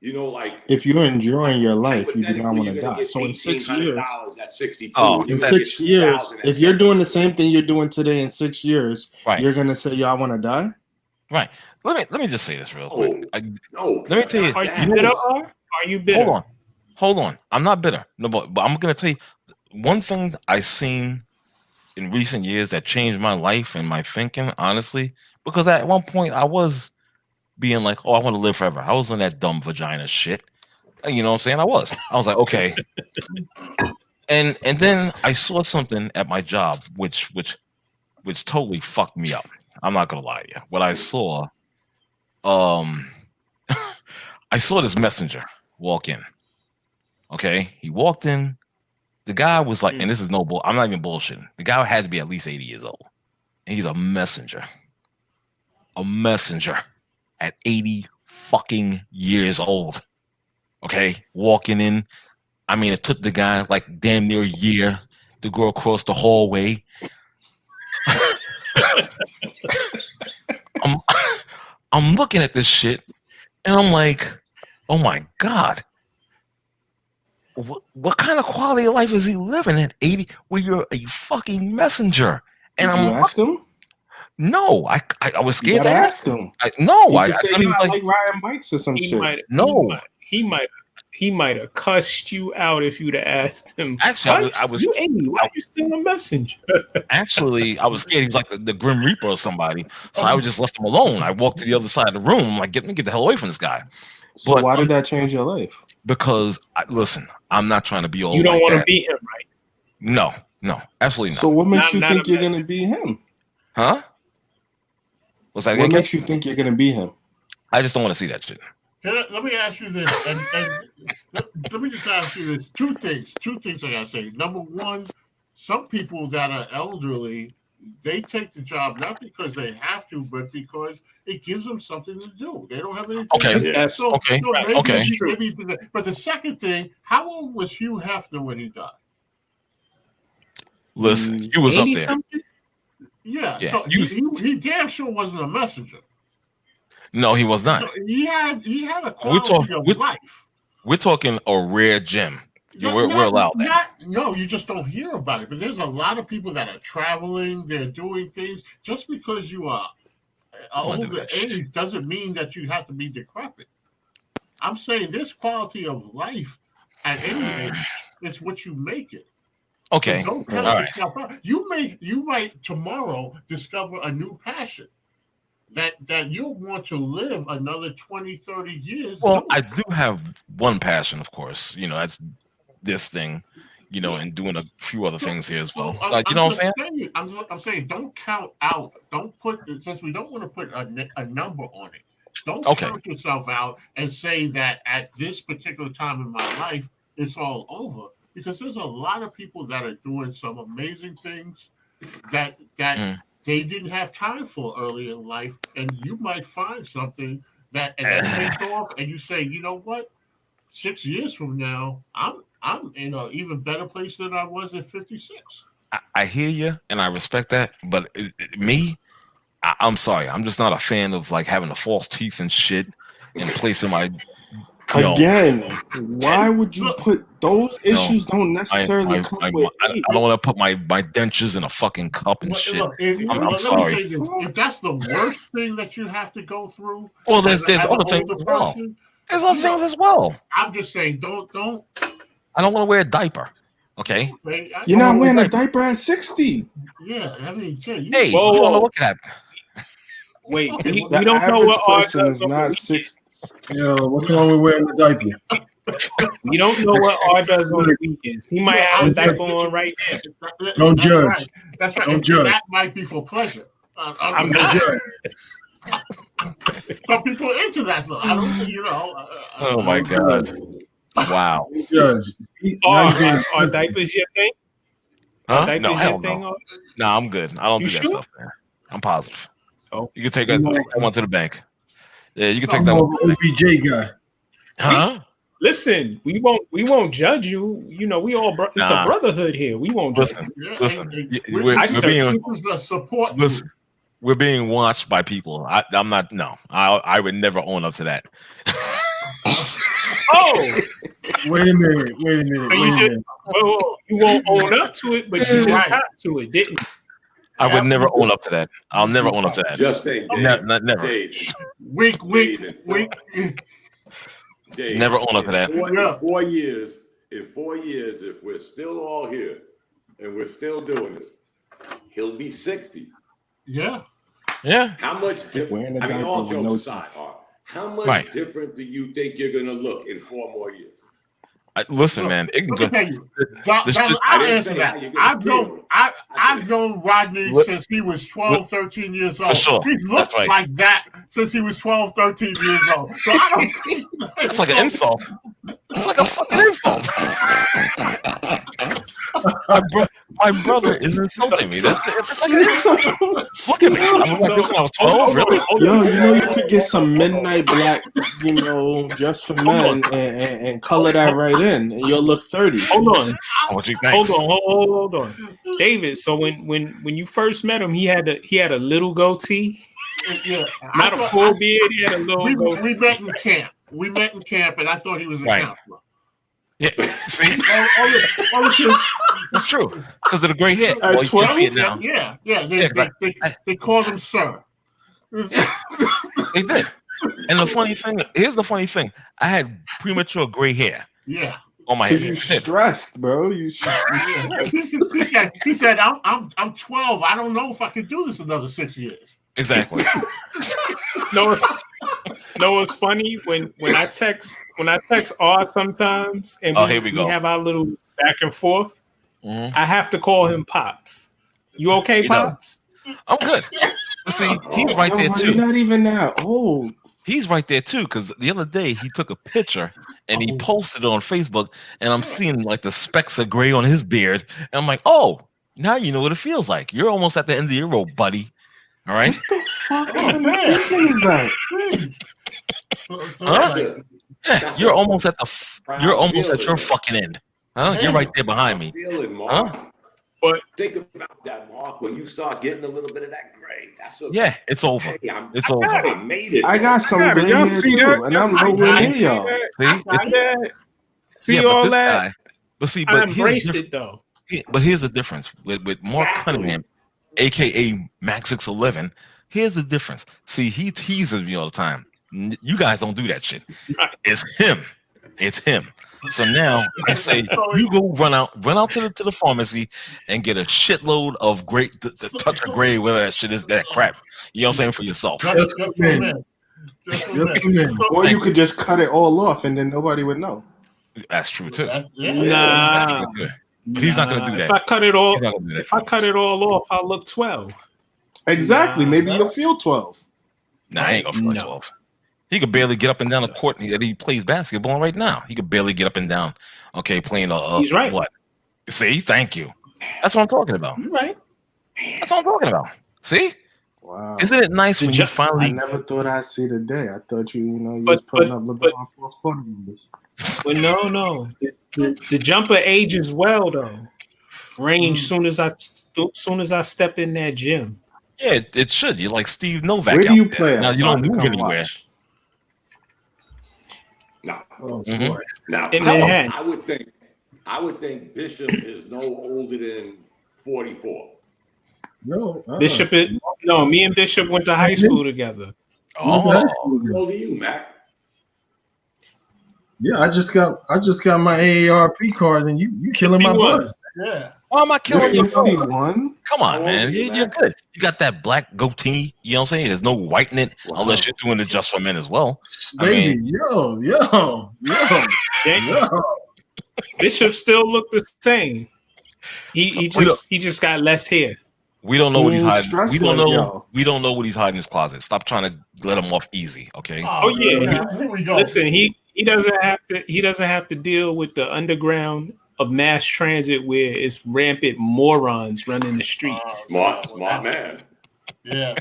If you're enjoying your life, you do not want to die. So in 6 years, if you're doing the same thing you're doing today in 6 years, you're gonna say, "Yo, I want to die." Right. Let me just say this real quick. Let me tell you. Are you bitter? Are you bitter? Hold on. I'm not bitter. No, but I'm gonna tell you one thing I seen in recent years that changed my life and my thinking. Honestly, because at one point I was being like, I want to live forever. I was in that dumb vagina shit. You know what I'm saying? I was like, okay. and then I saw something at my job which totally fucked me up. I'm not gonna lie to you. What I saw, I saw this messenger walk in. Okay, he walked in. The guy was like, and this is no bull. I'm not even bullshitting. The guy had to be at least 80 years old, and he's a messenger. A messenger at 80 fucking years old. Okay, walking in. I mean, it took the guy like damn near a year to go across the hallway. I'm looking at this shit, and I'm like, oh my God. What kind of quality of life is he living at 80 where you're a fucking messenger? And Did you ask him? No, I was scared to ask him. I like riding bikes or some shit. He might have cussed you out if you'd have asked him. Actually, I was. You 80? Why are you still a messenger? Actually, I was scared. He was like the Grim Reaper or somebody. So I just left him alone. I walked to the other side of the room. I'm like, get the hell away from this guy. So why did that change your life? Because listen, I'm not trying to be old. You don't like want to that. beat him, right? No, absolutely not. So what makes you think you're going to be him? Huh? What's that? What makes you think you're going to be him? I just don't want to see that shit. Let me ask you this, and let me just ask you this. Two things I gotta say. Number one, some people that are elderly, they take the job not because they have to, but because it gives them something to do. They don't have anything to do. Yes. Maybe, but the second thing, how old was Hugh Hefner when he died? Listen, you was up there. Something? Yeah. So he damn sure wasn't a messenger. No, he was not. So he had a quality of life. We're talking a rare gem. We're allowed that. No, you just don't hear about it. But there's a lot of people that are traveling. They're doing things just because you are older age doesn't mean that you have to be decrepit. I'm saying this quality of life at any age, it's what you make it. Okay. So don't count yourself out. You might tomorrow discover a new passion that you'll want to live another 20, 30 years. Well, I do have one passion, of course. That's this thing, and doing a few other things here as well. Like, you know what I'm saying? I'm saying don't count out. Don't put, since we don't want to put a number on it. Don't count yourself out and say that at this particular time in my life, it's all over. Because there's a lot of people that are doing some amazing things that they didn't have time for early in life, and you might find something that takes off, and you say, you know what, 6 years from now, I'm in an even better place than I was at 56. I hear you, and I respect that, but I'm sorry, I'm just not a fan of like having the false teeth and shit and placing my. Again, why would you put those issues? Don't necessarily come with. I don't want to put my dentures in a fucking cup and shit. Look, I'm sorry. If that's the worst thing that you have to go through, well, there's other things as well. There's other things as well. I'm just saying, don't. I don't want to wear a diaper. Okay. You're not wearing a diaper at 60. Yeah, I mean, hey, you don't know what can happen. Wait, we don't know what person is not 60. Yo, what's wrong with wearing a diaper? We don't know what R does on the weekends. He might have a diaper on right now. Don't judge. That's right. Don't judge. That might be for pleasure. I'm not judge. Some people are into that. So I don't, oh my god! Wow. Judge. Are diapers your thing? Huh? Diapers No, hell thing? no. Nah, I'm good. I don't do that stuff, man. I'm positive. Oh, you can take that one to the bank. Yeah, you can take that one. OBJ guy. Huh? Listen, we won't judge you. We all it's a brotherhood here. We won't judge you. Listen. We're being watched by people. I'm not. No, I would never own up to that. Oh, wait a minute. Well, you won't own up to it, but you just got to it, didn't you? I would never own up to that. I'll never own up to that. Just think, never. Wink. Dave, never own up to that. In 4 years, if we're still all here and we're still doing this, he'll be 60. Yeah. How much different? I mean, all jokes aside, how much different do you think you're going to look in 4 more years? Listen, man. It can go. I'll answer that. I've known Rodney since he was 12, 13 years old. For sure. He's looked like that since he was 12, 13 years old. So I don't think it's like an insult. It's like a fucking insult. My brother is insulting me. It's like an insult. Look at me. I'm like this when I was 12. Really? Yo, you could get some midnight black, just for men, and color that right in, and you'll look 30. Hold on. What you think? Hold on. David, so when you first met him, he had a little goatee. Yeah, not a full beard. He had a little goatee. We met in camp, and I thought he was a counselor. Yeah, see, that's true because of the gray hair. Well, you can see it now. Yeah. They called him sir. They did. And here's the funny thing. I had premature gray hair. Yeah. On my head. You stressed, bro. He said, I'm 12. I don't know if I could do this another 6 years. Exactly. No, it's funny when I text R sometimes and we have our little back and forth. Mm-hmm. I have to call him Pops. You okay, Pops? I'm good. But see, he's right there too. You're not even that old. He's right there too, because the other day he took a picture and he posted it on Facebook, and I'm seeing like the specks of gray on his beard, and I'm like, oh, now you know what it feels like. You're almost at the end of your rope, buddy. All right. What the fuck? Yeah, you're almost at your fucking end. Huh? You're right there behind me. Huh? But think about that, Mark. When you start getting a little bit of that gray, it's over. Hey, it's over. I made it. I got some gray hair too, and I'm nowhere near y'all. See all that? Guy, but see, I embraced it though. But here's the difference with Mark Cunningham, aka Max 611. Here's the difference. See, he teases me all the time. You guys don't do that shit. It's him. It's him. So now I say, you go run out to the pharmacy and get a shitload of the touch of gray, whatever that shit is, that crap. You know what I'm saying, for yourself. Or you could just cut it all off and then nobody would know. That's true too. Nah. That's true too. But he's not gonna do that. If I cut it all off, I'll look 12. Exactly. Maybe you'll feel 12. Nah, I ain't gonna feel 12. He could barely get up and down the court. He plays basketball right now. He could barely get up and down. Okay, playing he's right. What? See, thank you. That's what I'm talking about. You're right. That's what I'm talking about. See? Wow. Isn't it nice when you finally? I never thought I'd see the day. I thought you was putting up LeBron fourth quarter numbers. But no. The jumper ages well though. Range soon as I step in that gym. Yeah, it should. You're like Steve Novak. Where do you play? Now you don't move anywhere. No. Oh, Mm-hmm. Now, in Manhattan. I would think Bishop is no older than 44. No, Bishop is no. Me and Bishop went to high school together. How old are you, Mac? Yeah, I just got my AARP card, and you killing my butt. Yeah. Why am I killing you? 51? Come on, man. You're good. You got that black goatee. You know what I'm saying? There's no white in it, unless you're doing it just for men as well. Baby, yo. Bishop still looked the same. He just got less hair. We don't know what he's hiding. Stressful, We don't know. yo. We don't know what he's hiding in his closet. Stop trying to let him off easy, okay? Oh yeah. Here we go. Listen, he doesn't have to deal with the underground of mass transit where it's rampant morons running the streets. Smart man. Yeah,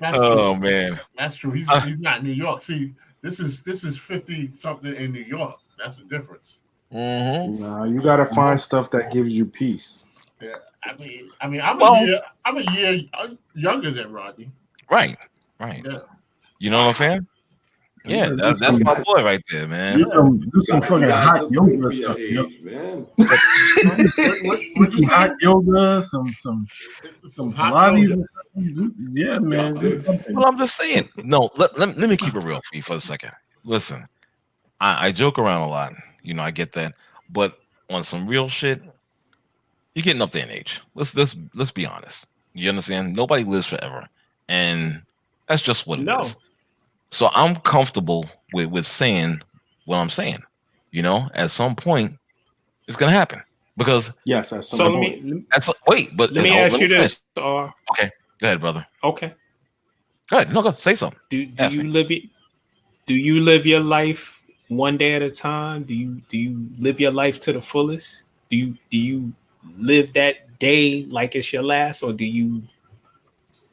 that's Oh true. man, That's true. He's not in New York. See, this is 50 something in New York. That's the difference. mm-hmm. Nah, you gotta find stuff that gives you peace. Yeah, I mean, I'm a year younger than Rodney. Right. Yeah. You know what I'm saying? Yeah, that's my boy right there, man. Do some fucking hot yoga stuff, man. do some hot yoga, some Pilates or something. Yeah, man. Well, I'm just saying. No, let me keep it real for you for a second. Listen, I joke around a lot. You know, I get that, but on some real shit, you're getting up there in age. Let's be honest. You understand? Nobody lives forever, and that's just what it is. So I'm comfortable with saying what I'm saying. You know, at some point, it's gonna happen because Yes, that's So let me but let me ask you this. Okay, go ahead, brother. Okay. Go ahead. No, go say something. Do you live your life one day at a time? Do you live your life to the fullest? Do you live that day like it's your last, or do you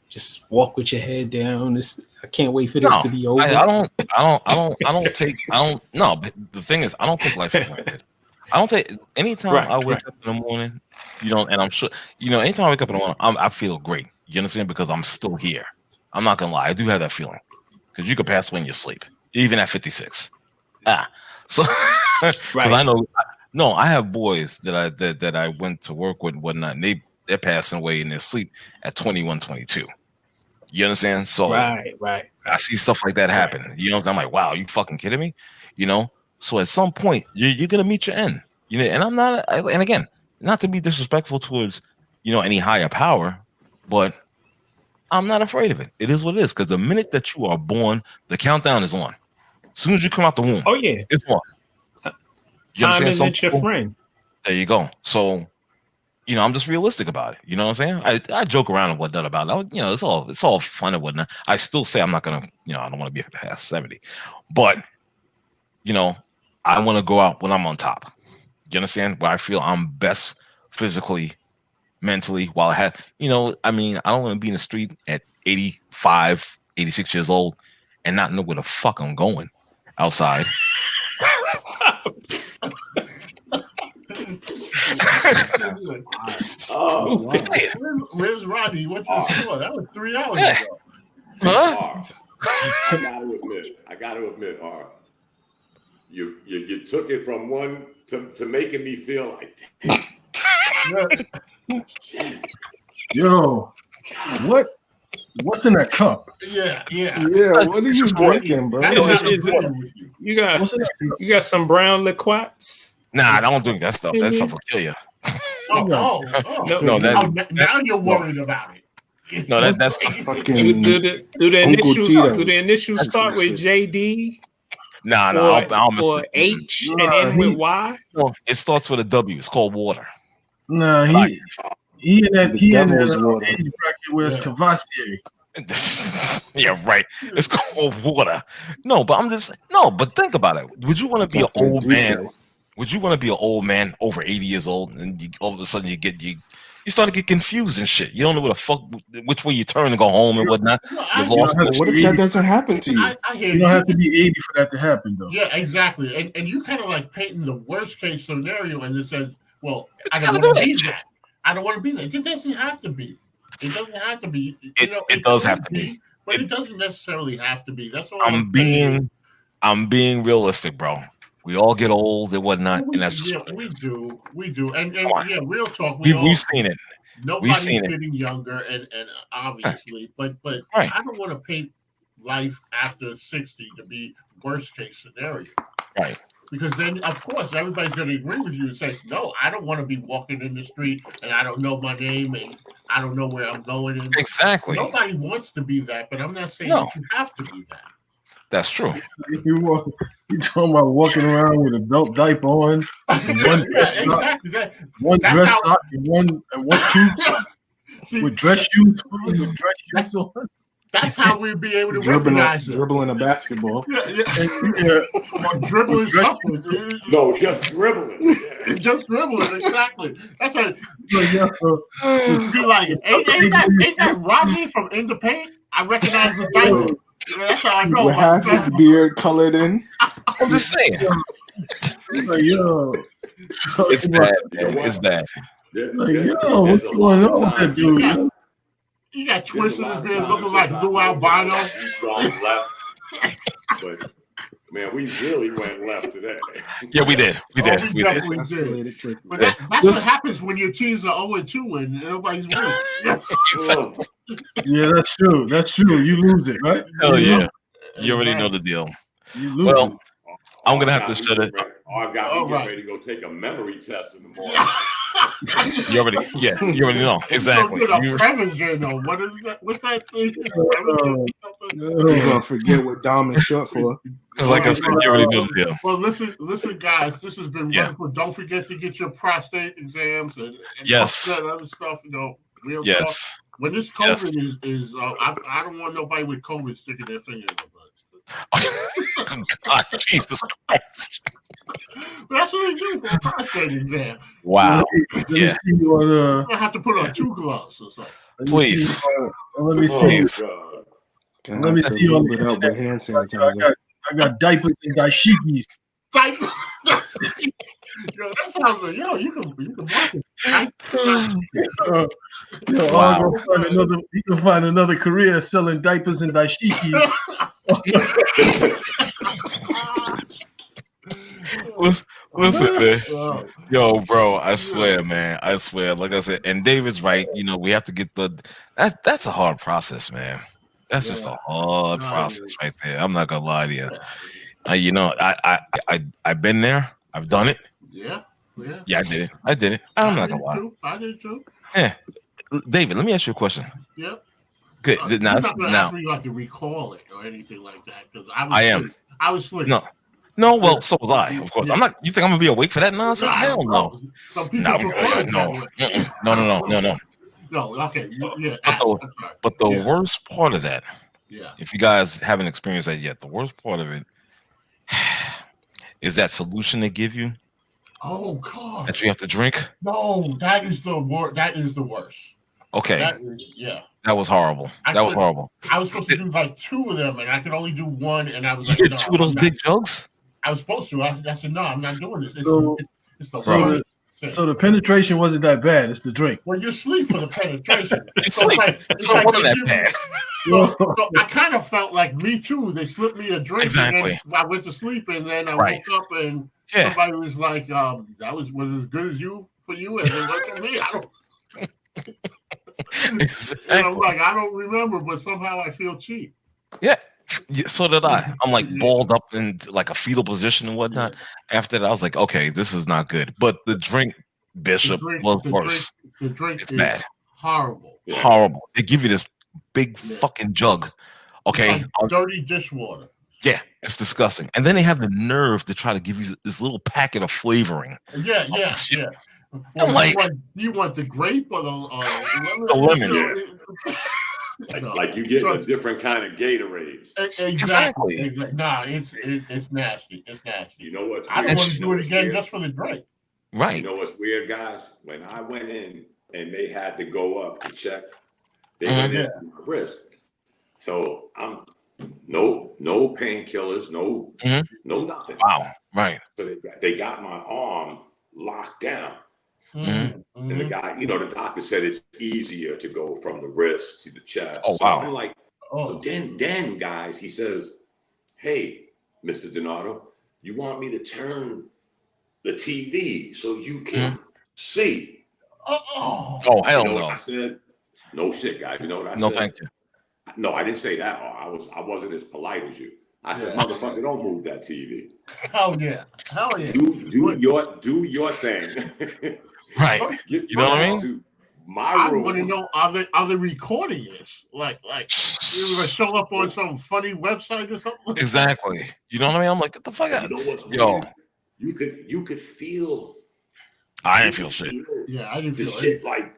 just walk with your head down? I can't wait for this to be over. I don't. No, but the thing is, I don't take life for granted. I don't take anytime I wake up in the morning, you know, and I'm sure, you know, anytime I wake up in the morning, I feel great. You understand? Because I'm still here. I'm not gonna lie, I do have that feeling because you could pass away in your sleep, even at 56. So I know. No, I have boys that I went to work with and whatnot, and they're passing away in their sleep at 21, 22. You understand? So right. I see stuff like that happen. You know, I'm like, wow, you fucking kidding me? You know. So at some point, you're gonna meet your end. You know, and I'm not. And again, not to be disrespectful towards, you know, any higher power, but I'm not afraid of it. It is what it is. Because the minute that you are born, the countdown is on. As soon as you come out the womb, it's on. Time isn't your friend. There you go. So, you know, I'm just realistic about it. You know what I'm saying? I joke around and whatnot about it. You know, it's all fun and whatnot. I still say I'm not gonna, you know, I don't want to be past 70, but you know, I want to go out when I'm on top. You understand? Where I feel I'm best physically, mentally. While I have, you know, I mean, I don't want to be in the street at 85, 86 years old and not know where the fuck I'm going outside. Stop. Where's Rodney? What's your score? That was 3 hours ago. Huh? I gotta admit, you took it from one to making me feel like, damn. Yo, what What's in that cup? Yeah. Yeah, what are you drinking, bro? You got some brown liquats? Nah, I don't drink that stuff. That stuff will kill you. No, now you're worried about it. No, that's fucking. Do the initials start with JD? Nah, or H and end with Y? No, it starts with a W. It's called water. Nah, he in that water. Age bracket where it's Cavassier. Yeah, right. It's called water. But think about it. Would you want to be an old man? Would you want to be an old man over 80 years old, and all of a sudden you start to get confused and shit. You don't know what the fuck, which way you turn and go home and whatnot. What if that doesn't happen to you? You don't have to be 80 for that to happen, though. Yeah, exactly. And you kind of like painting the worst case scenario, and it says, well, I don't want to be that. I don't want to be that. It doesn't have to be. It doesn't have to be. It does have to be. But it doesn't necessarily have to be. That's all I'm being realistic, bro. We all get old and whatnot, and that's just we do. And real talk. We've seen it. Nobody's getting younger, and obviously, but right. I don't want to paint life after 60 to be worst case scenario, right? Because then, of course, everybody's going to agree with you and say, "No, I don't want to be walking in the street and I don't know my name and I don't know where I'm going." And exactly. Nobody wants to be that, but I'm not saying that you have to be that. That's true. You talking about walking around with a belt diaper on, and one dress sock and one tube with dress shoes on. That's how we'd be able to recognize it. Dribbling a basketball. Dribbling something. No, just dribbling. Just dribbling, exactly. That's how be like, ain't that Rodney from In the Paint? I recognize the diaper. That's how I know. With half his beard colored in. I'm just saying. It's bad. It's bad. What's going on with that dude? You got twisted his beard looking like Lou Albino. He's gone left. But man, we really went left today. Yeah, we did. We did. But that's what happens when your teams are 0-2 and nobody's winning. Yeah, that's true. That's true. You lose it, right? Hell yeah. You already know the deal. Well, I'm gonna have to shut it. I got me getting ready to go take a memory test in the morning. You already know exactly. What is that? What's that thing? You're gonna forget what Dom is short for. Like I said, you already know the deal. Well, listen, guys. This has been wonderful. Don't forget to get your prostate exams and yes, other stuff. Real yes. Stuff. When this COVID is I don't want nobody with COVID sticking their finger in the butt. God, Jesus Christ. That's what they do for a prostate exam. Wow. Yeah. You have to put on 2 gloves or something. Please. Let me see. Let me see all the help with hand sanitizer. I got diapers and dashikis. Diapers. That sounds like you can mark it. Wow. You can find another career selling diapers and dashikis. Listen, man. Yo, bro, I swear, man. I swear. Like I said, and David's right. We have to get that's a hard process, man. That's just a hard process right there. I'm not gonna lie to you. I've been there. I've done it. Yeah, I did it. I'm not gonna lie. I did too. Yeah, David. Let me ask you a question. Yep. Good. Now, you have to recall it or anything like that because I was slick. No. Well, so was I. Of course, I'm not. You think I'm gonna be awake for that nonsense? Hell no. Some people No. No. Okay. Yeah. But the worst part of that, if you guys haven't experienced that yet, the worst part of it is that solution they give you. Oh God! That you have to drink. No, that is the worst. That is the worst. Okay. That was horrible. Horrible. I was supposed to do like 2 of them, and I could only do 1. And I was like, "You did 2 of those big jugs." I was supposed to. I said, "No, I'm not doing this." So the penetration wasn't that bad. It's the drink. Well, you sleep for the penetration. It wasn't that bad. So I kind of felt like me too. They slipped me a drink. Exactly. And I went to sleep, and then I woke up, and somebody was like, "That was as good as you for you as it was for me." I don't. Exactly. And I'm like, I don't remember, but somehow I feel cheap. Yeah. So did I. I'm like balled up in like a fetal position and whatnot. After that, I was like, okay, this is not good. But the drink, Bishop, was worse. The drink It's is bad. horrible. Horrible. They give you this big fucking jug. Okay. Like dirty dishwater. Yeah, it's disgusting. And then they have the nerve to try to give you this little packet of flavoring. Yeah. I'm Well, like, you want the grape or the lemon? Like you get a different kind of Gatorade. Exactly. Nah, it's nasty. It's nasty. You know what's I weird? don't want to do it again just for the drink. Right. You know what's weird, guys? When I went in and they had to go up to check, they went in through my wrist. So I'm no painkillers, no nothing. Wow. Right. So they got my arm locked down. Mm-hmm. And the guy, the doctor said it's easier to go from the wrist to the chest. Oh, so wow. I'm like, so then, guys, he says, hey, Mr. Donato, you want me to turn the TV so you can see? Oh, hell no. I said, no shit, guys. You know what I said? No, thank you. No, I didn't say that. I wasn't as polite as you. I said, motherfucker, don't move that TV. Hell yeah. Do your thing. Right. You know what I mean? I want to know, are they recording this? Like you're gonna show up on some funny website or something? Exactly. You know what I mean? I'm like, get the fuck out. You know what's weird? You could feel. I didn't feel shit. Yeah, I didn't feel shit. Like,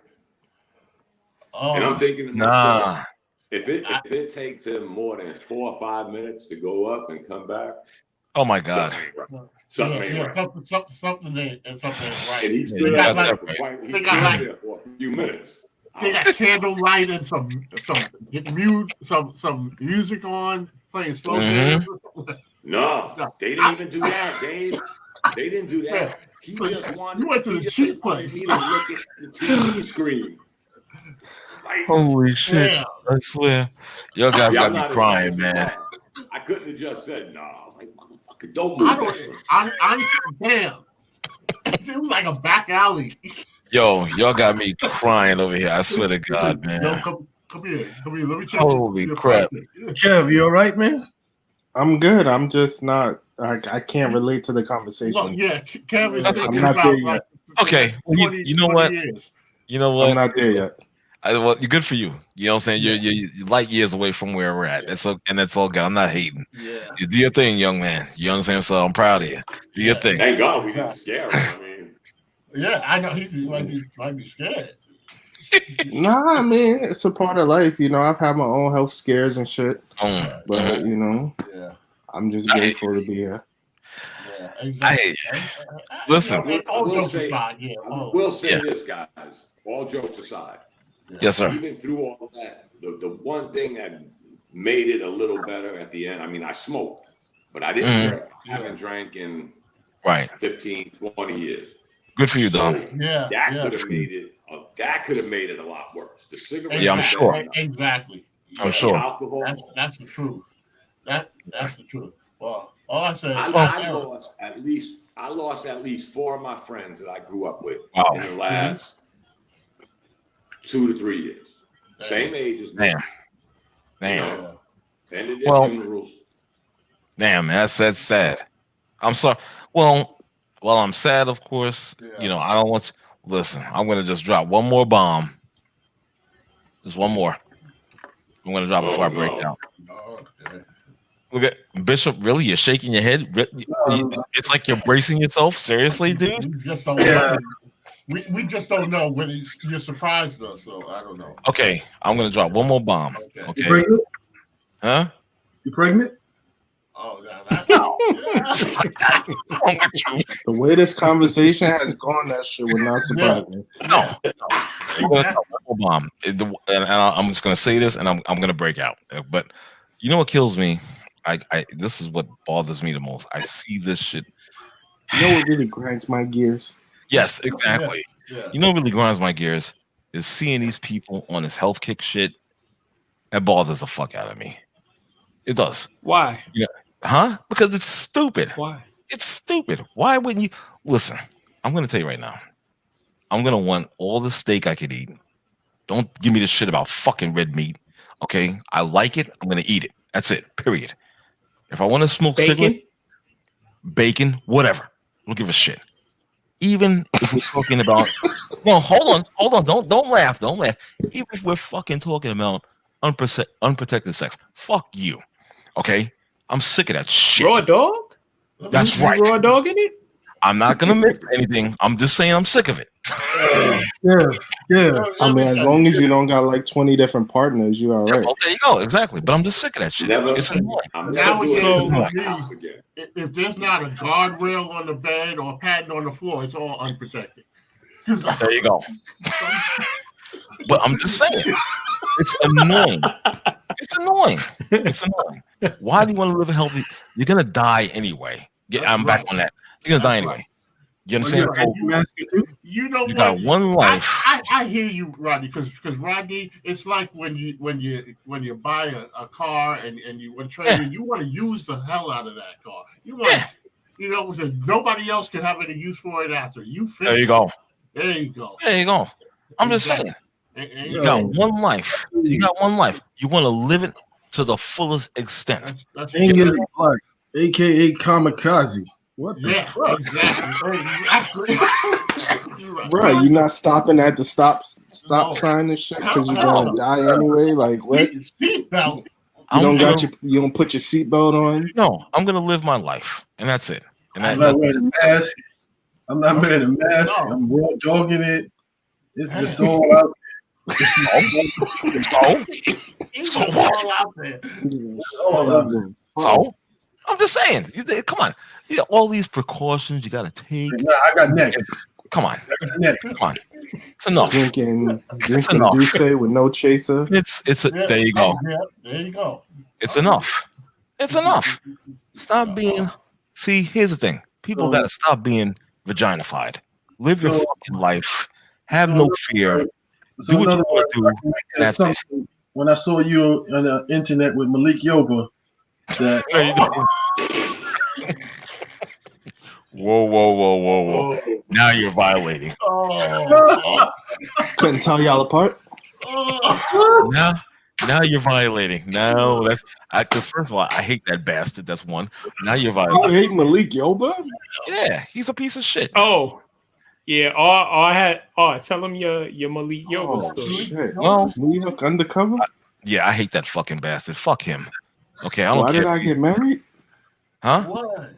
and I'm thinking to myself, if it takes him more than 4 or 5 minutes to go up and come back, oh my god, something ain't right. Something ain't right. And he's been out there for a few minutes. They got candlelight and some music on, playing slow jams. No, they didn't even do that, Dave. They didn't do that. He just wanted. You went to the cheap place. Me to look at the TV screen. Like, holy shit! Damn. I swear, y'all guys got me crying, man. I couldn't have just said no. I was like, motherfucker, don't move this. Damn. It was like a back alley. Yo, y'all got me crying over here. I swear to God, man. Yo, come here. Let me check. Holy crap. Kev, you all right, man? I'm good. I'm just not. I can't relate to the conversation. Well, yeah, Kev is I'm thinking not about there yet. like. Okay, 20, you know what? Years. You know what? I'm not there yet. Well, you're good for you. You know what I'm saying? You're light years away from where we're at. That's all good. I'm not hating. Yeah. You do your thing, young man. You understand? So I'm proud of you. Do your thing. Thank God we didn't scare him. I mean, yeah, I know he might be scared. Nah, man, it's a part of life. I've had my own health scares and shit. But yeah, I'm just grateful to be here. Yeah, exactly. Listen, we'll say this, guys. All jokes aside. Yes, sir. Even through all that, the one thing that made it a little better at the end, I mean, I smoked, but I didn't drink. I haven't drank in 15, 20 years. Good for you, Don. That could have made it. That could have made it a lot worse. The cigarette. Yeah, I'm sure. Exactly. I'm sure. Alcohol. That's the truth. That's the truth. Well, all I said. I lost at least 4 of my friends that I grew up with in the last 2 to 3 years. Same age as me. Damn. Attended their funerals. Damn, man, that's sad. I'm sorry. Well, I'm sad, of course. Yeah. I don't want to listen. I'm gonna just drop one more bomb. Just one more. I'm gonna drop before I break out. Okay. Look at Bishop. Really, you're shaking your head. It's like you're bracing yourself. Seriously, dude. We just don't know when you surprised us, so I don't know. Okay, I'm gonna drop one more bomb. Okay. You pregnant? Huh? You pregnant? Oh, The way this conversation has gone, that shit would not surprise me. No. I'm gonna drop one more bomb, and I'm just gonna say this, and I'm gonna break out. But you know what kills me? I this is what bothers me the most. I see this shit. You know what really grinds my gears? Yes, exactly. Yeah. You know what really grinds my gears is seeing these people on this health kick shit. That bothers the fuck out of me. It does. Why? Yeah. Huh? Because it's stupid. Why? It's stupid. Why wouldn't you listen? I'm gonna tell you right now. I'm gonna want all the steak I could eat, Don't give me this shit about fucking red meat. Okay, I like it. I'm gonna eat it. That's it. Period. If I want to smoke cigarette, bacon, whatever. I don't give a shit. Even if we're talking about, no, hold on, don't laugh. Even if we're fucking talking about unprotected sex, fuck you. Okay, I'm sick of that shit. Raw dog. That's right. Raw dog in it. I'm not gonna mix anything. I'm just saying I'm sick of it. Yeah. I mean, as long as you don't got like 20 different partners, you're all right. Well, there you go. Exactly. But I'm just sick of that shit. It's annoying. If there's not a guardrail on the bed or a padding on the floor, it's all unprotected. There you go. But I'm just saying, it's annoying. It's annoying. Why do you want to live a healthy? You're gonna die anyway. I'm back on that. You're gonna die anyway. You understand? You know, you got one life. I hear you, Rodney, because Rodney, it's like when you buy a car and you want to trade it, you want to use the hell out of that car. You want, because nobody else can have any use for it after you. There you go. There you go. I'm just saying. You got one life. You want to live it to the fullest extent. Angus Black, aka Kamikaze. What the fuck? Exactly. Bro, you're not stopping at the stop sign and shit because you're gonna die anyway. Like what? Seatbelt. You don't put your seatbelt on. No, I'm gonna live my life, and that's it. And I'm not wearing a mask. I'm not wearing a mask. No. I'm raw dogging it. It's just all out there. So I'm just saying. Come on. All these precautions you gotta take. I got next. Come on. It's enough. Drinking Douce with no chaser. There you go. There you go. It's enough. Stop being. See, here's the thing. People gotta stop being vaginified. Live your fucking life. Have no fear. Do what you want to do. And that's it. When I saw you on the internet with Malik Yoba, Whoa. Now you're violating. Couldn't tell y'all apart. Now you're violating. No, that's because first of all, I hate that bastard. That's one. Now you're violating. You hate Malik Yoba? Yeah, he's a piece of shit. Oh, yeah. Tell him your Malik Yoba story. Shit. Well, New York undercover. I hate that fucking bastard. Fuck him. Okay, I don't care. Why did I get married? Huh? What?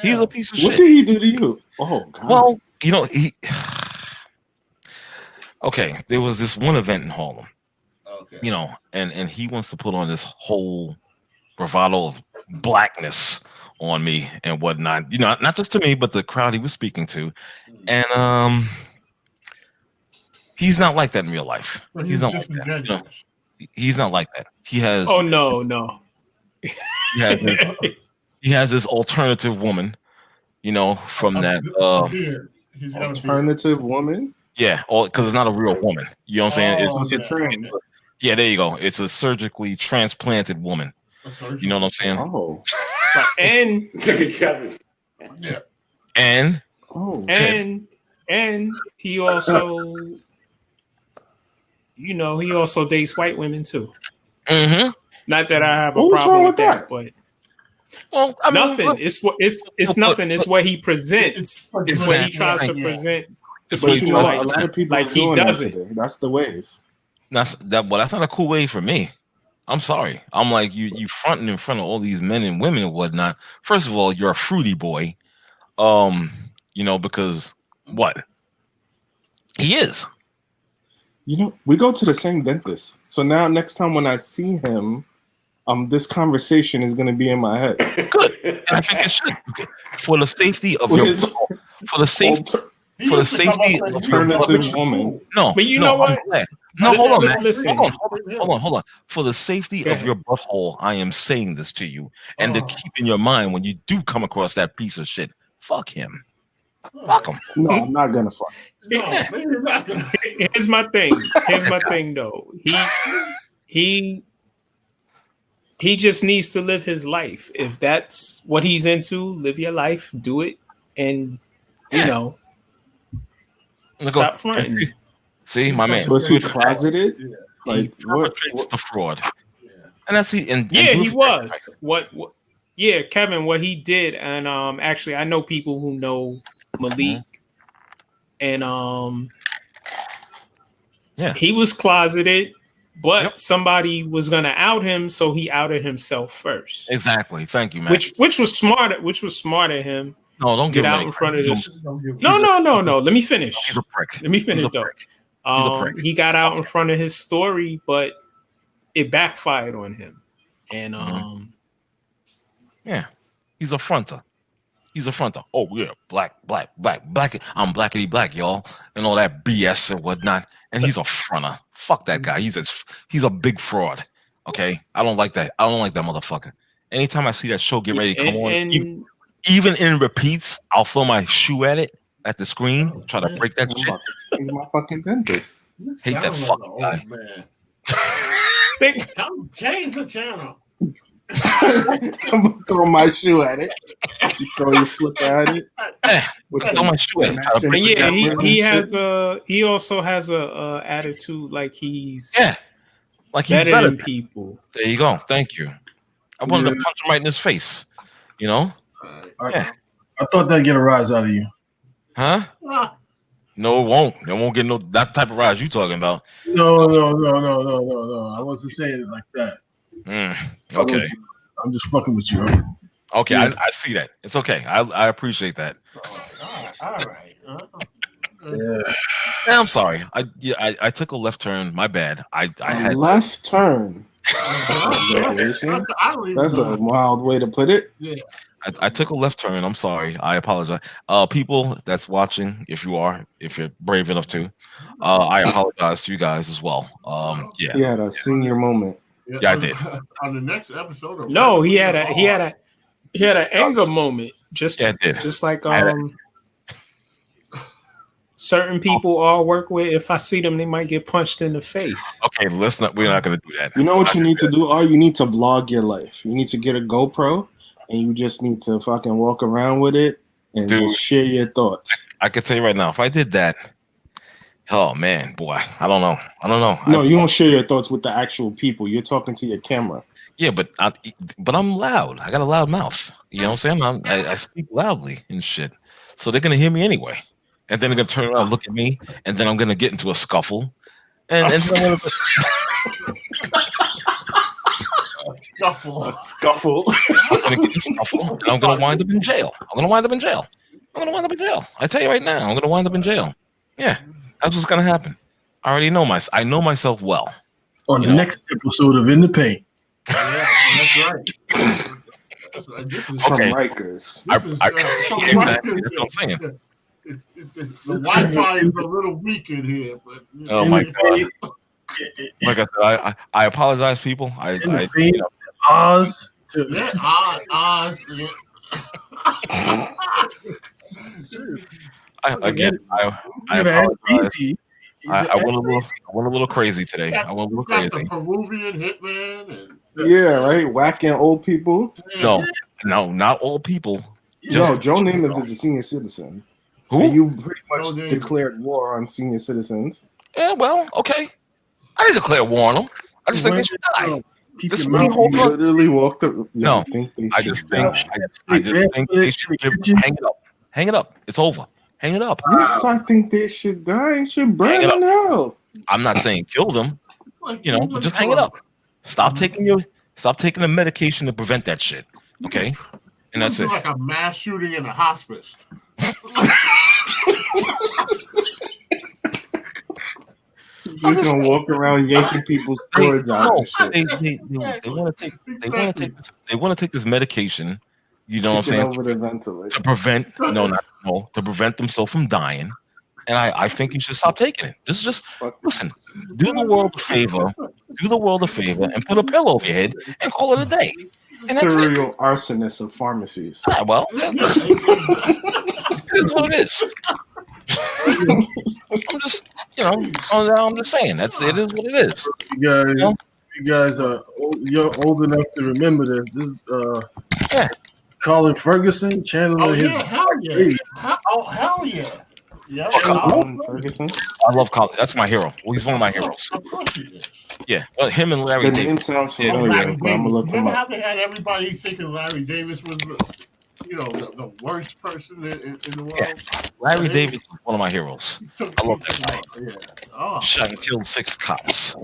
He's a piece of shit. What did he do to you? Oh God. Well, he. Okay, there was this one event in Harlem. Okay. And he wants to put on this whole bravado of blackness on me and whatnot. Not just to me, but the crowd he was speaking to. And he's not like that in real life. He's not like that. He's not like that. He has. Oh no. He has this alternative woman, from that alternative woman. Yeah, because it's not a real woman. You know what I'm saying? It's a trans. Yeah, there you go. It's a surgically transplanted woman. You know what I'm saying? Oh. And he also, he also dates white women too. Mm-hmm. Not that I have a problem with that, but nothing. Look, it's nothing. It's what he presents. It's what he tries to present. It's what a lot of people like he doesn't. That's the wave. That's not a cool wave for me. I'm sorry. I'm like you fronting in front of all these men and women and whatnot. First of all, you're a fruity boy. Because what? He is. We go to the same dentist. So now next time when I see him, this conversation is going to be in my head. Good. And I think it should. For the safety of your alternative woman. No. But you know what? No, hold on, man. Listen. Hold on. For the safety of your butthole, I am saying this to you. And to keep in your mind when you do come across that piece of shit, fuck him. Fuck him. No, I'm not gonna fuck. No, you're not gonna. Here's my thing, though. He just needs to live his life. If that's what he's into, live your life, do it, and stop fronting. See, my man. So is he closeted? He Like what? perpetrates the fraud, and that's he. And he was. What? Yeah, Kevin, what he did, and actually, I know people who know Malik, and he was closeted, but somebody was gonna out him, so he outed himself first. Exactly. Thank you, man. Which was smart. Which was smart of him. No, don't get out in front of this. No. Let me finish. He's a prick. Let me finish though. He got out in front of his story, but it backfired on him, and he's a fronter. He's a fronter. Oh, yeah, black. I'm blackity black, y'all, and all that BS and whatnot. And he's a fronter. Fuck that guy. He's a big fraud. Okay, I don't like that. I don't like that motherfucker. Anytime I see that show get ready to come on, even in repeats, I'll throw my shoe at the screen, try to break that shit. He's my fucking dentist. Hate that fucking guy. Change the channel. I'm gonna throw my shoe at it. You throw your slipper at it. Throw my shoe at it. He also has a attitude like he's better than people. There you go. Thank you. I wanted to punch him right in his face. You know. I thought that'd get a rise out of you. Huh? No, it won't. It won't get that type of rise you talking about. No. I wasn't saying it like that. Okay. I'm just fucking with you. Right? Okay, I see that. It's okay. I appreciate that. All right. I'm sorry. I took a left turn. My bad. I had left turn. That's a wild way to put it. Yeah. I took a left turn. I'm sorry. I apologize. People that's watching, if you're brave enough to, I apologize to you guys as well. He had a senior moment. Yeah, I did. On the next episode of he had an anger moment. Just like certain people I'll work with, if I see them, they might get punched in the face. Okay, we're not gonna do that. You know what you need to do? You need to vlog your life. You need to get a GoPro and you just need to fucking walk around with it and just share your thoughts. I can tell you right now, if I did that, oh man, boy, I don't know. No, you don't share your thoughts with the actual people. You're talking to your camera. Yeah, but I'm loud. I got a loud mouth. You know what I'm saying? I speak loudly and shit. So they're gonna hear me anyway. And then they're gonna turn around and look at me, and then I'm gonna get into a scuffle. A scuffle. I'm gonna get in a scuffle, and I'm gonna wind up in jail. I tell you right now, I'm gonna wind up in jail. Yeah, that's what's gonna happen. I already know I know myself well. On the next episode of In the Paint. Yeah, that's right. From Rikers. Exactly. That's what I'm saying. The Wi-Fi is a little weak in here, but oh my god! Like I said, I apologize, people. Oz. Yeah. I apologize. I went a little crazy today. I went a little crazy. The Peruvian hitman. Right? Whacking old people. No, not old people. Joe Namath is a senior citizen. Who? And you pretty much declared war on senior citizens. Yeah, well, okay. I didn't declare war on them. I just think they should die. Literally walked up. No, I just think they should hang it up. It's over. Hang it up. Yes, I think they should die. It should burn in hell. I'm not saying kill them. But just hang it up. Stop taking the medication to prevent that shit. Okay, and that's it. Like a mass shooting in a hospice. You're gonna walk around yanking people's cords out. They want to take this medication. You know what I'm saying? Over the ventilator. To prevent themselves from dying. And I think you should stop taking it. Just listen. Do the world a favor. And put a pillow over your head and call it a day. And that's serial arsonist of pharmacies. Well, it is what it is. I'm just saying it is what it is. You guys are old enough to remember this. Colin Ferguson channeling his. Hell yeah! Hell yeah! Yeah, Colin Ferguson. I love Colin. That's my hero. Well, he's one of my heroes. Of course he is. Yeah, well, him and Larry The David. name sounds Oh, familiar, Larry but I'm gonna Davis. look him Remember how up. they had everybody thinking Larry Davis was the worst person in the world? Yeah. Larry David is one of my heroes. I love that guy. Yeah. Oh, Shot and killed 6 cops.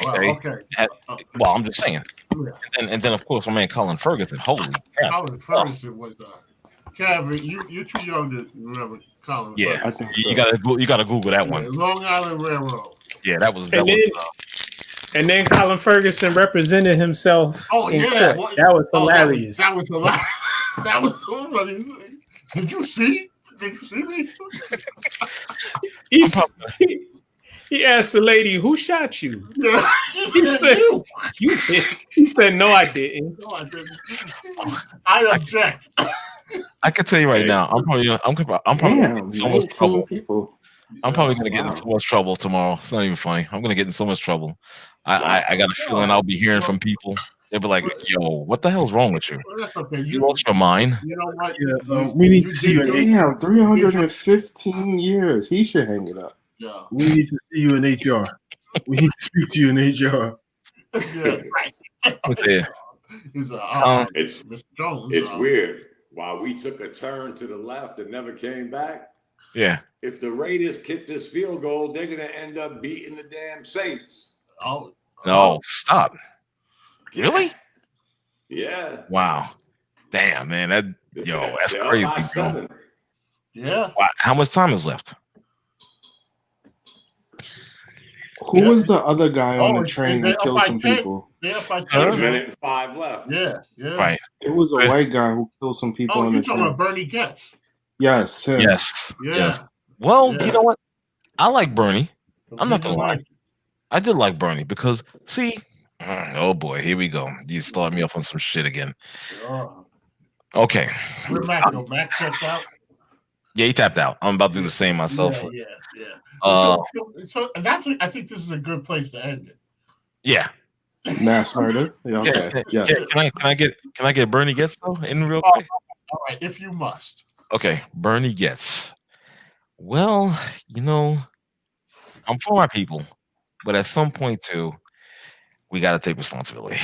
well, okay. Well, I'm just saying. Yeah. And then of course my man Colin Ferguson. Holy crap! Colin Ferguson was Kevin, you're too young to remember Colin. Yeah, I think so. you gotta Google that one. Long Island Railroad. Yeah, that was. And then Colin Ferguson represented himself in court. Well, that was hilarious. That was hilarious. That was so funny. Did you see me? He asked the lady, "Who shot you?" Yeah. He said, "You did." He said, "No, I didn't." No, I didn't. I object. I can tell you right now, I'm probably Damn, in so much trouble. people. I'm probably gonna get in so much trouble tomorrow. It's not even funny. I'm gonna get in so much trouble. I got a feeling I'll be hearing from people. They'll be like, "Yo, what the hell's wrong with you? Well, that's okay. You lost your mind." You know what? Yeah, we need to see you. Damn, 315 years. He should hang it up. Yeah. We need to see you in HR. We need to speak to you in HR. Yeah, right. Yeah. It's Mr. Jones. It's weird. While we took a turn to the left and never came back, Yeah. if the Raiders kick this field goal, they're gonna end up beating the damn Saints. No, stop. Really? Yeah. Wow. Damn, man. That's They're up crazy. by Bro. 7. seven. Yeah. Wow. How much time is left? Who was the other guy on the train they're that up killed by some 10. people? They're up by 10. A minute and 5 left. Yeah. Right. It was a white guy who killed some people Oh, on you're the talking train. about Bernie Getz. Yes, him. Yes. Yeah. Yes. Well, Yeah. you know what? I like Bernie. I'm not Did gonna you lie. like- I did like Bernie because, see, oh boy, here we go. You start me off on some shit again. Oh. Okay. Where Mac go? Mac checked out? Yeah, he tapped out. I'm about to do the same myself. Yeah. So I think this is a good place to end it. Yeah. Mass murder. Yeah, okay. Yes. Can I get Bernie Getz though in real quick? All right, if you must. Okay, Bernie Getz. Well, I'm for my people, but at some point too, we got to take responsibility.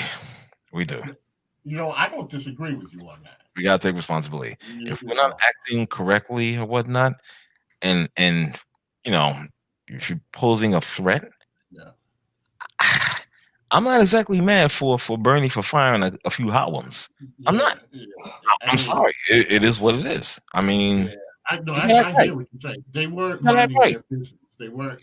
We do. I don't disagree with you on that. We got to take responsibility. Yeah, If we're not acting correctly or whatnot, and if you're posing a threat, Yeah. I'm not exactly mad for Bernie for firing a few hot ones. I'm not. Yeah. I'm sorry. It is what it is. I mean, Yeah. I right. hear what you're saying. They weren't Yeah, minding right. their business. They weren't,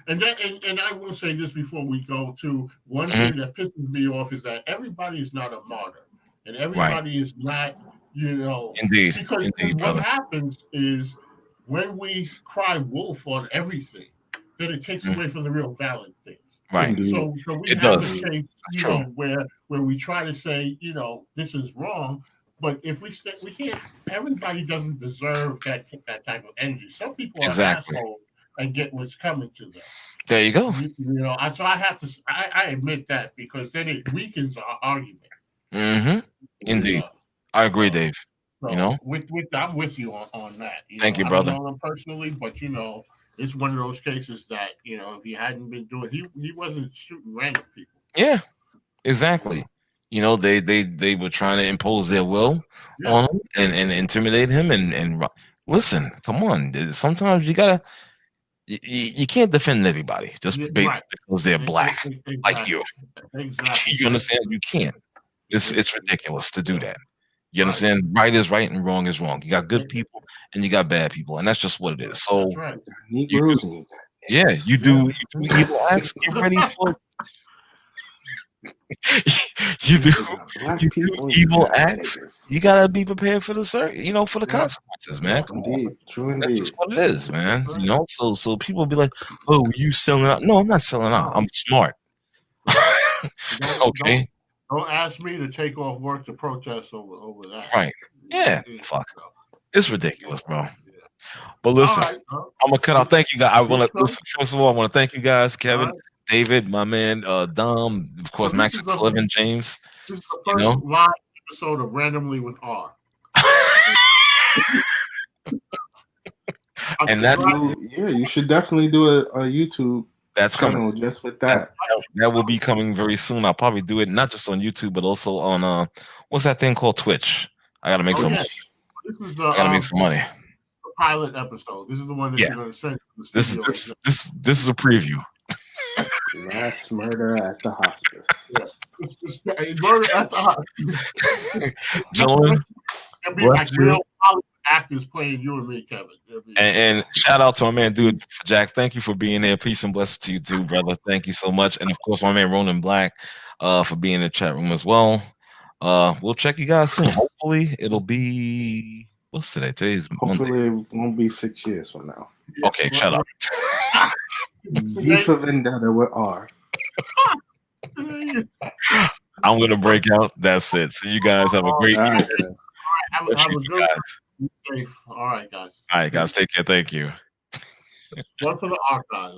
and I will say this before we go to one Mm-hmm. thing that pisses me off is that everybody is not a martyr, and everybody is not, Indeed, because what brother. happens is when we cry wolf on everything, then it takes away from the real valid things. Right. So we It have does. the case, True. where we try to say, this is wrong, but if we can't. Everybody doesn't deserve that type of energy. Some people are Exactly. assholes and get what's coming to them. There you go. So I have to. I admit that because then it weakens our argument. Mm-hmm. Indeed. I agree, Dave. So I'm with you on that. Thank you, I brother. don't know him personally, but it's one of those cases that if he hadn't been doing, he wasn't shooting random people. Yeah, exactly. They were trying to impose their will on him and intimidate him and listen, come on. Sometimes you gotta you can't defend everybody just based because they're black like you. Exactly. You understand? You can't. It's ridiculous to do that. You understand? Right is right and wrong is wrong. You got good people and you got bad people, and that's just what it is. So you do evil acts. Get ready for you do evil acts. You gotta be prepared for the for the consequences, man. Come on. True indeed. That's just what it is, man. So people be like, "Oh, you selling out?" No, I'm not selling out. I'm smart. Okay. Don't ask me to take off work to protest over that. Right. Yeah. Fuck. It's ridiculous, bro. But listen, I'm gonna cut off. Thank you guys. I want to listen. First of all, I want to thank you guys, Kevin, David, my man, Dom, of course, Max Sullivan, James. This is the first live episode of Randomly with R. And that's you should definitely do a YouTube channel just with that. That will be coming very soon. I'll probably do it not just on YouTube, but also on what's that thing called, Twitch. I gotta make some. This is the, I gotta make some money. The pilot episode. This is the one that you're going to send. This is a preview. Mass murder at the hospice. Murder at the hospice. Gentlemen, there'll be like real Hollywood actors playing you and me, Kevin. And shout out to my man, dude, Jack. Thank you for being there. Peace and blessings to you too, brother. Thank you so much. And of course, my man Ronan Black, for being in the chat room as well. We'll check you guys soon. Hopefully, it'll be what's today? Today's Hopefully Monday. It won't be 6 years from now. Okay, shut up. V for Vendetta with R. I'm gonna break out. That's it. So you guys have a great All right, have a good guys. Safe. All right, guys. All right, guys. Take care. Thank you. One for the archives.